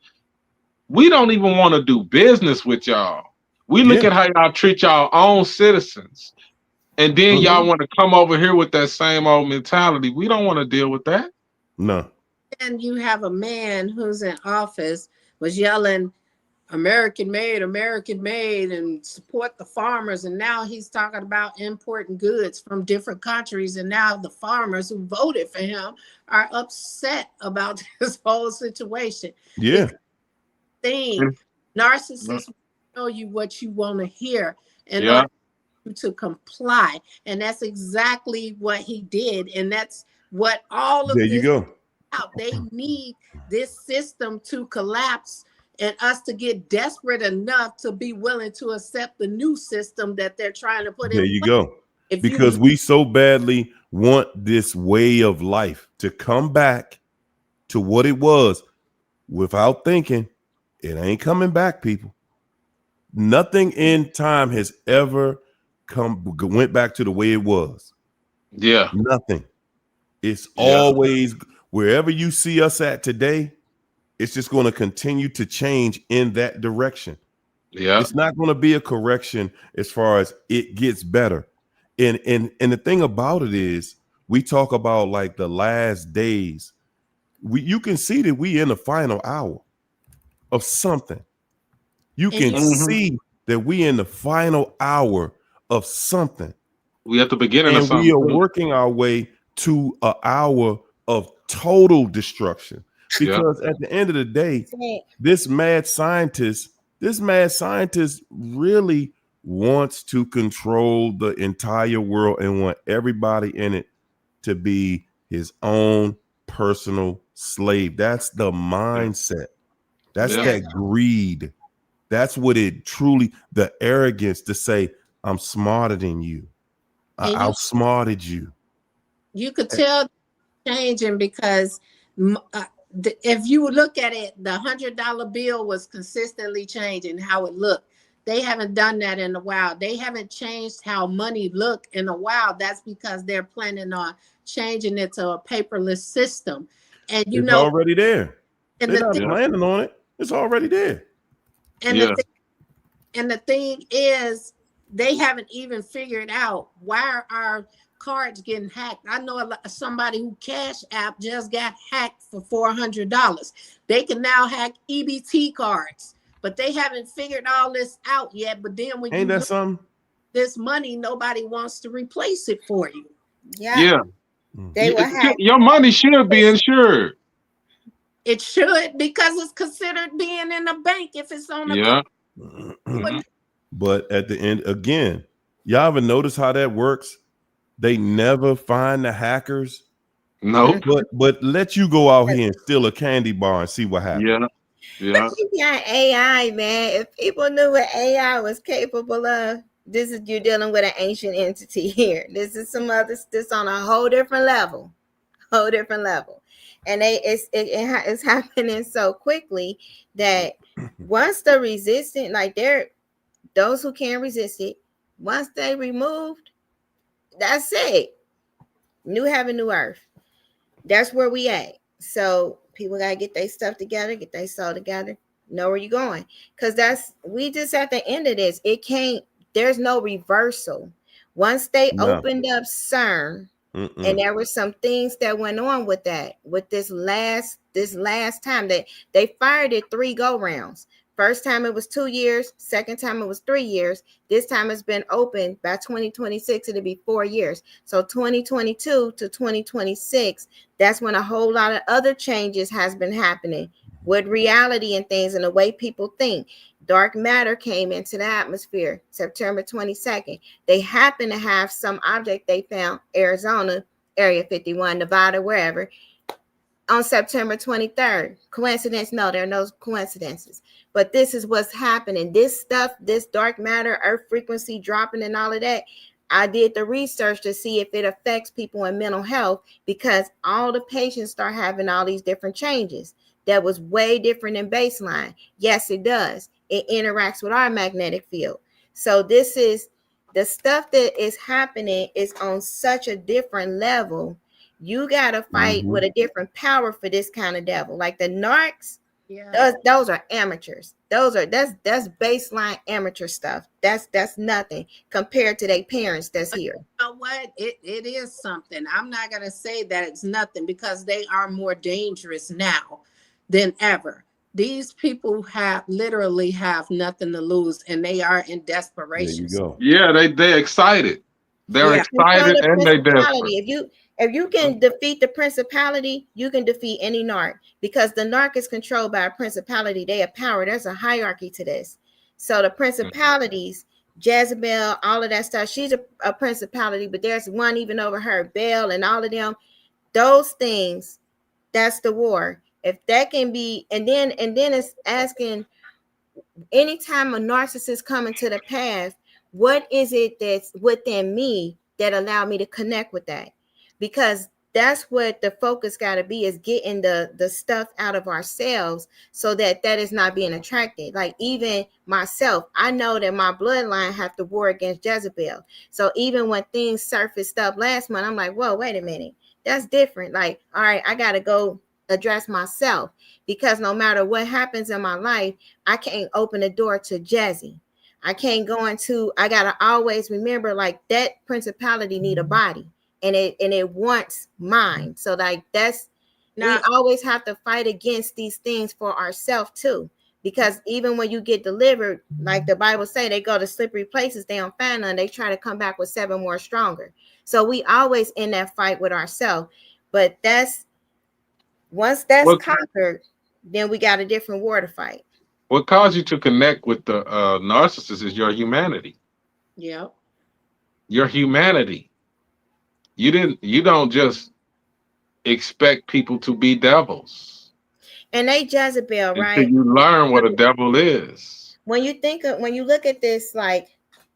we don't even want to do business with y'all. We look Yeah. at how y'all treat y'all own citizens, and then y'all Mhm. want to come over here with that same old mentality. We don't want to deal with that. No. and you have a man who's in office was yelling American made, and support the farmers. And now he's talking about importing goods from different countries. And now the farmers who voted for him are upset about this whole situation. Yeah. Because thing, narcissists tell you what you want to hear in Yeah, order to comply. And that's exactly what he did. And that's what all There of you this go. out. They need this system to collapse and us to get desperate enough to be willing to accept the new system that they're trying to put There in you place. go. If you Because look we so badly want this way of life to come back to what it was without thinking, it ain't coming back, people. Nothing in time has ever went back to the way it was. yeah, Nothing. It's yeah, always wherever you see us at today, it's just going to continue to change in that direction. yeah, It's not going to be a correction as far as it gets better. And the thing about it is, we talk about like the last days. You can see that we in the final hour of something. You and can you hmm see that we in the final hour of something. we at the beginning of And we something are too. working our way to an hour of total destruction. Yeah, Because at the end of the day, this mad scientist, this mad scientist really wants to control the entire world and want everybody in it to be his own personal slave. That's the yeah, mindset. That's yeah, yeah, that greed. That's what it truly, the arrogance to say, I'm smarter than you. I and outsmarted you. you could tell changing because if you look at it, the $100 bill was consistently changing how it looked. They haven't done that in a while. They haven't changed how money look in a while. That's because they're planning on changing it to a paperless system. And you It's know, already there. and They're the not thing, yeah, planning on it. It's already there. and the yeah. thing, and the thing is, they haven't even figured out why our cards getting hacked. I know somebody who Cash App just got hacked for $400. They can now hack EBT cards, but they haven't figured all this out yet. But then when Ain't you that lose something? this money, nobody wants to replace it for you. Yeah, Yeah. Mm. they will have. Your money should be insured. It should, because it's considered being in a bank if it's on a card. Yeah. Hmm. But at the end, again, y'all ever notice how that works? They never find the hackers, Nope. but let you go out here and steal a candy bar and see what happens. Yeah. But Yeah. you got AI, man. If people knew what AI was capable of, this is you're dealing with an ancient entity here. This is some other this on a whole different level, whole different level, and it's happening so quickly that once the resistant, like they're those who can't resist it, once they removed, that's it. New heaven, new earth. That's where we at. So people gotta get their stuff together, get their soul together, know where you're going. Cause that's we just at the end of this. It can't, there's no reversal. Once they No. opened up CERN, And Mm-mm. there were some things that went on with that, with this last time that they fired it 3 go rounds. First time it was 2 years, second time it was 3 years. This time it's been open. By 2026 it'll be 4 years. So 2022 to 2026, that's when a whole lot of other changes has been happening with reality and things and the way people think. Dark matter came into the atmosphere September 22nd. They happen to have some object they found, Arizona, Area 51, Nevada, wherever, on September 23rd. Coincidence? No, there are no coincidences. But this is what's happening. This stuff, this dark matter, earth frequency dropping and all of that, I did the research to see if it affects people in mental health, because all the patients start having all these different changes that was way different than baseline. Yes, it does. It interacts with our magnetic field. So this is the stuff that is happening is on such a different level. You gotta fight Mm-hmm. with a different power for this kind of devil. Like the narcs, Yeah. those are amateurs. That's baseline amateur stuff. That's nothing compared to their parents that's But here. you know what? It is something. I'm not gonna say that it's nothing because they are more dangerous now than ever. These people have literally have nothing to lose and they are in There you desperation. go. Yeah, they excited. They're Yeah. Control excited the and they desperate. principality. If you can defeat the principality, you can defeat any narc, because the narc is controlled by a principality. They have power. There's a hierarchy to this. So the Mhm. principalities, Jezebel, all of that stuff, she's a principality, but there's one even over her, Baal, and all of them. Those things, that's the war. If that can be, and then it's asking, anytime a narcissist come into the path, what is it that's within me that allow me to connect with that? Because that's what the focus got to be, is getting the stuff out of ourselves so that that is not being attracted. Like even myself, I know that my bloodline have to war against Jezebel. So even when things surfaced up last month, I'm like, whoa, wait a minute, that's different. Like, all right, I got to go address myself, because no matter what happens in my life, I can't open the door to Jazzy. I can't go into, I gotta always remember, like, that principality need a body, and it wants mine. So like that's, we Now, always have to fight against these things for ourselves too. Because even when you get delivered, like the Bible say, they go to slippery places, they don't find none, they try to come back with 7 more stronger. So we always in that fight with ourselves. But that's, once that's What conquered, then we got a different war to fight. what caused you to connect with the narcissist is your humanity. yeah. Your humanity. You don't just expect people to be devils And they Jezebel, until right? you learn what a devil is. When you think of, when you look at this like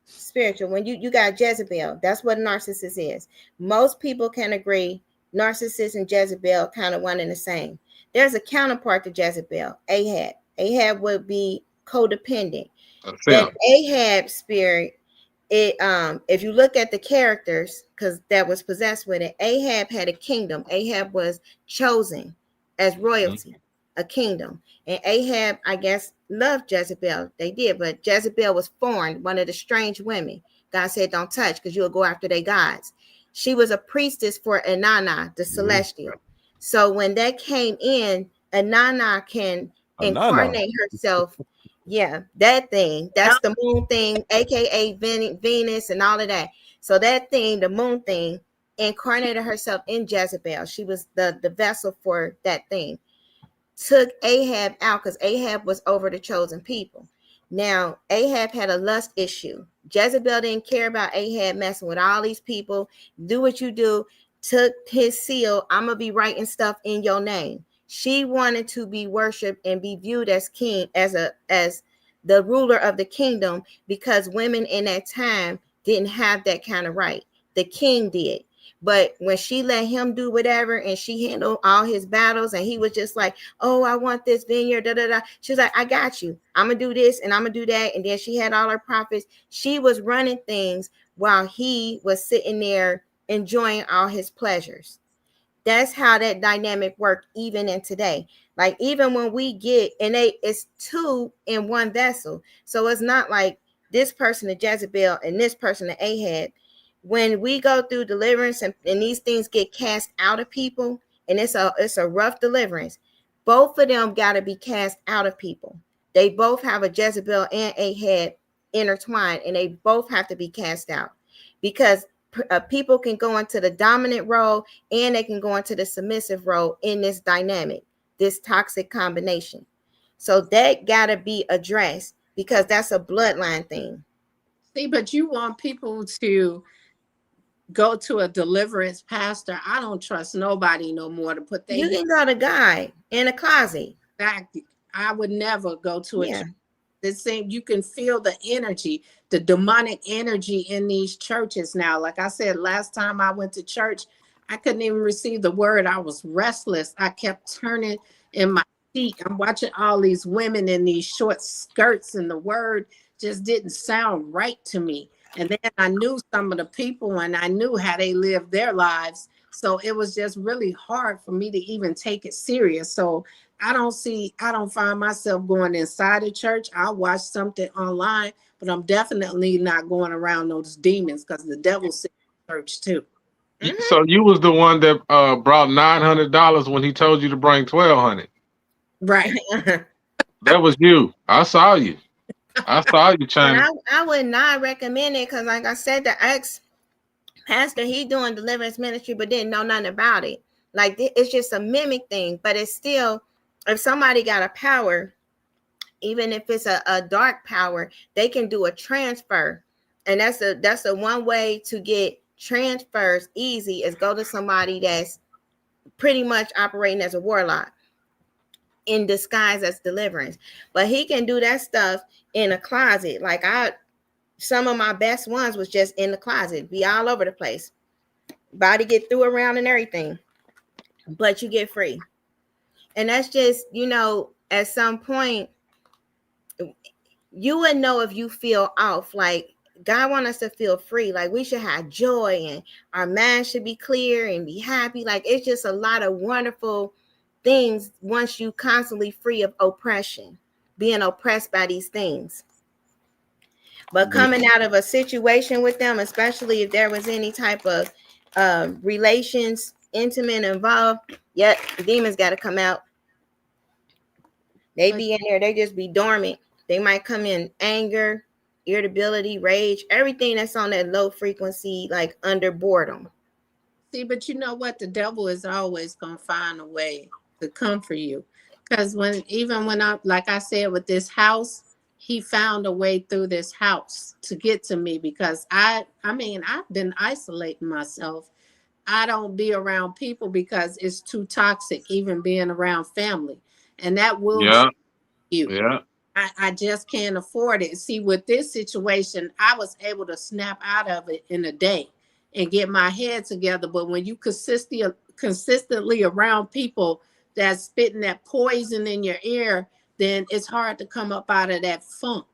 spiritual, when you got Jezebel, that's what narcissist is. Most people can agree narcissist and Jezebel kind of one and the same. There's a counterpart to Jezebel, Ahab. Ahab would be codependent. A That simp. Ahab spirit, it if you look at the characters, because that was possessed with it, Ahab had a kingdom. Ahab was chosen as Mhm. royalty, a kingdom. And Ahab, I guess, loved Jezebel. They did, but Jezebel was foreign, one of the strange women. God said, don't touch, because you'll go after their gods. She was a priestess for Inanna, the Mm-hmm. celestial. So when that came in, Inanna can Anana. incarnate herself. Yeah, that thing. That's the moon thing, aka Venus and all of that. So that thing, the moon thing, incarnated herself in Jezebel. She was the vessel for that thing. Took Ahab out because Ahab was over the chosen people. Now, Ahab had a lust issue. Jezebel didn't care about Ahab messing with all these people. Do what you do. Took his seal. I'm going to be writing stuff in your name. She wanted to be worshiped and be viewed as king, as the ruler of the kingdom, because women in that time didn't have that kind of right. The king did. But when she let him do whatever and she handled all his battles, and he was just like, oh, I want this vineyard, da da da. She was like, I got you. I'm gonna do this and I'm gonna do that. And then she had all her prophets. She was running things while he was sitting there enjoying all his pleasures. That's how that dynamic worked even in today. Like even when we get, and it's two in one vessel. So it's not like this person to Jezebel and this person to Ahab. when we go through deliverance and these things get cast out of people, and it's a rough deliverance, both of them got to be cast out of people. They both have a Jezebel and a head intertwined, and they both have to be cast out, because people can go into the dominant role and they can go into the submissive role in this dynamic, this toxic combination. So that got to be addressed, because that's a bloodline thing. See, but you want people to go to a deliverance pastor. I don't trust nobody no more to put their You hand can go to God in a closet. back. I would never go to a Yeah. church. The same, you can feel the energy, the demonic energy in these churches now. Like I said, last time I went to church, I couldn't even receive the word. I was restless. I kept turning in my seat. I'm watching all these women in these short skirts, and the word just didn't sound right to me. And then I knew some of the people and I knew how they lived their lives. So it was just really hard for me to even take it serious. So I don't find myself going inside the church. I'll watch something online, but I'm definitely not going around those demons, because the devil's in church too. Hmm. So you was the one that brought $900 when he told you to bring 1,200. Right. That was you. I saw you. I saw you, And China. I would not recommend it, because, like I said, the ex pastor, he doing deliverance ministry, but didn't know nothing about it. Like, it's just a mimic thing, but it's still, if somebody got a power, even if it's a dark power, they can do a transfer. And that's the one way to get transfers easy, is go to somebody that's pretty much operating as a warlock in disguise as deliverance. But he can do that stuff in a closet. Like, some of my best ones was just in the closet, be all over the place, body get through around and everything, but you get free. And that's just, at some point you would know if you feel off. Like, God want us to feel free. Like, we should have joy, and our mind should be clear and be happy. Like, it's just a lot of wonderful things once you constantly free of oppression, being oppressed by these things. But Yeah. coming out of a situation with them, especially if there was any type of relations, intimate involved, yet the demons got to come out. They But be in there, they just be dormant. They might come in anger, irritability, rage, everything that's on that low frequency, like under boredom. see, but you know what? The devil is always gonna find a way to come for you. Because when I, like I said, with this house, he found a way through this house to get to me, because I mean, I've been isolating myself. I don't be around people because it's too toxic, even being around family. And that will drain Yeah. you. Yeah. I just can't afford it. See, with this situation, I was able to snap out of it in a day and get my head together. But when you consistently around people that's spitting that poison in your ear, then it's hard to come up out of that funk.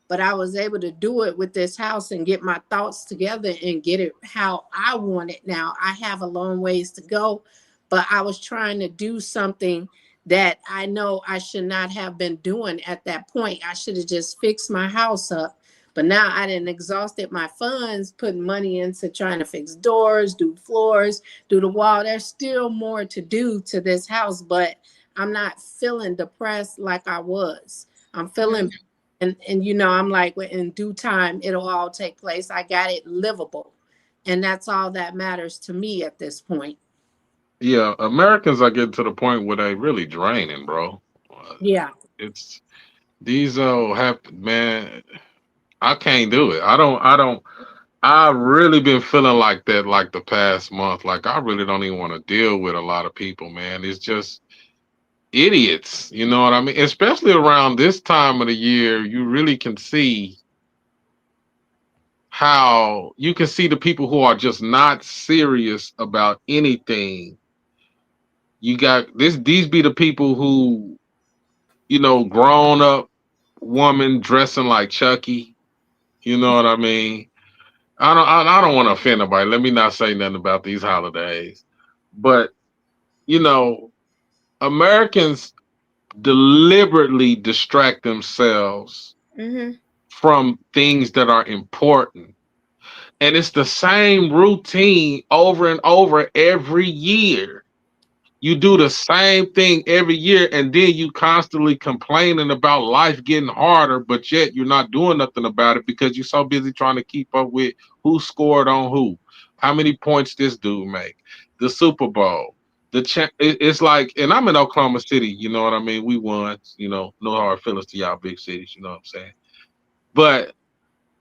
But I was able to do it with this house and get my thoughts together and get it how I want it now. I have a long ways to go, but I was trying to do something that I know I should not have been doing at that point. I should have just fixed my house up. But now I didn't exhausted my funds putting money into trying to fix doors, do floors, do the wall. There's still more to do to this house, but I'm not feeling depressed like I was. I'm feeling, Mm-hmm. and I'm like, well, in due time it'll all take place. I got it livable. And that's all that matters to me at this point. Yeah. Americans are getting to the point where they really draining, bro. Uh, Yeah. It's these have man. I can't do it. I don't. I really been feeling like that like the past month. Like I really don't even want to deal with a lot of people, man. It's just idiots. You know what I mean? Especially around this time of the year, you really can see how you can see the people who are just not serious about anything. You got these be the people who, grown up woman dressing like Chucky. You know what I mean? I don't want to offend nobody. Let me not say nothing about these holidays. But, you know, Americans deliberately distract themselves Mm-hmm. from things that are important. And it's the same routine over and over every year. You do the same thing every year, and then you constantly complaining about life getting harder, but yet you're not doing nothing about it because you're so busy trying to keep up with who scored on who, how many points this dude make, the Super Bowl, it's like, and I'm in Oklahoma City, you know what I mean? We won, no hard feelings to y'all big cities, you know what I'm saying? But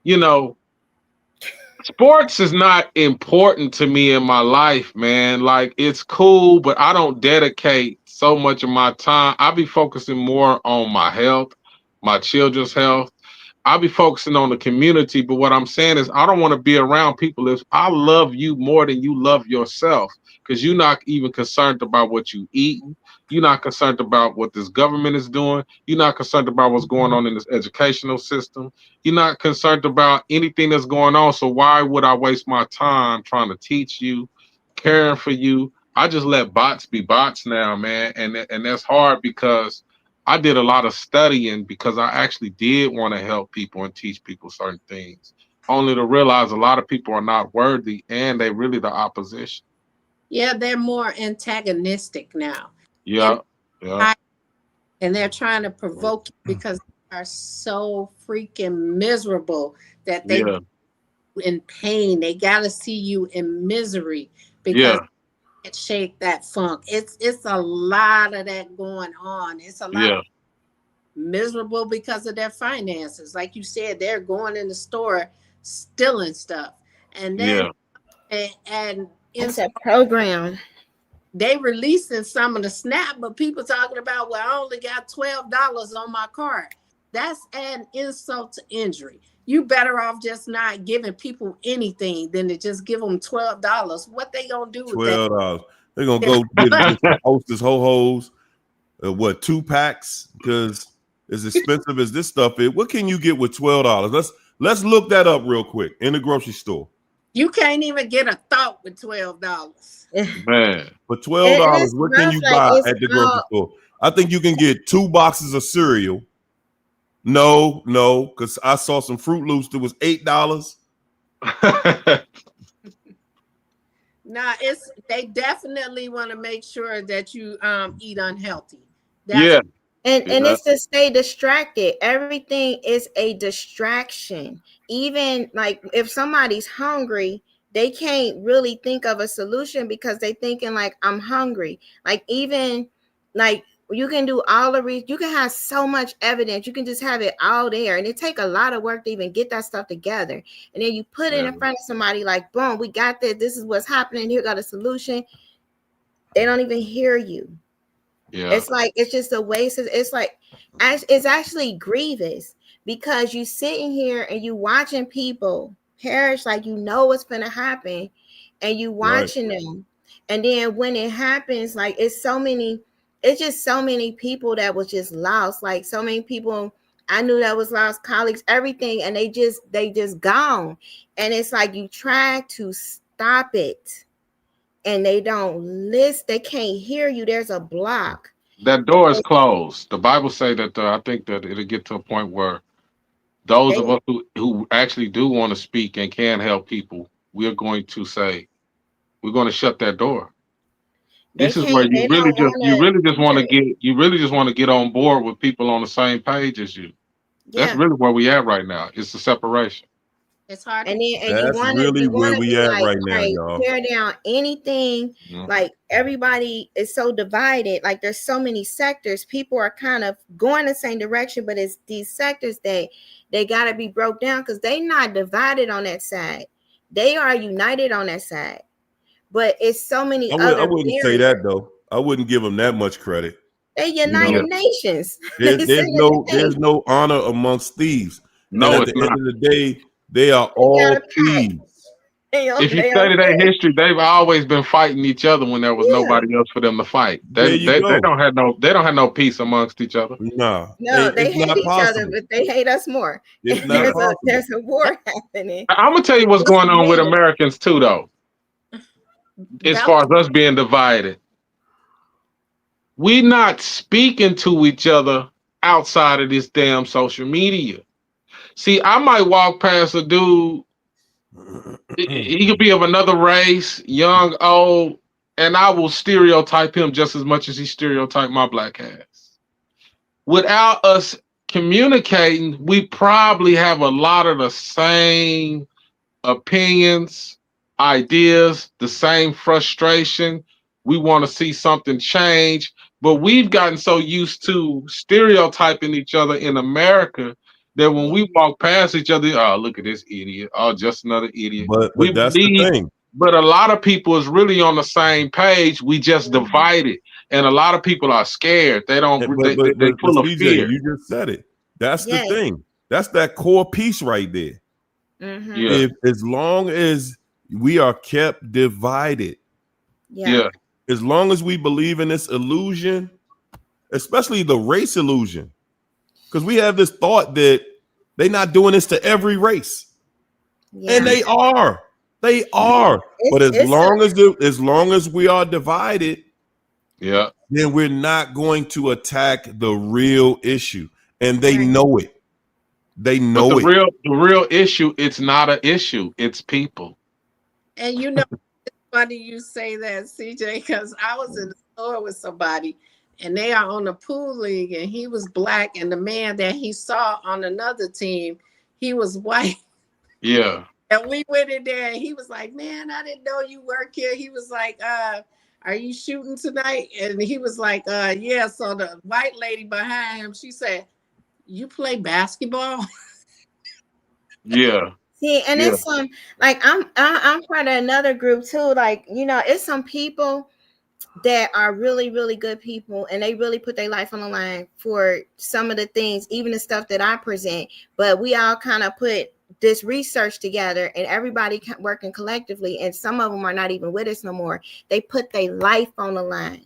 you know, sports is not important to me in my life, man. Like, it's cool, but I don't dedicate so much of my time. I be focusing more on my health, my children's health. I'll be focusing on the community, but what I'm saying is I don't want to be around people if I love you more than you love yourself, because you're not even concerned about what you eat. You're not concerned about what this government is doing. You're not concerned about what's going on in this educational system. You're not concerned about anything that's going on. So why would I waste my time trying to teach you, caring for you? I just let bots be bots now, man, and that's hard because I did a lot of studying because I actually did want to help people and teach people certain things, only to realize a lot of people are not worthy and they really the opposition. Yeah, they're more antagonistic now. And Yeah, yeah, I and they're trying to provoke you because they are so freaking miserable that they yeah, in pain. They gotta see you in misery because yeah, they can't shake that funk. It's a lot of that going on. It's a lot of yeah, miserable because of their finances. Like you said, they're going in the store stealing stuff. And then yeah. and in That's a program. they releasing some of the snap, but people talking about, well, I only got $12 on my card. That's an insult to injury. You better off just not giving people anything than to just give them $12. What they gonna do with that? $12. They're gonna go get some Hostess ho hos. What, 2 packs? Because as expensive as this stuff is, what can you get with $12? Let's look that up real quick in the grocery store. You can't even get a thought with $12. Man, For $12, It's what can rough. you Like buy it's at the grocery all. store? I think you can get 2 boxes of cereal. No, because I saw some Fruit Loops that was $8. Nah, it's they definitely want to make sure that you eat unhealthy. That's yeah, And yeah, it's to stay distracted. Everything is a distraction. Even like if somebody's hungry, they can't really think of a solution because they thinking like I'm hungry. Like even like you can do all the you can have so much evidence. You can just have it all there, and it take a lot of work to even get that stuff together. And then you put it yeah, in front of somebody like, boom, we got this. This is what's happening. Here got a solution. They don't even hear you. yeah, It's like it's just a waste of, it's like it's actually grievous because you sitting here and you watching people perish like you know what's gonna happen and you Right. watching them. And then when it happens, like it's just so many people that was just lost. Like so many people I knew that was lost, colleagues, everything, and they just gone. And it's like you try to stop it and they don't listen, they can't hear you. There's a block. that door is closed. The Bible say that I think that it'll get to a point where those They of us who actually do want to speak and can help people, we're going to say we're going to shut that door. they This is where can't, they don't want to hear it. you really just want to get on board with people on the same page as you. That's Yeah. really where we at right now. It's the separation. it's hard to And then and That's really you where wanna we be at like, right all now, right, y'all. tear down anything. Mhm. Like everybody is so divided. Like there's so many sectors. People are kind of going the same direction, but it's these sectors that they gotta be broke down because they not divided on that side. They are united on that side. But it's so many I other wouldn't say barriers. that though. I wouldn't give them that much credit. They You Yeah. United know, Nations. there, They there's sending no the there's thing. no honor amongst thieves, and No, at it's the end not. of the day, they are They got all a pact. thieves. If you They study their okay. history, they've always been fighting each other when there was Yeah. nobody else for them to fight. They There you they, they go. don't have no peace amongst each other. Nah, No, they it's hate not each other, possible. but they hate us more. It's And not Yeah. possible. there's a war happening. I'm gonna tell you what's It's going on with real. Americans too, though. As belt. far as us being divided, we not speaking to each other outside of this damn social media. See, I might walk past a dude He could be of another race, young, old, and I will stereotype him just as much as he stereotyped my black ass. Without us communicating, we probably have a lot of the same opinions, ideas, the same frustration. We want to see something change, but we've gotten so used to stereotyping each other in America that when Yeah. we walk past each other, oh, look at this idiot. Oh, just another idiot. We But that's the believe, thing. but a lot of people is really on the same page. We just Mhm. divided. And a lot of people are scared. They don't, And- they but full of CJ, fear. you just said it. That's the Yes. thing. That's that core piece right there. Mm-hmm. Yeah, If as long as we are kept divided, Yeah. yeah, as long as we believe in this illusion, especially the race illusion, because we have this thought that they're not doing this to every race, and Yeah. they are. They are. But as long as we are divided, yeah. then we're not going to attack the real issue, and they Right. know it. They But know it. the real issue, it's not an issue. It's people. And you know, it's funny you say that, CJ, because I was in the store with somebody and they are on the pool league and he was black and the man that he saw on another team, he was white. Yeah. And we went in there and he was like, man, I didn't know you work here. He was like, are you shooting tonight? And he was like, yeah. So the white lady behind him, she said, you play basketball? Yeah. See, and Yeah. it's some like I'm part of another group too. Like, it's some people that are really, really good people and they really put their life on the line for some of the things, even the stuff that I present. But we all kind of put this research together and everybody working collectively, and some of them are not even with us no more. They put their life on the line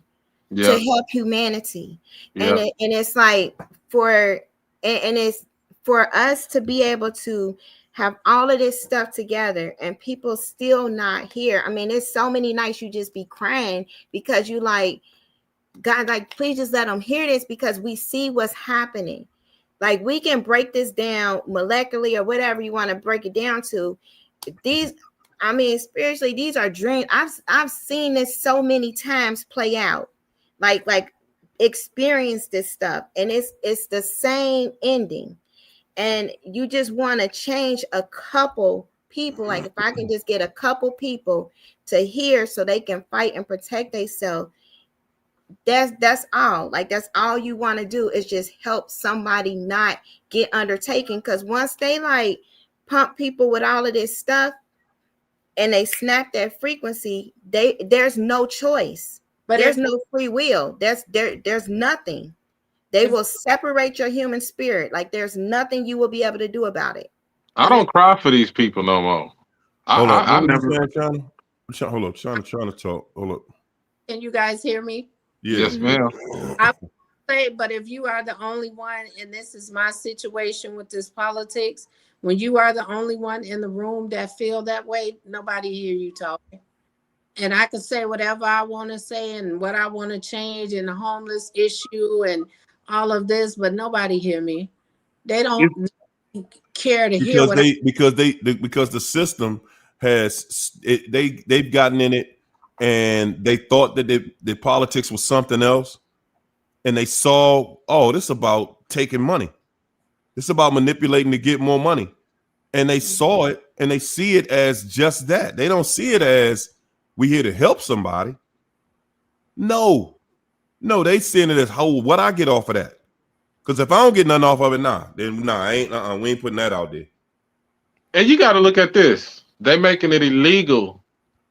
to Yeah. help humanity. Yeah. And it's like for and it's for us to be able to have all of this stuff together and people still not here. I mean, there's so many nights you just be crying because you like, God, like, please just let them hear this because we see what's happening. Like, we can break this down molecularly or whatever you want to break it down to. These, I mean, spiritually, these are dreams. I've seen this so many times play out. Like experience this stuff, and it's the same ending. And you just want to change a couple people. Like, if I can just get a couple people to hear so they can fight and protect themselves, that's all. Like, that's all you want to do is just help somebody not get undertaken. Because once they like pump people with all of this stuff and they snap that frequency, there's no choice. But There's if no free will. There's nothing. They if will separate your human spirit. Like, there's nothing you will be able to do about it. I but if don't cry for these people no more. Hold up. I What was never. you saying, China? Hold up. Trying to talk. Hold up. can you guys hear me? Yeah. Yes, ma'am. I would say, but if you are the only one, and this is my situation with this politics, when you are the only one in the room that feel that way, nobody hear you talking. And I can say whatever I want to say and what I want to change in the homeless issue and all of this, but nobody hear me. They don't You, care to hear because what I. because the system they've gotten in it, and they thought that the politics was something else, and they saw, oh, this is about taking money, this is about manipulating to get more money, and they saw it and they see it as just that. They don't see it as we here to help somebody. No, they seeing it as, how what I get off of that. Because if I don't get nothing off of it, I ain't. We ain't putting that out there. and you got to look at this. They making it illegal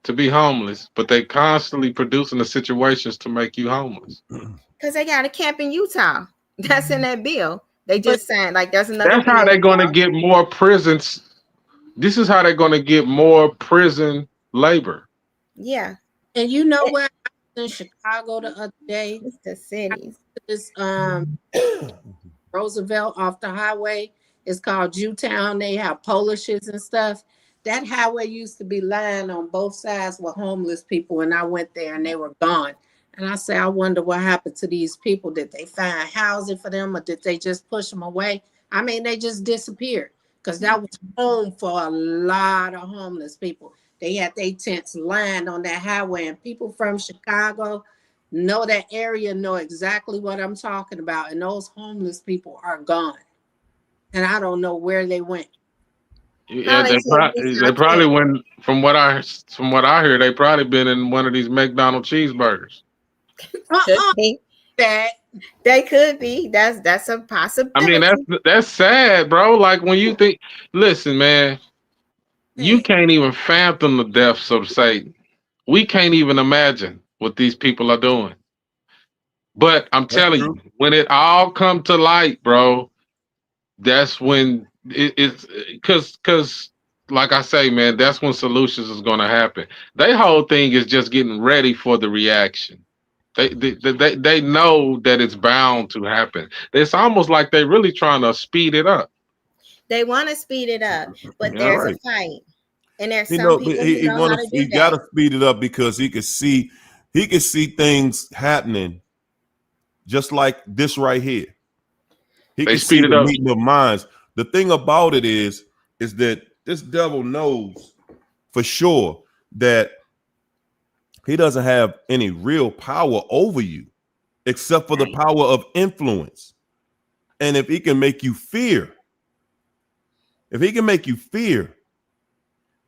to be homeless, but they constantly producing the situations to make you homeless. Because they got a camp in Utah. That's in that bill. They But just signed. Like, there's another That's how bill. they're going to get more prisons. This is how they're going to get more prison labor. Yeah. and you know what? I was in Chicago the other day. It's the cities. This Roosevelt off the highway. It's called Jewtown. They have Polishes and stuff. That highway used to be lined on both sides with homeless people, and I went there and they were gone. And I say, I wonder what happened to these people. Did they find housing for them, or did they just push them away? I mean, they just disappeared because that was home for a lot of homeless people. They had their tents lined on that highway, and people from Chicago know that area, know exactly what I'm talking about. And those homeless people are gone, and I don't know where they went. Yeah, Probably to the they South probably End. went from what I hear, they probably been in one of these McDonald's cheeseburgers. Could Uh-uh, be. that They could be. That's a I mean, possibility. that's sad, bro. Like when you think, listen, man, you hey, can't even fathom the depths of Satan. We can't even imagine what these people are doing. But I'm That's telling true. you, when it all come to light, bro, that's when it's because like I say, man, that's when solutions is going to happen. Their whole thing is just getting ready for the reaction. They know that it's bound to happen. It's almost like they're really trying to speed it up. They want to speed it up, but Yeah. there's a Right. fight. And there's You some know, people who know how to he do got that. to speed it up because he could see things happening just like this right here. He They can see speed it the up. meeting of minds. The thing about it is that this devil knows for sure that he doesn't have any real power over you except for the Right. power of influence. And if he can make you fear, if he can make you fear,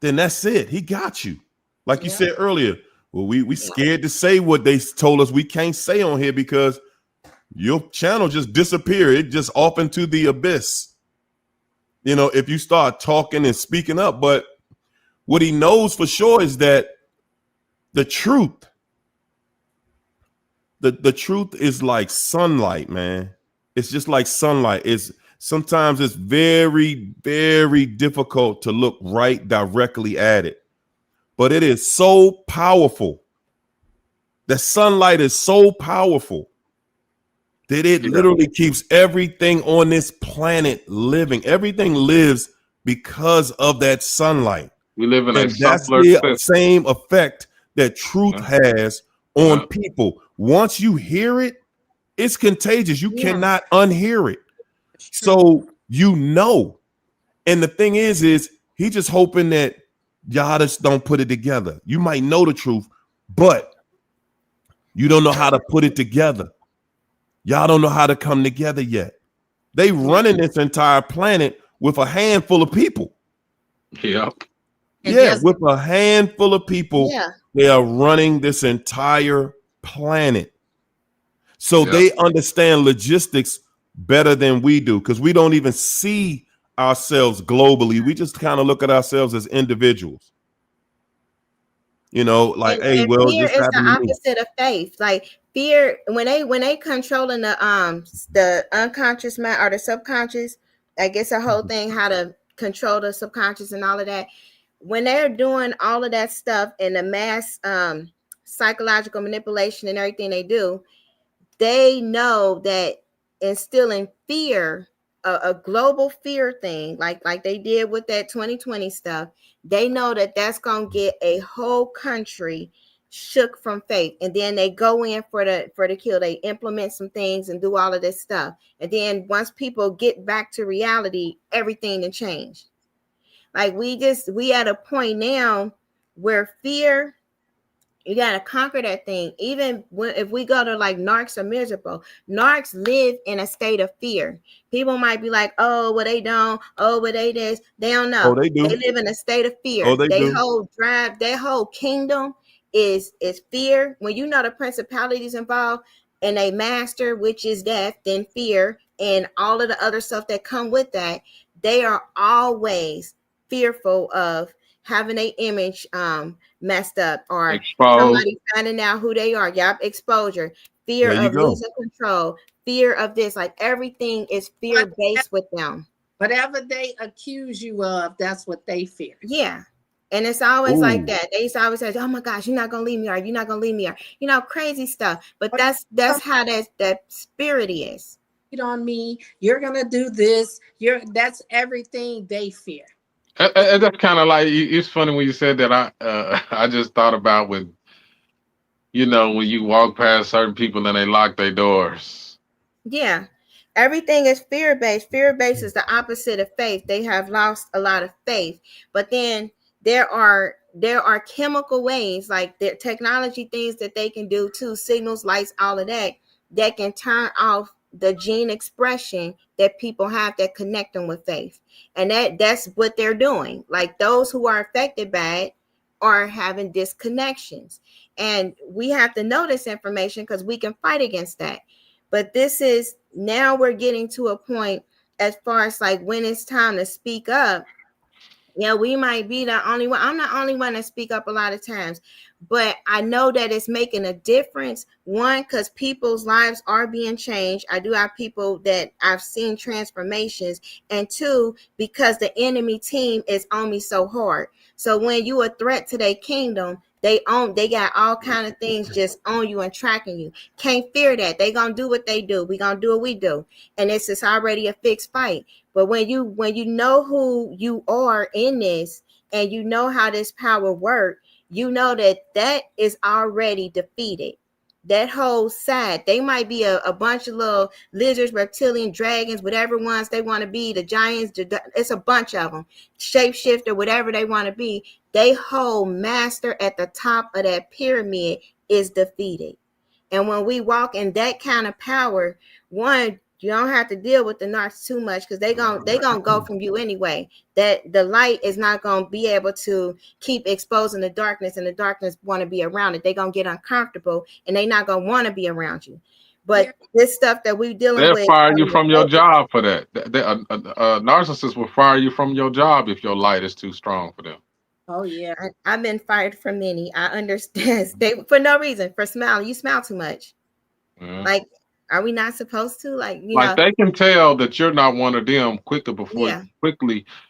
then that's it. He got you. Like you yep. said earlier, well, we Yeah. scared to say what they told us we can't say on here because your channel just disappeared. It just off into the abyss. You know, if you start talking and speaking up, but what he knows for sure is that the truth, the truth is like sunlight, man. It's just like sunlight. It's sometimes it's very, very difficult to look right directly at it, but it is so powerful. The sunlight is so powerful that it Yeah. literally keeps everything on this planet living. Everything lives because of that sunlight. We live in a And that's simpler the system. same effect that truth Yeah. has on Yeah. people. Once you hear it, it's contagious. You Yeah. cannot unhear it. It's true. So you know. And the thing is he just hoping that y'all just don't put it together. You might know the truth, but you don't know how to put it together. Y'all don't know how to come together yet. They Yeah. running this entire planet with a handful of people. Yep. And Yeah, guess with a handful of people, Yeah. they are running this entire planet. So Yep. they understand logistics better than we do because we don't even see ourselves globally. We just kind of look at ourselves as individuals. You know, like, hey, And well, fear this is the happened to me. opposite of faith. Like fear, when they controlling the unconscious mind or the subconscious, I guess the whole thing how to control the subconscious and all of that. When they're doing all of that stuff and the mass psychological manipulation and everything they do, they know that instilling fear, a global fear thing, like they did with that 2020 stuff, they know that that's gonna get a whole country shook from faith, and then they go in for the kill. They implement some things and do all of this stuff, and then once people get back to reality, everything to change. Like we at a point now where fear, you gotta conquer that thing. Even when if we go to like Narcs or miserable, Narcs live in a state of fear. People might be like, "Oh, well they don't. Oh, but they this." They don't Oh, know. they They do. live in a state of Oh, fear. they They do. whole drive, their whole kingdom is fear. When you know the principalities involved and a master, which is death, then fear, and all of the other stuff that come with that, they are always fearful of having a image messed up, or Exposed. somebody finding out who they are. Yep, exposure, fear There you of go. losing control, fear of this. Like everything is fear what based with them. whatever they accuse you of, that's what they fear. Yeah. And it's always like Ooh. that. They used to always say, "Oh my gosh, you're not gonna leave me, or you're not gonna leave me," or crazy stuff. But Or that's how that spirit is. cheat on me, you're gonna do this. That's everything they fear. That's kind of like it's funny when you said that. I just thought about when when you walk past certain people and they lock their doors. Yeah. Everything is fear-based. Fear-based is the opposite of faith. They have lost a lot of faith. But then there are chemical ways, like the technology things that they can do too, signals, lights, all of that, that can turn off the gene expression that people have that connect them with faith. And that's what they're doing. Like those who are affected by it are having disconnections. And we have to know this information because we can fight against that. But this is now we're getting to a point as far as like when it's time to speak up. Yeah, we might be the only one. I'm the only one that speak up a lot of times, but I know that it's making a difference. One, because people's lives are being changed. I do have people that I've seen transformations, and two, because the enemy team is on me so hard. So when you a threat to their kingdom, they got all kind of things just on you and tracking you. Can't fear that. They gonna do what they do. We gonna do what we do, and it's already a fixed fight. But when you know who you are in this and you know how this power works, you know that is already defeated. That whole side, they might be a bunch of little lizards, reptilian, dragons, whatever ones they want to be, the giants, it's a bunch of them, shapeshifter, whatever they want to be. They whole master at the top of that pyramid is defeated. And when we walk in that kind of power, one, you don't have to deal with the narcs too much because they gonna go from you anyway. That the light is not gonna be able to keep exposing the darkness, and the darkness want to be around it. They gonna get uncomfortable and they not gonna want to be around you. But this stuff that we dealing They'll with, fire you from your job for that. Narcissists will fire you from your job if your light is too strong for them. Oh yeah. I've been fired from many. I understand. They for no reason, for smiling. You smile too much. Yeah. Like, are we not supposed to? Like, Like they can tell that you're not one of them quickly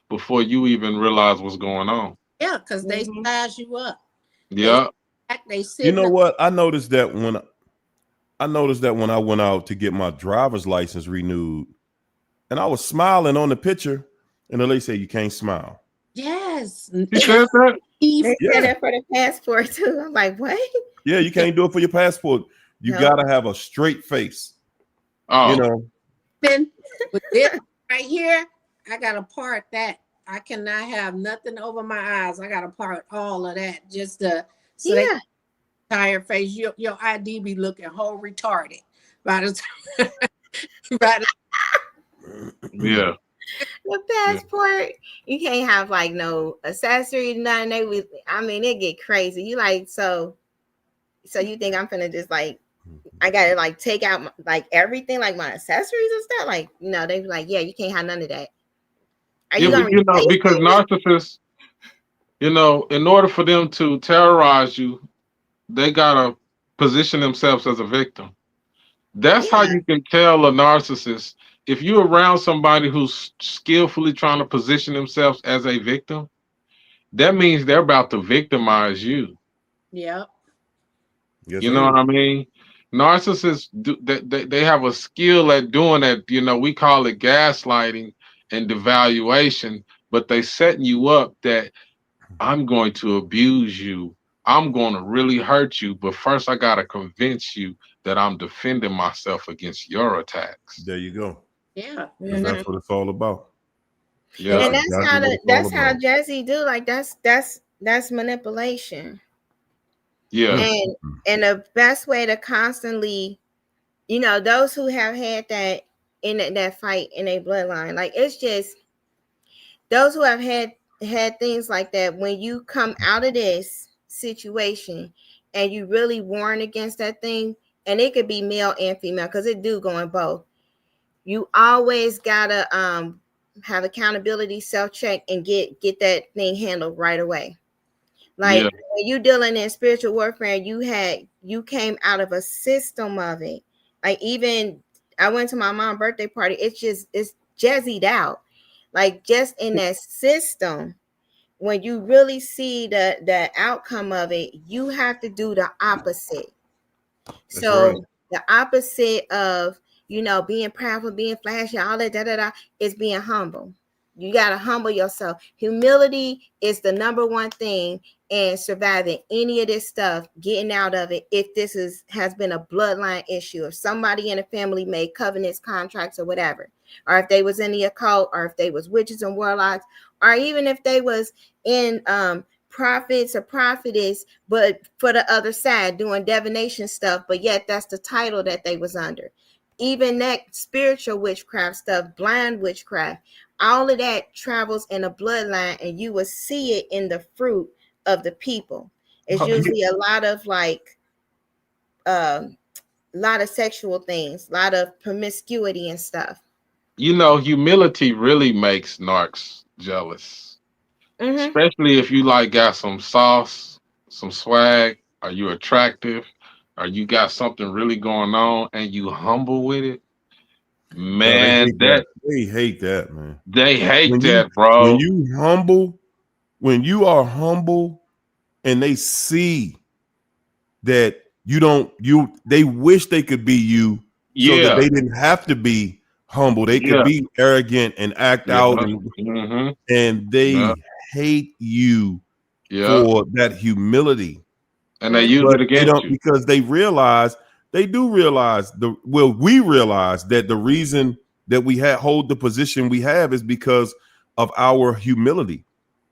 before you even realize what's going on. Yeah, because they size you up. Yeah. They sit. You know what? I noticed that when I went out to get my driver's license renewed, and I was smiling on the picture, and the lady said, "You can't smile." Yes. She said that? They said that for the passport too. I'm like, what? Yeah, you can't do it for your passport. You gotta have a straight face. Oh. You know. Then with this right here, I gotta part that. I cannot have nothing over my eyes. I gotta part all of that just to they entire face. Your ID be looking whole retarded by the time. Yeah. The passport, you can't have like no accessories, nothing. It get crazy. You like so you think I'm gonna just like I gotta like take out like everything, like my accessories and stuff? Like, they be like, yeah, you can't have none of that. Are you gonna because narcissists, in order for them to terrorize you, they gotta position themselves as a victim. That's how you can tell a narcissist. If you're around somebody who's skillfully trying to position themselves as a victim, that means they're about to victimize you. Yeah. Yes, you know what I mean? Narcissists they have a skill at doing that. We call it gaslighting and devaluation, but they setting you up that I'm going to abuse you. I'm going to really hurt you, but first I got to convince you that I'm defending myself against your attacks. There you go. Yeah. That's what it's all about. Yeah. And that's how Jesse do. Like that's manipulation. Yeah. And the best way to constantly, those who have had that in that fight in a bloodline, like it's just those who have had things like that. When you come out of this situation and you really warn against that thing, and it could be male and female because it do go in both. You always gotta have accountability, self-check, and get that thing handled right away. Like when you dealing in spiritual warfare, you came out of a system of it. Like even I went to my mom's birthday party. It's jazzied out. Like just in that system, when you really see the outcome of it, you have to do the opposite. So the opposite of being proudful, being flashy, all that is being humble. You got to humble yourself. Humility is the number one thing and surviving any of this stuff, getting out of it, if this has been a bloodline issue, if somebody in the family made covenants, contracts, or whatever, or if they was in the occult, or if they was witches and warlocks, or even if they was in prophets or prophetess, but for the other side doing divination stuff, but yet that's the title that they was under. Even that spiritual witchcraft stuff, blind witchcraft, all of that travels in a bloodline, and you will see it in the fruit of the people. It's usually a lot of like lot of sexual things, a lot of promiscuity and stuff. You know, humility really makes narcs jealous, Mm-hmm. especially if you like got some sauce, some swag, are you attractive, or you got something really going on and you humble with it. No, they Man, hate that. that They hate that, man. they hate When you that, when bro. you humble, when you are humble, and they see that you don't you they wish they could be you so that Yeah, they didn't have to be humble. They could yeah, be arrogant and act yeah, out, mm-hmm, and yeah, they hate you yeah. for that humility. And they Mm. use But it they against don't, you. because they do realize we realize that the reason that we hold the position we have is because of our humility.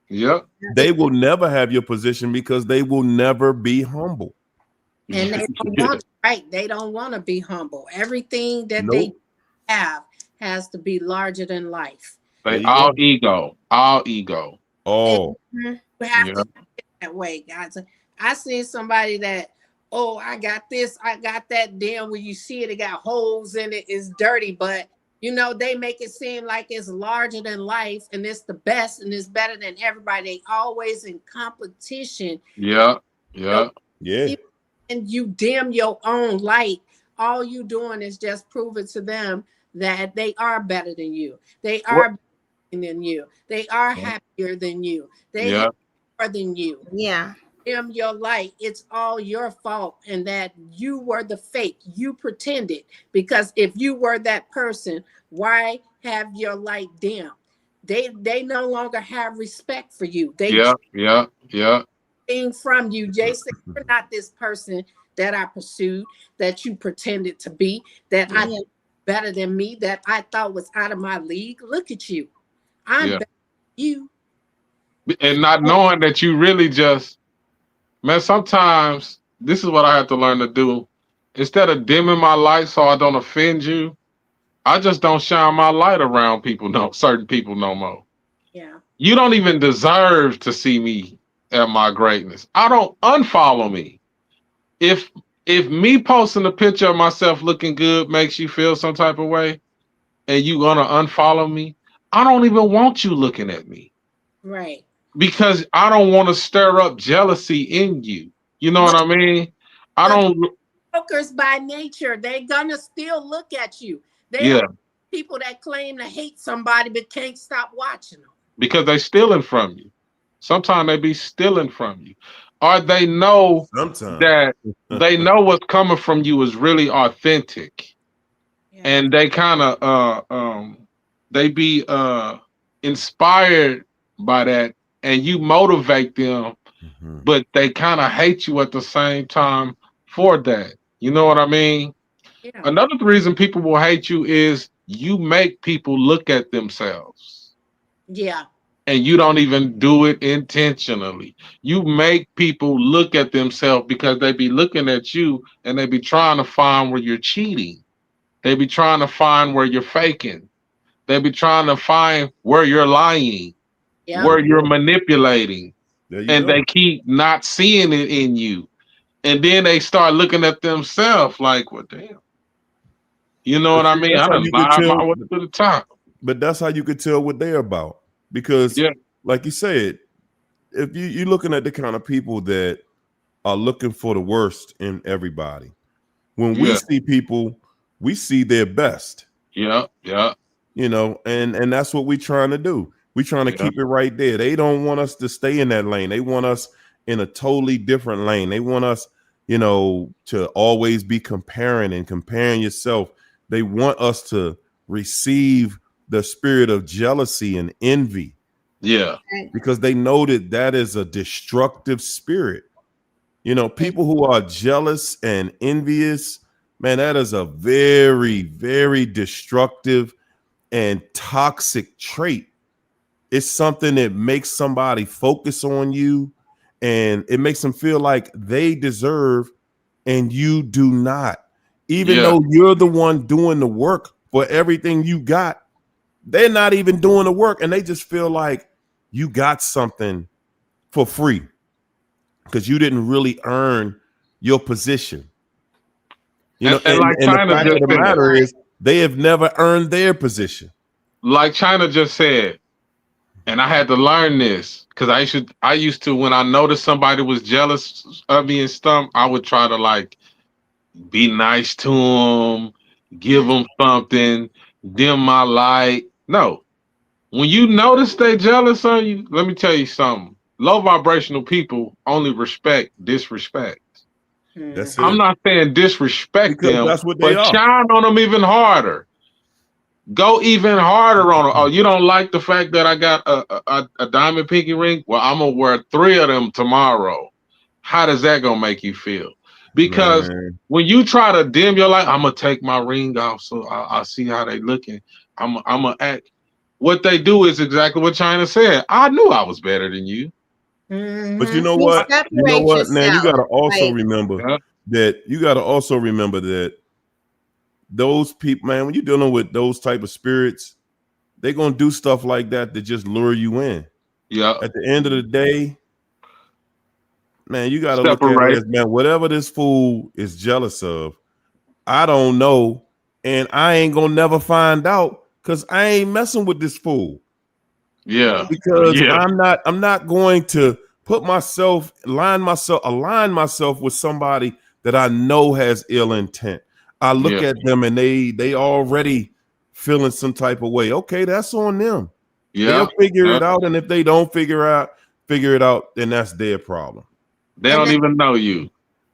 Yep. They will never have your position because they will never be humble. And they don't Yeah. want right. They don't want to be humble. Everything that they Nope. have has to be larger than life. There They you all go. ego, all ego. And Oh, you have Yeah, to keep it that way, guys. I seen somebody that, oh, I got this, I got that. Damn, when you see it, it got holes in it, it's dirty, but you know, they make it seem like it's larger than life and it's the best and it's better than everybody. They always in competition. yeah, You know, yeah, yeah. and you dim your own light. All you doing is just proving to them that they are better than you. They what? are better than you. They are happier than you. They have Yeah, more than you. Yeah. Dim your light. It's all your fault, and that you were the fake. You pretended, because if you were that person, why have your light dim? They no longer have respect for you. They yeah, yeah, yeah, thing from you. Jason, you're not this person that I pursued, that you pretended to be, that yeah, I Yeah. better than me, that I thought was out of my league. Look at you. I'm yeah. better than you. And not knowing that you really just, man, sometimes this is what I have to learn to do. Instead of dimming my light so I don't offend you, I just don't shine my light around people, no certain people no more. Yeah. You don't even deserve to see me at my greatness. I don't unfollow me. If if me posting a picture of myself looking good makes you feel some type of way and you gonna unfollow me, I don't even want you looking at me Right. because I don't want to stir up jealousy in you. You know what Most I mean? I of don't. jokers by nature, they're gonna still look at you. They Yeah, don't, people that claim to hate somebody but can't stop watching them. because they stealing from you. Sometimes they be stealing from you, or they know Sometimes. that they know what's coming from you is really authentic, Yeah. and they kind of they be inspired by that, and you motivate them, Mhm. but they kind of hate you at the same time for that. You know what I mean? Yeah. Another reason people will hate you is you make people look at themselves Yeah. and you don't even do it intentionally. You make people look at themselves because they be looking at you and they be trying to find where you're cheating. They be trying to find where you're faking. They be trying to find where you're lying, Yep. There where you you're go. manipulating, There you and they go. keep not seeing it in you. And then they start looking at themselves like, well, damn. You know But what I see, mean? that's I how done you could lied my tell. way to the top. But that's how you could tell what they're about. Because, Yeah, like you said, if you're looking at the kind of people that are looking for the worst in everybody, when we yeah, see people, we see their best. yeah, yeah, And that's what we're trying to do. We're trying to yeah, keep it right there. They don't want us to stay in that lane. They want us in a totally different lane. They want us, to always be comparing yourself. They want us to receive the spirit of jealousy and envy. Yeah. because they know that that is a destructive spirit. You know, people who are jealous and envious, man, that is a very, very destructive and toxic trait. It's something that makes somebody focus on you, and it makes them feel like they deserve and you do not. Even Yeah. though you're the one doing the work for everything you got, they're not even doing the work and they just feel like you got something for free because you didn't really earn your position. You know, And like and the China fact of just the said, matter is they have never earned their position. like China just said, and I had to learn this because I used to when I noticed somebody was jealous of me and stuff, I would try to like be nice to them, give them something, dim my light. No, when you notice they jealous of you, let me tell you something. Low vibrational people only respect disrespect. That's I'm it. not saying disrespect Because them, that's what they but are. shine on them even harder. Go even harder on them. Oh, you don't like the fact that I got a diamond pinky ring? Well, I'm gonna wear 3 of them tomorrow. How does that gonna make you feel? Because Man. when you try to dim your light, I'm gonna take my ring off so I see how they looking. I'm gonna act. What they do is exactly what China said. I knew I was better than you. But you Mm-hmm. know You what? You know separate what, man? You yourself. gotta also Like, remember Yeah, that those people, man, when you're dealing with those type of spirits, they're gonna do stuff like that to just lure you in. yeah. At the end of the day, man, you gotta look at it Separate. as, man, whatever this fool is jealous of, I don't know, and I ain't gonna never find out because I ain't messing with this fool. Yeah, Because yeah, I'm not going to align myself with somebody that I know has ill intent. I look yeah, at them and they already feeling some type of way. Okay, that's on them. They'll yeah, figure yeah. it out, and if they don't figure it out, then that's their problem. They And don't even know you.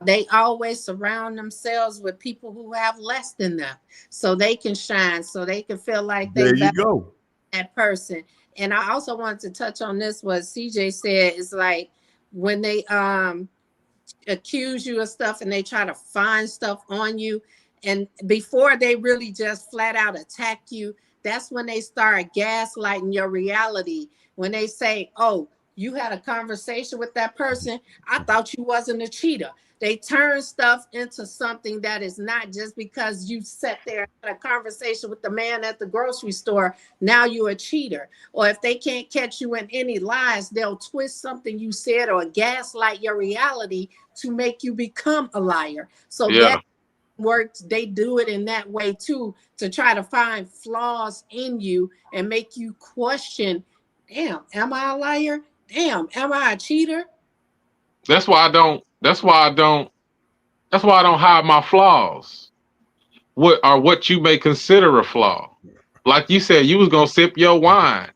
they always surround themselves with people who have less than them so they can shine, so they can feel like they There you better go. than that person. And I also wanted to touch on this, what CJ said is like when they accuse you of stuff and they try to find stuff on you, and before they really just flat out attack you, that's when they start gaslighting your reality. When they say, oh, you had a conversation with that person, I thought you wasn't a cheater. They turn stuff into something that is not. Just because you sat there and had a conversation with the man at the grocery store, now you're a cheater. Or if they can't catch you in any lies, they'll twist something you said or gaslight your reality to make you become a liar. So Yeah, that works. They do it in that way too, to try to find flaws in you and make you question, damn, am I a liar? Damn, am I a cheater? that's why I don't. That's why I don't. That's why I don't hide my flaws. What are what you may consider a flaw? Like you said, you was gonna sip your wine.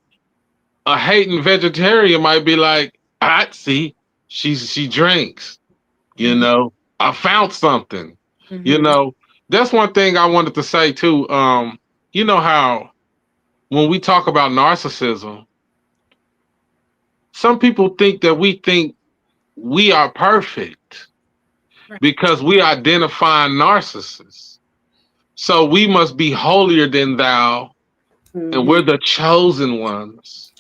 A hating vegetarian might be like, I see, she drinks. You Mm-hmm. know, I found something. You Mm-hmm. know, that's one thing I wanted to say too. You know how when we talk about narcissism, some people think we are perfect Right. because we identify narcissists. So we must be holier than thou, and Mm-hmm. we're the chosen ones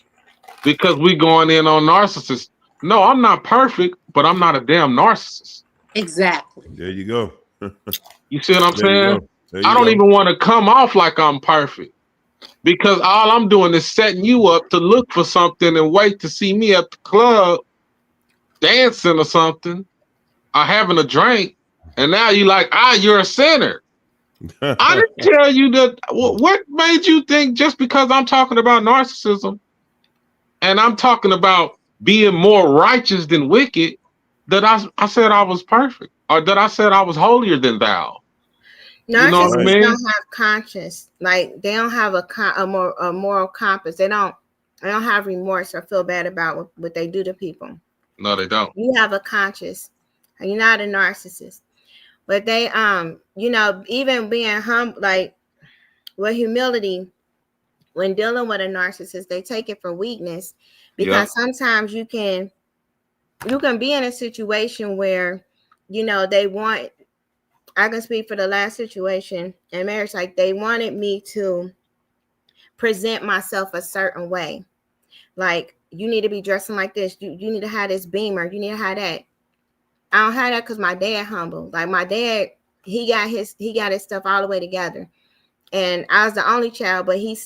because we going in on narcissists. No, I'm not perfect, but I'm not a damn narcissist. Exactly. There you go. You see what I'm There you saying? go. There I you don't go. even want to come off like I'm perfect because all I'm doing is setting you up to look for something and wait to see me at the club dancing or something or having a drink. And now you like, you're a sinner. I didn't tell you that. What made you think just because I'm talking about narcissism and I'm talking about being more righteous than wicked that I said I was perfect or that I said I was holier than thou? You know what I Right. narcissists mean? don't have conscience. Like, they don't have a moral compass. They don't have remorse or feel bad about what they do to people. No, they don't. You have a conscience. You're not a narcissist. But they even being humble, like, with humility, when dealing with a narcissist, they take it for weakness, Yep. because sometimes you can be in a situation where, they want, I can speak for the last situation in marriage, like they wanted me to present myself a certain way. Like, you need to be dressing like this. You need to have this beamer. You need to have that. I don't have that because my dad humble. Like my dad, he got his stuff all the way together. And I was the only child, but he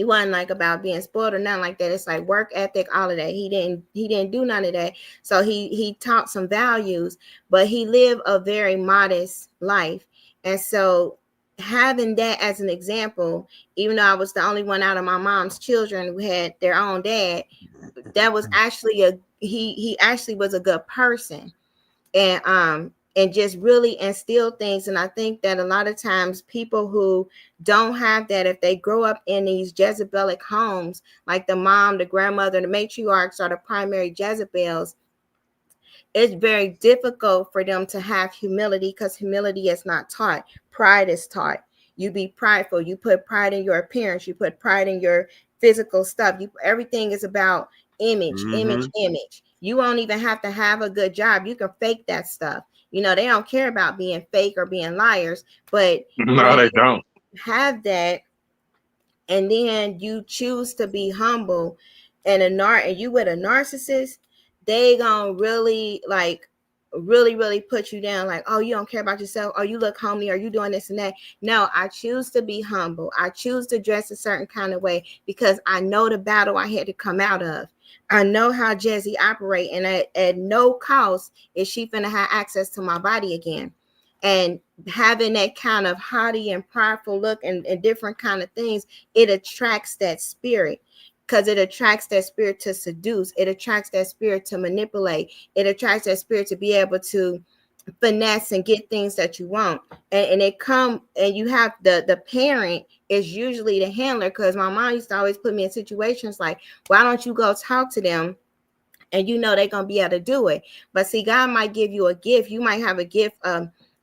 wasn't like about being spoiled or nothing like that. It's like work ethic, all of that. He didn't do none of that. So he taught some values, but he lived a very modest life. And so having that as an example, even though I was the only one out of my mom's children who had their own dad, that was actually he actually was a good person. And just really instill things. And I think that a lot of times people who don't have that, if they grow up in these Jezebelic homes, like the mom, the grandmother, the matriarchs are the primary Jezebels, it's very difficult for them to have humility, because humility is not taught. Pride is taught. You be prideful. You put pride in your appearance. You put pride in your physical stuff. Everything is about image, image, image. You won't even have to have a good job. You can fake that stuff. They don't care about being fake or being liars. But No, when they you don't. have that, and then you choose to be humble, and you with a narcissist, they gonna really really put you down, like, oh, you don't care about yourself, oh, you look homely, are you doing this and that. No, I choose to be humble. I choose to dress a certain kind of way because I know the battle I had to come out of. I know how Jesse operate, and at no cost is she finna have access to my body again. And having that kind of haughty and prideful look, and different kind of things, it attracts that spirit, because it attracts that spirit to seduce. It attracts that spirit to manipulate. It attracts that spirit to be able to finesse and get things that you want. And it come, and you have the parent is usually the handler, because my mom used to always put me in situations like, why don't you go talk to them, and they're gonna be able to do it. But see, God might give you a gift. You might have a gift,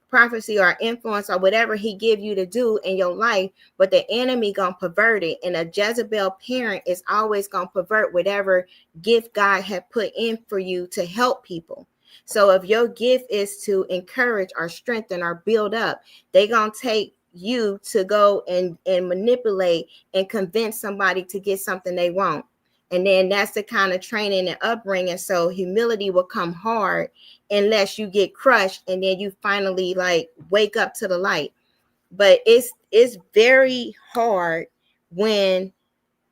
prophecy or influence or whatever he give you to do in your life, but the enemy gonna pervert it. And a Jezebel parent is always gonna pervert whatever gift God had put in for you to help people. So if your gift is to encourage or strengthen or build up, they gonna take you to go and manipulate and convince somebody to get something they want. And then that's the kind of training and upbringing. So humility will come hard unless you get crushed, and then you finally like wake up to the light. But it's very hard when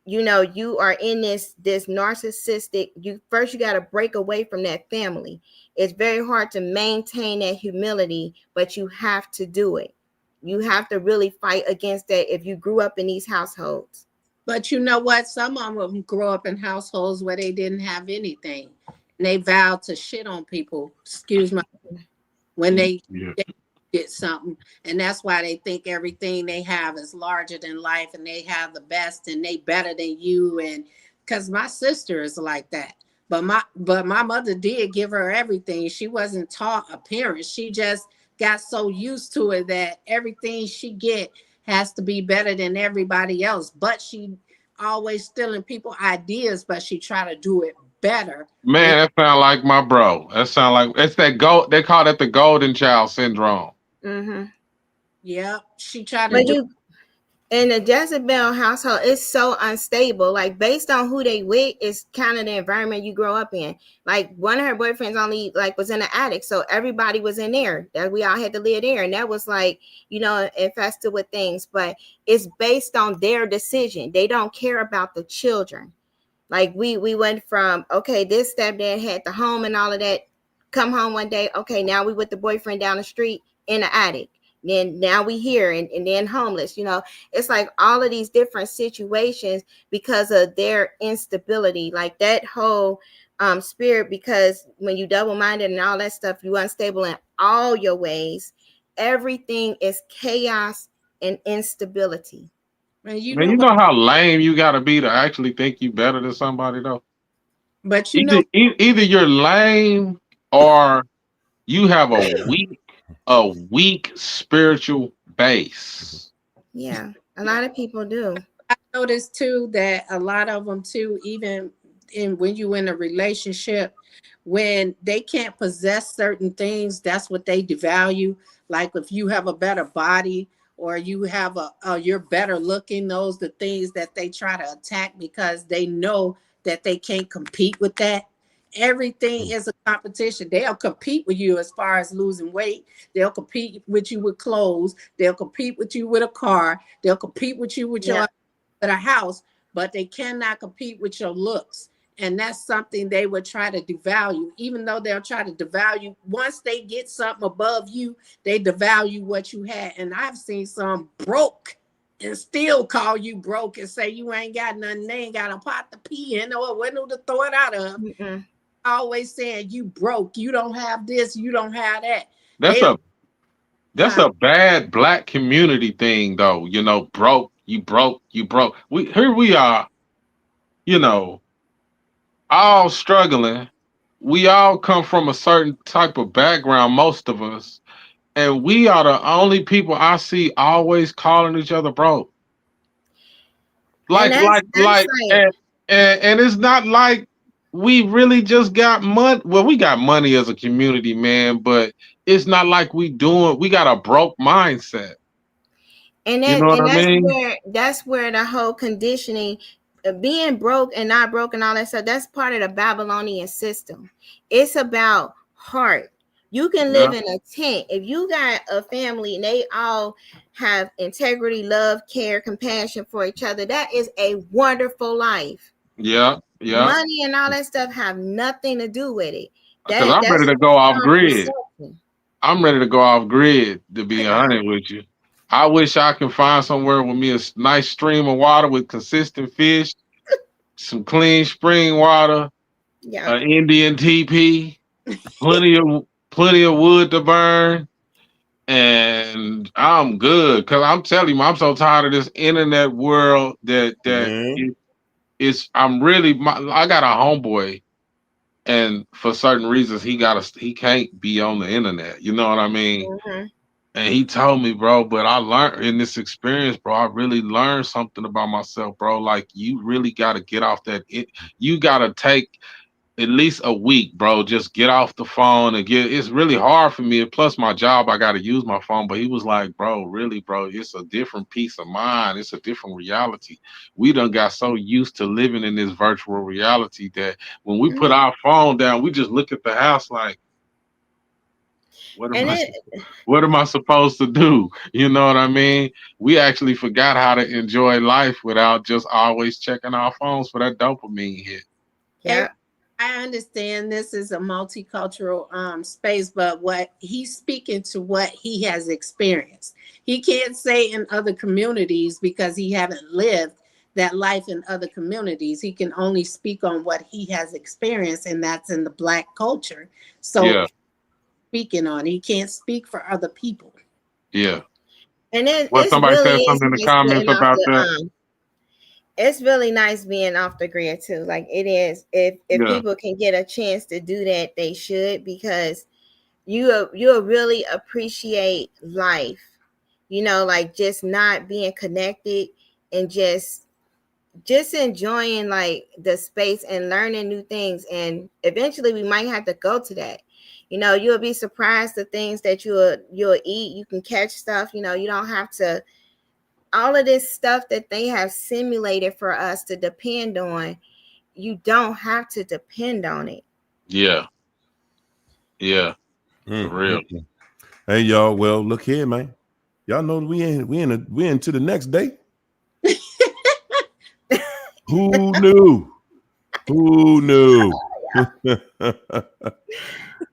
you are in this narcissistic. You got to break away from that family. It's very hard to maintain that humility, but you have to do it. You have to really fight against that if you grew up in these households. But you know what? Some of them grow up in households where they didn't have anything. And they vowed to shit on people, excuse my, when Yeah. they did something. And that's why they think everything they have is larger than life, and they have the best and they better than you. And because my sister is like that. But my mother did give her everything. She wasn't taught appearance. She just got so used to it that everything she get has to be better than everybody else. But she always stealing people ideas, but she try to do it better. And Man, that sound like my bro. That sound like it's that gold. They call it the golden child syndrome. Mm-hmm. yeah, she tried to But do. you in the Jezebel household, it's so unstable. Like based on who they with, is kind of the environment you grow up in. Like one of her boyfriends only like was in the attic, so everybody was in there. That we all had to live there, and that was like infested with things. But it's based on their decision. They don't care about the children. Like we went from, okay, this stepdad had the home and all of that. Come home one day, okay, now we with the boyfriend down the street in the attic. Then now we here, and then homeless. It's like all of these different situations because of their instability, like that whole spirit. Because when you double minded and all that stuff, you unstable in all your ways. Everything is chaos and instability. And you Man, know you what? know how lame you got to be to actually think you better than somebody though. But you know, Either you're lame or you have a weak spiritual base. Yeah, a lot of people do. notice too that a lot of them too, even in when you in a relationship, when they can't possess certain things, that's what they devalue. Like if you have a better body or you have you're better looking, those the things that they try to attack because they know that they can't compete with that. Everything is a competition. They'll compete with you as far as losing weight. They'll compete with you with clothes. They'll compete with you with a car. They'll compete with you with Yeah. your at a house, but they cannot compete with your looks. And that's something they would try to devalue, even though they'll try to devalue. Once they get something above you, they devalue what you had. And I've seen some broke and still call you broke and say you ain't got nothing. They ain't got a pot to pee in or a window to throw it out of. Mm-mm. Always saying you broke. You don't have this. You don't have that. That's They don't. a that's Huh? a bad black community thing, though. You know, broke, you broke, you broke. We are, you know, all struggling. We all come from a certain type of background, most of us, and we are the only people I see always calling each other broke. And Like, that's like, that's like, like, and it's not like we really just got money. Well, we got money as a community, man, but it's not like we got a broke mindset. You know what and I mean? that's where the whole conditioning, being broke and not broke and all that stuff, that's part of the Babylonian system. It's about heart. You can Yeah, live in a tent if you got a family and they all have integrity, love, care, compassion for each other. That is a wonderful life. yeah, yeah. Money and all that stuff have nothing to do with it. Because I'm ready That's to go off grid. perception. I'm ready to go off grid. To be honest with you, I wish I could find somewhere with me a nice stream of water with consistent fish, some clean spring water, Yeah. an Indian teepee, plenty of wood to burn, and I'm good. Cause I'm telling you, I'm so tired of this internet world that Man. it's. I'm really. I got a homeboy, and for certain reasons, he can't be on the internet. You know what I mean? Hmm. And he told me, bro, but I learned in this experience, bro, I really learned something about myself, bro. Like you really got to get off that. You got to take at least a week, bro. Just get off the phone and get. It's really hard for me. And plus, my job, I got to use my phone. But he was like, bro, really, bro, it's a different peace of mind. It's a different reality. We done got so used to living in this virtual reality that when we put Hmm. our phone down, we just look at the house like, what am And I? it What am I supposed to do? You know what I mean? We actually forgot how to enjoy life without just always checking our phones for that dopamine hit. Every, Yeah. I understand this is a multicultural space, but what he's speaking to what he has experienced. He can't say in other communities because he haven't lived that life in other communities. He can only speak on what he has experienced, and that's in the black culture. So Yeah, speaking on, he can't speak for other people. yeah. And Well, it's somebody really said is something in the nice comments getting off about the that. it's really nice being off the grid too. Like it is. If Yeah, people can get a chance to do that, they should, because you'll really appreciate life. You know, like just not being connected and just enjoying like the space and learning new things. And eventually we might have to go to that. You know, you'll be surprised the things that you'll eat. You can catch stuff, you know, you don't have to, all of this stuff that they have simulated for us to depend on, you don't have to depend on it. yeah, yeah. For Mm, real. mm, mm. Hey y'all, well look here, man. Y'all know we into the next day. Who knew? Who knew?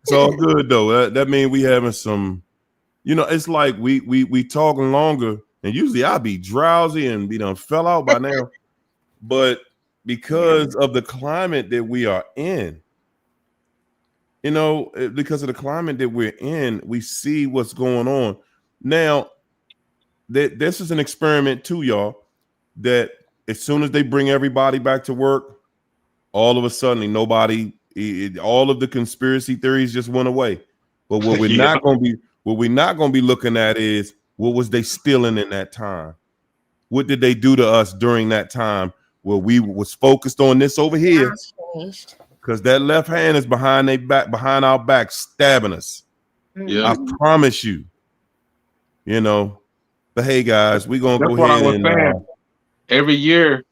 It's all good though. That means we having some. It's like we talking longer, and usually I be drowsy and be done fell out by now. But Yeah. because of the climate that we are in, because of the climate that we're in, we see what's going on. Now, that this is an experiment too, y'all. That as soon as they bring everybody back to work, all of a sudden all of the conspiracy theories just went away. But Yeah, what we're not gonna be looking at is what was they stealing in that time. What did they do to us during that time where we was focused on this over here? Because that left hand is behind our back, stabbing us. Yeah. I promise you. You know. But hey, guys, we're gonna That's go what I ahead was and saying. Every year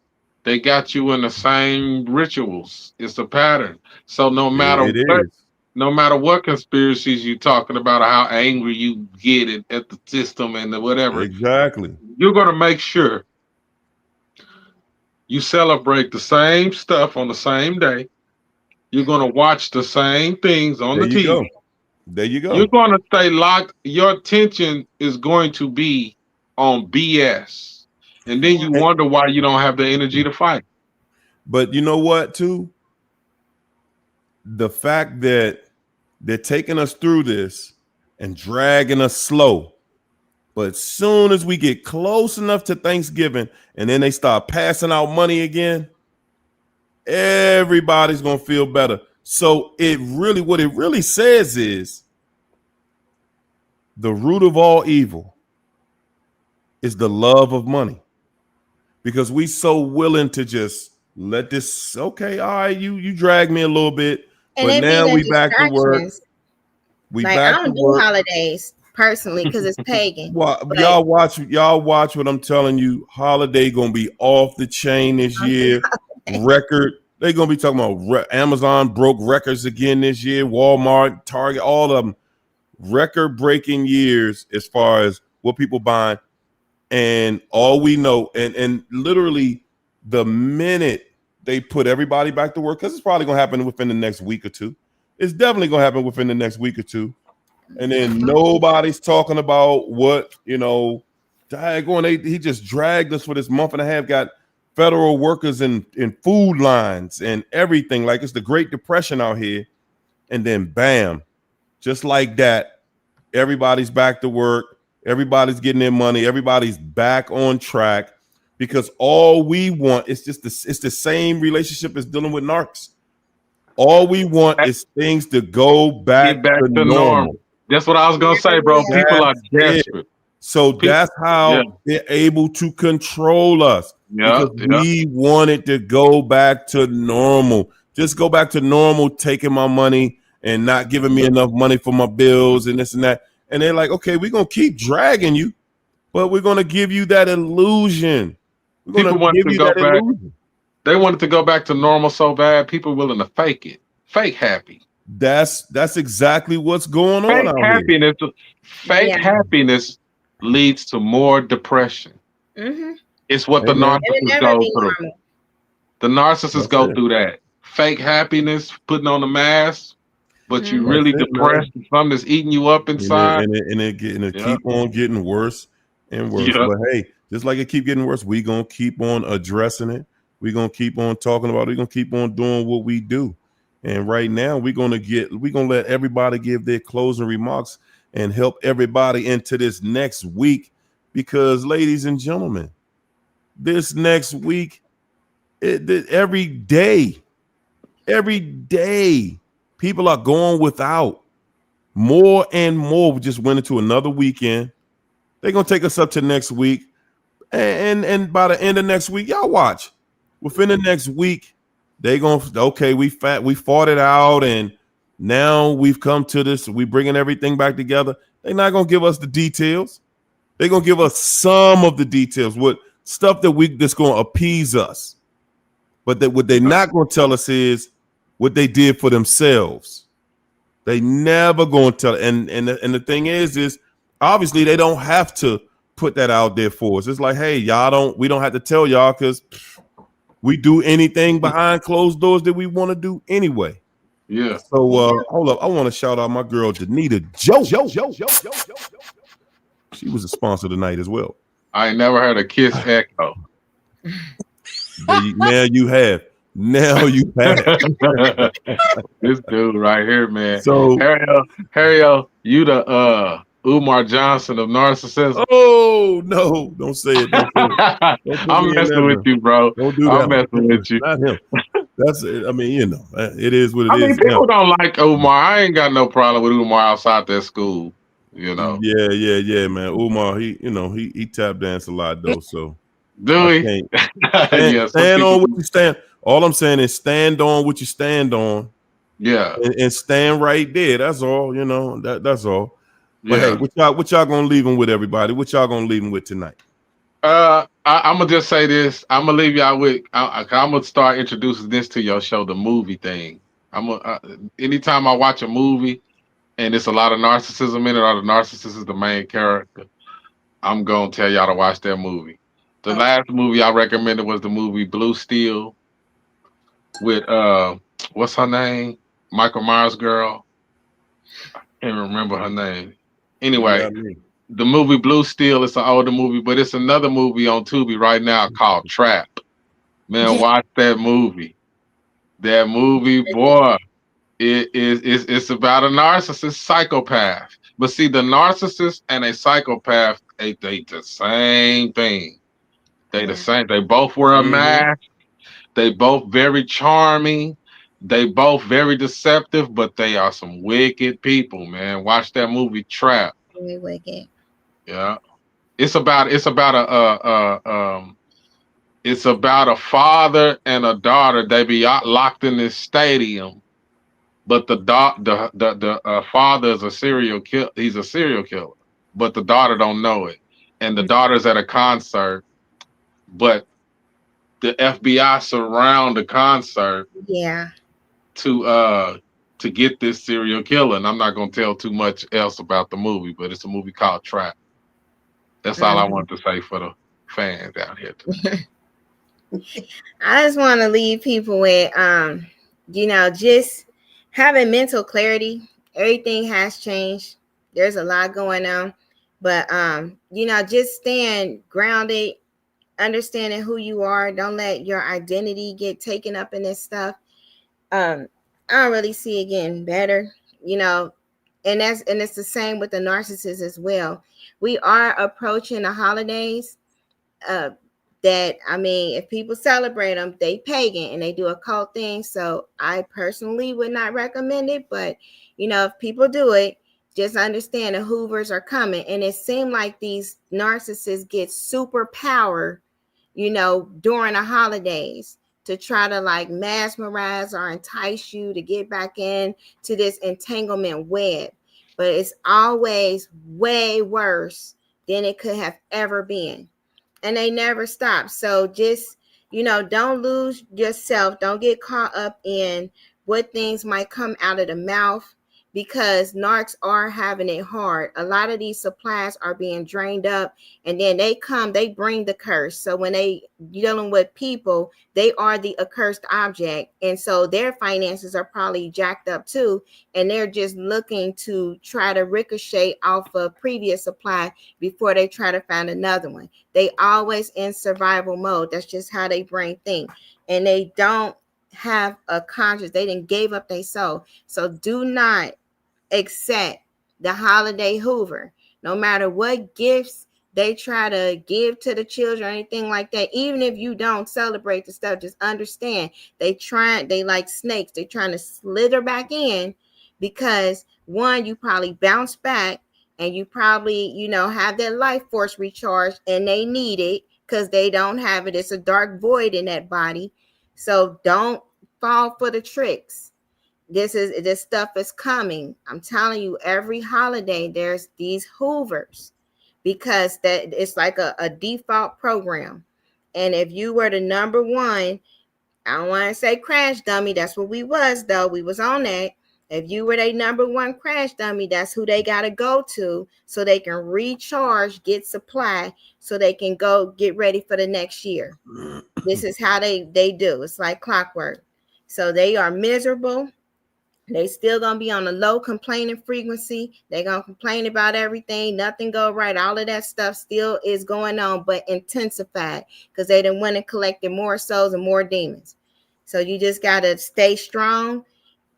they got you in the same rituals. It's a pattern. So it is no matter what conspiracies you talking about or how angry you get at the system and the whatever, exactly. you're gonna make sure you celebrate the same stuff on the same day. You're gonna watch the same things on There the you TV. go. There you You're go. gonna stay locked. Your attention is going to be on BS. And then you And, wonder why you don't have the energy to fight. but you know what, too? The fact that they're taking us through this and dragging us slow. But soon as we get close enough to Thanksgiving and then they start passing out money again, everybody's gonna feel better. So what it really says is the root of all evil is the love of money. Because we so willing to just let this, okay, all right, you drag me a little bit, And but it be now the we back to work. distractions. We Like I back to don't do work. holidays personally because it's pagan. Well, But y'all watch what I'm telling you. Holiday gonna be off the chain this year. Record. They gonna be talking about Amazon broke records again this year. Walmart, Target, all of them record breaking years as far as what people buying. And all we know, and literally the minute they put everybody back to work, because it's probably gonna happen within the next week or two. It's definitely gonna happen within the next week or two. And then nobody's talking about what, he just dragged us for this month and a half, got federal workers in food lines and everything. Like it's the Great Depression out here. And then bam, just like that, everybody's back to work. Everybody's getting their money. Everybody's back on track because all we want is it's the same relationship as dealing with narcs. All we want is things to go Get back back to to normal. normal. That's what I was gonna say, bro. People are That's it. desperate. So that's Yeah, how they're able to control us yeah, because yeah. we wanted to go back to normal. Just go back to normal, taking my money and not giving me enough money for my bills and this and that. And they're like, okay, we're going to keep dragging you, but we're going to give you that illusion. We're going People to want give to you go that back. illusion. They wanted to go back to normal so bad. People willing to fake it, fake happy. That's exactly what's going on Fake out here. happiness. Fake happiness leads to more depression. Mm-hmm. It's what the Amen. It'll narcissists never go be through. normal. The narcissists That's go it. through that. Fake happiness, putting on a mask, but you That's really it, man. depressed. Something that's eating you up And it, inside. and it, and it, get- and it Yeah, keep on getting worse and worse. yeah. But hey, just like it keep getting worse, we gonna keep on addressing it. We gonna keep on talking about it. We gonna keep on doing what we do. And right now, we're gonna let everybody give their closing remarks and help everybody into this next week. Because, ladies and gentlemen, this next week, every day, people are going without. More and more. We just went into another weekend. They're gonna take us up to next week, and by the end of next week, y'all watch. Within the next week, they gonna we fought it out, and now we've come to this. We bringing everything back together. They're not gonna give us the details. They're gonna give us some of the details, what stuff that's gonna appease us. But what they're not gonna tell us is what they did for themselves. They never going to tell. And the thing is obviously they don't have to put that out there for us. It's like, hey, we don't have to tell y'all because we do anything behind closed doors that we want to do anyway. Yeah. So hold up, I want to shout out my girl Danita Joe. She was a sponsor tonight as well. I ain't never heard a kiss echo. Now you have. This dude right here, man. So Harry, you the Umar Johnson of narcissism. oh no, don't say it. Don't put I'm me in messing with that. you, bro. Don't do that. I'm messing with you. Not him. That's it. I mean, it is what it is. I mean, people don't like Umar. I ain't got no problem with Umar outside that school. Yeah, man. Umar, he tap dance a lot though. So Do I we? can't Yeah, some stand people on what do. you stand. All I'm saying is stand on what you stand on, Yeah, and stand right there. That's all. That's all. But hey, yeah. what y'all gonna leave them with, everybody? What y'all gonna leave them with tonight? I'm gonna just say this. I'm gonna leave y'all with. I'm gonna start introducing this to your show, the movie thing. Anytime I watch a movie and it's a lot of narcissism in it, or the narcissist is the main character, I'm gonna tell y'all to watch that movie. The Okay. last movie I recommended was the movie Blue Steel with what's her name? Michael Myers girl. Can't remember her name. You Anyway, got me. the movie Blue Steel is an older movie, but it's another movie on Tubi right now called Trap. Man, Yeah. watch that movie. That movie, boy, it's about a narcissist psychopath. But see, the narcissist and a psychopath, they the same thing. They the Yeah. same. They both wear a Mm-hmm. mask. They both very charming. They both very deceptive, but they are some wicked people, man. Watch that movie Trap. Very wicked. Yeah. It's about it's about a father and a daughter. They be locked in this stadium, but the father is a serial kill. He's a serial killer, but the daughter don't know it, and the daughter's at a concert, but the FBI surround the concert Yeah. to uh to get this serial killer. And I'm not gonna tell too much else about the movie, but it's a movie called Trap. That's all I Mhm. want to say for the fans out here tonight. I just want to leave people with, just having mental clarity. Everything has changed. There's a lot going on, but just staying grounded, understanding who you are. Don't let your identity get taken up in this stuff. Um, I don't really see it getting better, you know, and it's the same with the narcissists as well. We are approaching the holidays, uh, that I mean, if people celebrate them, they pagan and they do occult things. So I personally would not recommend it. But if people do it, just understand the Hoovers are coming. And it seemed like these narcissists get superpower, during the holidays to try to like mesmerize or entice you to get back in to this entanglement web. But it's always way worse than it could have ever been, and they never stop. So just, don't lose yourself. Don't get caught up in what things might come out of the mouth, because narcs are having it hard. A lot of these supplies are being drained up, and then they bring the curse. So when they dealing with people, they are the accursed object, and so their finances are probably jacked up too, and they're just looking to try to ricochet off a previous supply before they try to find another one. They always in survival mode. That's just how they brain think. And they don't have a conscience. They didn't gave up their soul. So do not accept the holiday Hoover. No matter what gifts they try to give to the children or anything like that, even if you don't celebrate the stuff, just understand they like snakes. They trying to slither back in, because one, you probably bounce back, and you probably, have that life force recharged, and they need it because they don't have it. It's a dark void in that body. So don't fall for the tricks. This stuff is coming. I'm telling you, every holiday there's these Hoovers, because that it's like a default program. And if you were the number one, I don't want to say crash dummy, that's what we was though. We was on that. If you were their number one crash dummy, that's who they gotta go to so they can recharge, get supply, so they can go get ready for the next year. This is how they do. It's like clockwork. So they are miserable. They still gonna be on a low complaining frequency. They gonna complain about everything, nothing go right. All of that stuff still is going on, but intensified, because they done went and collected more souls and more demons. So you just gotta stay strong,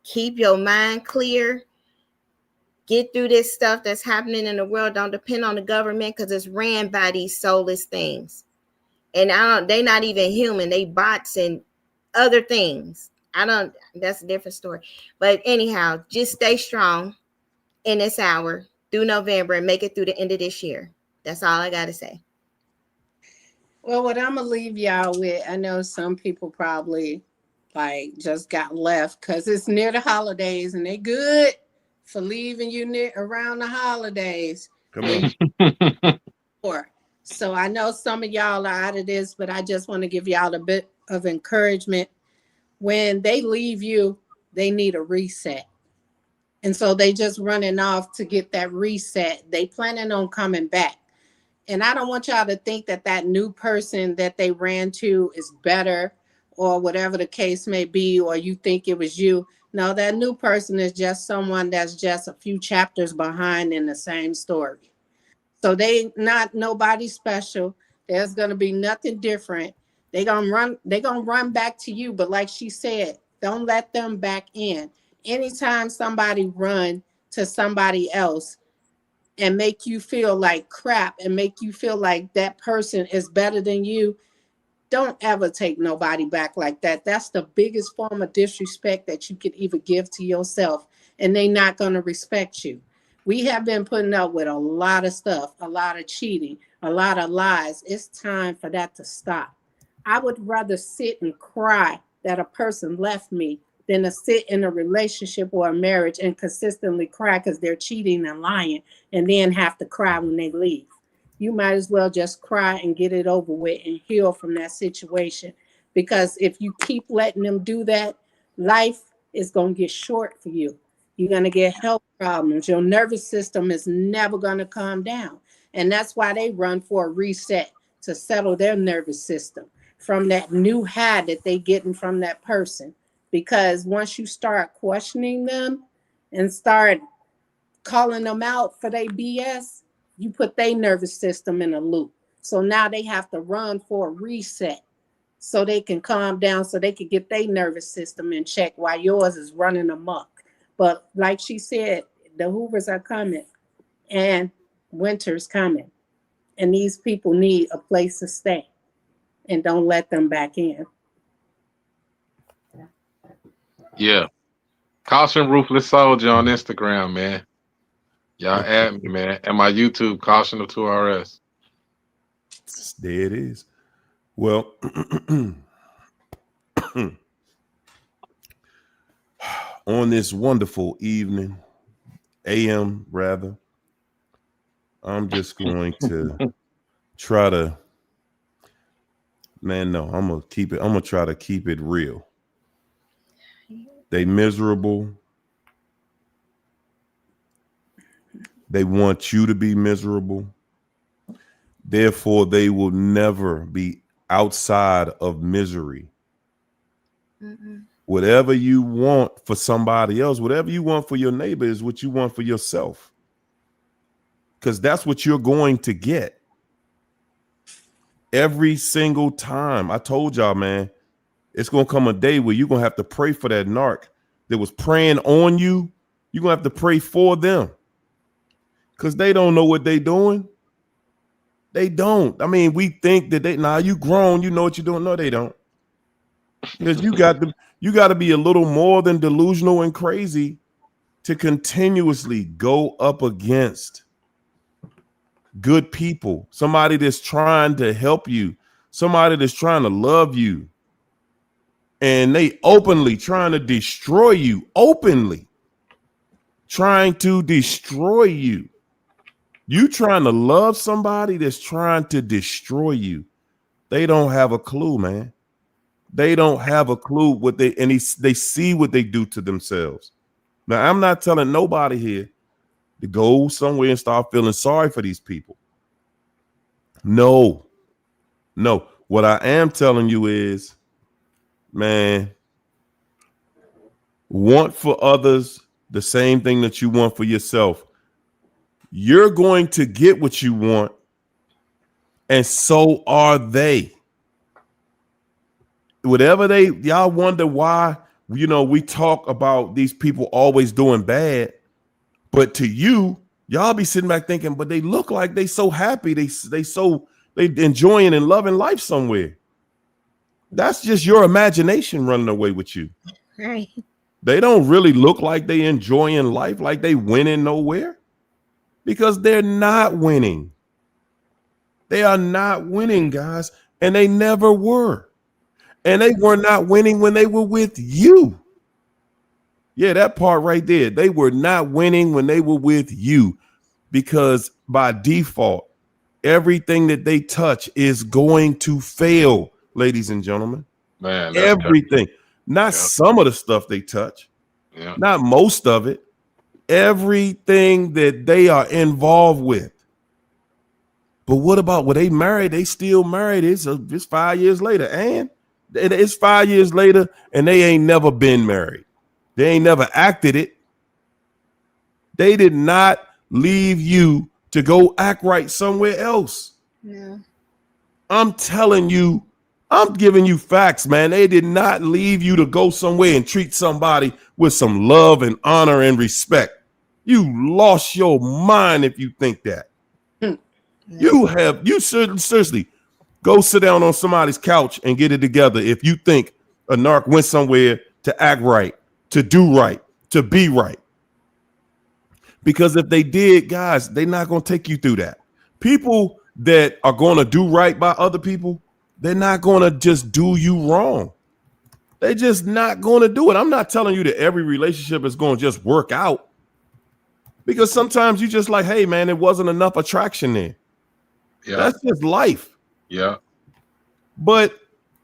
keep your mind clear, get through this stuff that's happening in the world. Don't depend on the government, because it's ran by these soulless things. And they not even human, they bots and other things. That's a different story. But anyhow, just stay strong in this hour through November and make it through the end of this year. That's all I got to say. Well, what I'm gonna leave y'all with, I know some people probably like just got left because it's near the holidays and they good for leaving you near around the holidays Come when on. you're. So I know some of y'all are out of this, but I just want to give y'all a bit of encouragement. When they leave you, they need a reset. And so they just running off to get that reset. They planning on coming back. And I don't want y'all to think that that new person that they ran to is better or whatever the case may be, or you think it was you. No, that new person is just someone that's just a few chapters behind in the same story. So they not nobody special. There's gonna be nothing different. They gonna run back to you. But like she said, don't let them back in. Anytime somebody run to somebody else and make you feel like crap and make you feel like that person is better than you, don't ever take nobody back like that. That's the biggest form of disrespect that you could even give to yourself, and they not going to respect you. We have been putting up with a lot of stuff, a lot of cheating, a lot of lies. It's time for that to stop. I would rather sit and cry that a person left me than to sit in a relationship or a marriage and consistently cry because they're cheating and lying and then have to cry when they leave. You might as well just cry and get it over with and heal from that situation. Because if you keep letting them do that, life is going to get short for you. You're going to get health problems. Your nervous system is never going to calm down. And that's why they run for a reset to settle their nervous system from that new high that they getting from that person. Because once you start questioning them and start calling them out for their BS, you put their nervous system in a loop. So now they have to run for a reset so they can calm down, so they can get their nervous system in check while yours is running amok. But like she said, the Hoovers are coming and winter's coming. And these people need a place to stay and don't let them back in. Yeah. Caution Ruthless Soldier on Instagram, man. Y'all add me, man. And my YouTube, Caution of 2RS. There it is. Well, on this wonderful evening, AM rather, I'm just going to try to, man, no, I'm gonna try to keep it real. They miserable. They want you to be miserable. Therefore, they will never be outside of misery. Mm-mm. Whatever you want for somebody else, whatever you want for your neighbor is what you want for yourself. Because that's what you're going to get every single time. I told y'all, man, it's going to come a day where you're going to have to pray for that narc that was preying on you. You're going to have to pray for them because they don't know what they're doing. They don't. I mean, we think that you grown, you know what you're doing. No, they don't. Because you got to be a little more than delusional and crazy to continuously go up against good people, somebody that's trying to help you, somebody that's trying to love you, and they openly trying to destroy you, openly trying to destroy you. You trying to love somebody that's trying to destroy you. They don't have a clue, man. They don't have a clue what they see what they do to themselves. Now, I'm not telling nobody here to go somewhere and start feeling sorry for these people. No. What I am telling you is, man, want for others the same thing that you want for yourself. You're going to get what you want, and so are they. Whatever y'all wonder why, we talk about these people always doing bad, but to you, y'all be sitting back thinking, but they look like they so happy, they enjoying and loving life somewhere. That's just your imagination running away with you. Right. They don't really look like they enjoying life, like they winning nowhere, because they're not winning. They are not winning, guys. And they never were. And they were not winning when they were with you. Yeah, that part right there. They were not winning when they were with you, because by default, everything that they touch is going to fail, ladies and gentlemen. Man, that's crazy. Everything. Not Yeah. some of the stuff they touch, Yeah. not most of it. Everything that they are involved with. But what about when they married? They still married. It's 5 years later, and it's 5 years later, and they ain't never been married. They ain't never acted it. They did not leave you to go act right somewhere else. No. I'm telling you, I'm giving you facts, man. They did not leave you to go somewhere and treat somebody with some love and honor and respect. You lost your mind if you think that. You seriously go sit down on somebody's couch and get it together if you think a narc went somewhere to act right, to do right, to be right. Because if they did, guys, they're not going to take you through that. People that are going to do right by other people, they're not going to just do you wrong. They're just not going to do it. I'm not telling you that every relationship is going to just work out, because sometimes you just like, hey, man, it wasn't enough attraction there. Yeah. That's just life. Yeah. But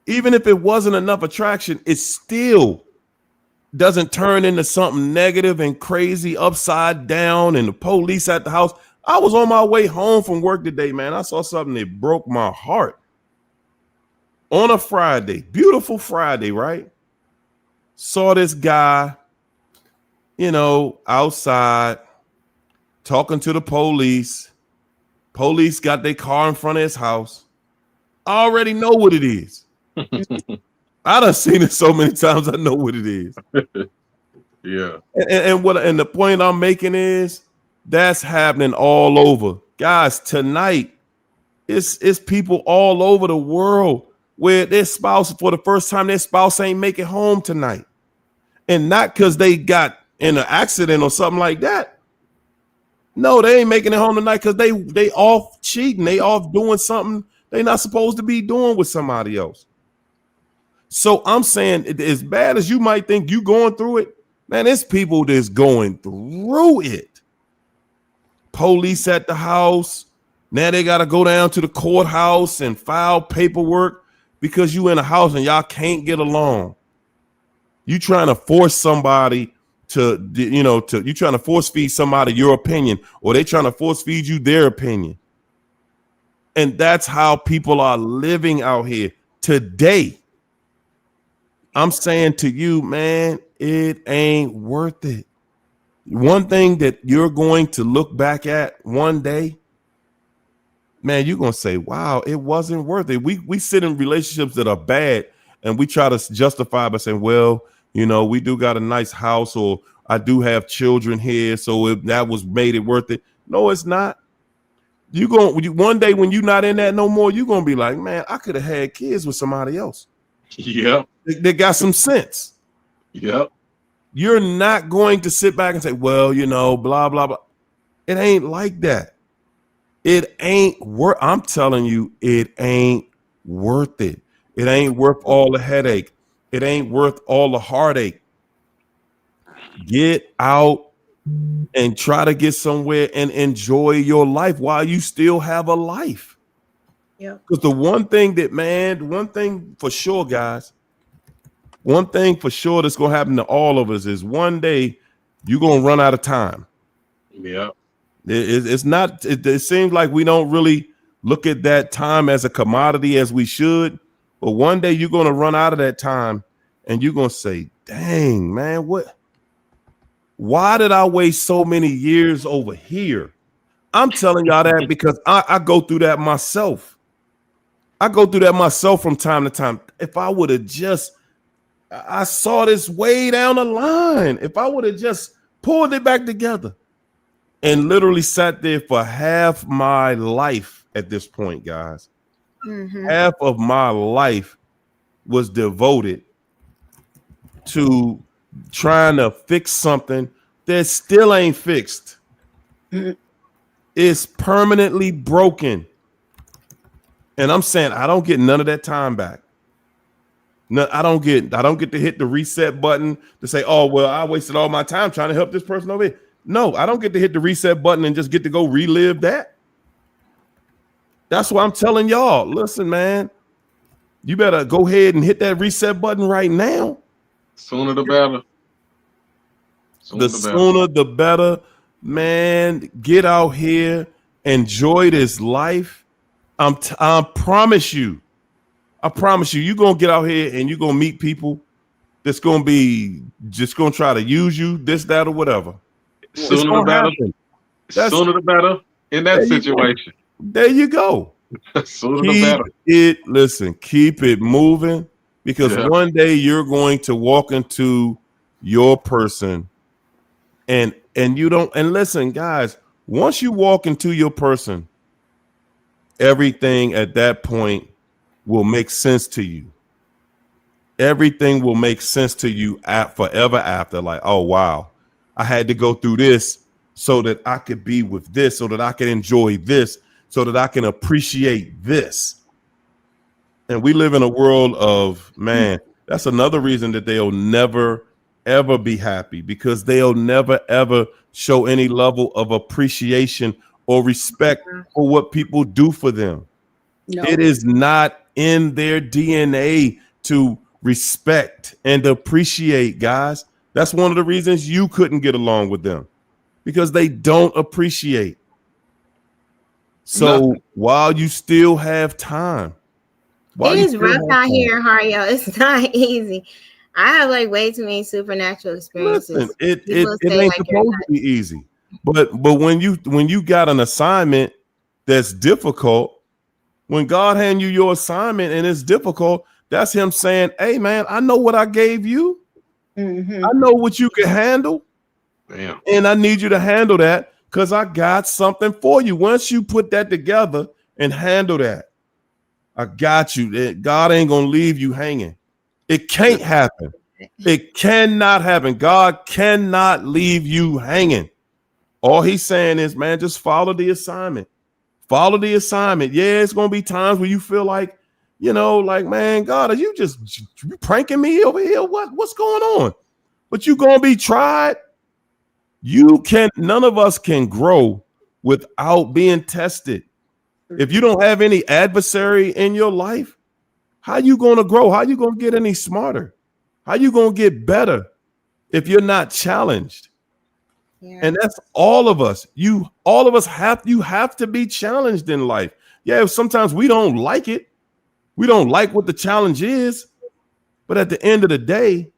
even if it wasn't enough attraction, it still doesn't turn into something negative and crazy, upside down, and the police at the house. I was on my way home from work today, man. I saw something that broke my heart. On a Friday, beautiful Friday, right? Saw this guy, outside talking to the police. Police got their car in front of his house. I already know what it is. I done seen it so many times. I know what it is. Yeah. And the point I'm making is that's happening all over, guys. Tonight, it's people all over the world where their spouse, for the first time, their spouse ain't making home tonight, and not because they got in an accident or something like that. No, they ain't making it home tonight because they off cheating. They off doing something they not supposed to be doing with somebody else. So I'm saying, as bad as you might think you going through it, man, it's people that's going through it. Police at the house. Now they got to go down to the courthouse and file paperwork because you in a house and y'all can't get along. You trying to force somebody you trying to force feed somebody your opinion, or they trying to force feed you their opinion. And that's how people are living out here today. I'm saying to you, man, it ain't worth it. One thing that you're going to look back at one day, man, you're going to say, wow, it wasn't worth it. We sit in relationships that are bad and we try to justify by saying, well, we do got a nice house, or I do have children here, so if that was made it worth it. No, it's not. One day when you're not in that no more, you're going to be like, man, I could have had kids with somebody else. Yep. They got some sense. Yep. You're not going to sit back and say, well, blah, blah, blah. It ain't like that. It ain't worth. I'm telling you, it ain't worth it. It ain't worth all the headache. It ain't worth all the heartache. Get out and try to get somewhere and enjoy your life while you still have a life. Yeah. Because one thing for sure, guys, one thing for sure that's going to happen to all of us is one day you're going to run out of time. Yeah. It seems like we don't really look at that time as a commodity as we should. But one day you're going to run out of that time and you're going to say, dang, man, why did I waste so many years over here? I'm telling y'all that because I go through that myself. I go through that myself from time to time. If I would have I saw this way down the line. If I would have just pulled it back together and literally sat there for half my life at this point, guys. Mm-hmm. Half of my life was devoted to trying to fix something that still ain't fixed. Mm-hmm. It's permanently broken. And I'm saying I don't get none of that time back. No, I don't get to hit the reset button to say, oh, well, I wasted all my time trying to help this person over here. No, I don't get to hit the reset button and just get to go relive that. That's why I'm telling y'all, listen, man, you better go ahead and hit that reset button right now. Sooner the better. The sooner the better, man. Get out here, enjoy this life. I promise you, you're gonna get out here and you're gonna meet people that's gonna be just gonna try to use you, this, that, or whatever. It's Sooner the gonna better. happen. Sooner the better in that situation. There you go. Sooner the better. Keep it moving, because one day you're going to walk into your person and you don't, and listen, guys, once you walk into your person, everything at that point will make sense to you. Everything will make sense to you forever after. Like, oh wow, I had to go through this so that I could be with this, so that I can enjoy this, so that I can appreciate this. And we live in a world of, man, that's another reason that they'll never ever be happy, because they'll never ever show any level of appreciation or respect for what people do for them. No. It is not in their DNA to respect and appreciate, guys. That's one of the reasons you couldn't get along with them, because they don't appreciate. So while you still have time, it is rough out here, Hario. It's not easy. I have like way too many supernatural experiences. Listen, it ain't supposed to be easy. But when you got an assignment that's difficult, when God hand you your assignment and it's difficult, that's him saying, hey man, I know what I gave you. Mm-hmm. I know what you can handle. Damn. And I need you to handle that, because I got something for you. Once you put that together and handle that, I got you. God ain't gonna leave you hanging. It can't happen. It cannot happen. God cannot leave you hanging. All he's saying is, man, just follow the assignment. Follow the assignment. Yeah, it's gonna be times where you feel like, like, man, God, are you pranking me over here? What's going on? But you gonna be tried. None of us can grow without being tested. If you don't have any adversary in your life, how you going to grow? How you going to get any smarter? How you going to get better if you're not challenged? Yeah. And that's all of us. You have to be challenged in life. Yeah, sometimes we don't like it. We don't like what the challenge is. But at the end of the day,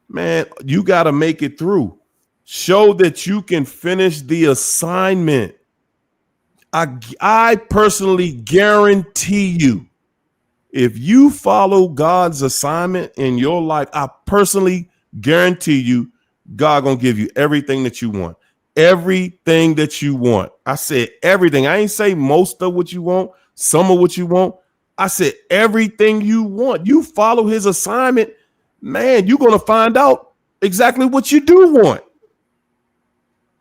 man, you got to make it through. Show that you can finish the assignment. I personally guarantee you, if you follow God's assignment in your life, I personally guarantee you, God gonna give you everything that you want. Everything that you want. I said everything. I ain't say most of what you want, some of what you want. I said everything you want. You follow his assignment, man, you're gonna find out exactly what you do want.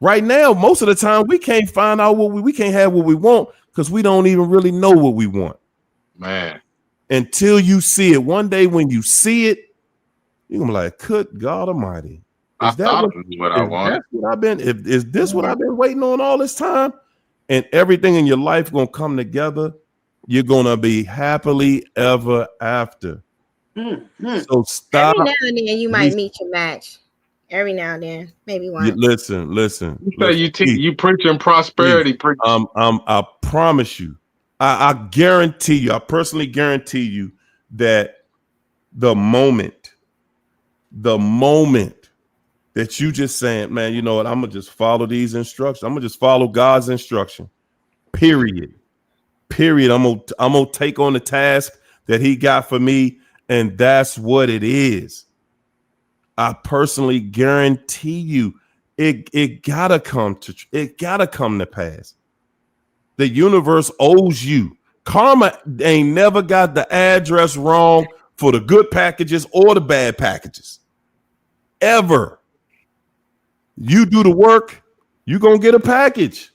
Right now, most of the time, we can't find out we can't have what we want, because we don't even really know what we want. Man. Until you see it. One day when you see it, you're gonna be like, good God Almighty. Is that what I want? Is this what I've been waiting on all this time? And everything in your life gonna come together. You're gonna be happily ever after. Mm-hmm. So stop. Every now and then you might meet your match. Every now and then, maybe once. Listen. You preaching prosperity. I promise you, I guarantee you, I personally guarantee you that the moment that you just saying, man, you know what, I'm gonna just follow these instructions. I'm gonna just follow God's instruction. Period. I'm gonna take on the task that he got for me, and that's what it is. I personally guarantee you, it gotta come to pass. The universe owes you. Karma ain't never got the address wrong for the good packages or the bad packages. Ever. You do the work, you're gonna get a package.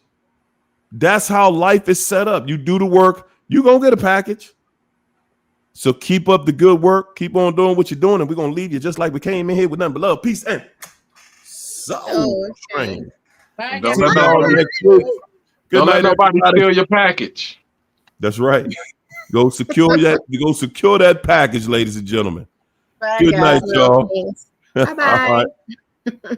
That's how life is set up. You do the work, You're going to get a package. So keep up the good work. Keep on doing what you're doing. And we're going to leave you just like we came in here with nothing but love, peace, and soul train. Bye, Don't guys. let See y'all nobody, next week. Good don't night, let nobody everybody. steal your package. That's right. Go secure that. Go secure that package, ladies and gentlemen. Bye, Good guys. night, y'all. Bye All right. bye.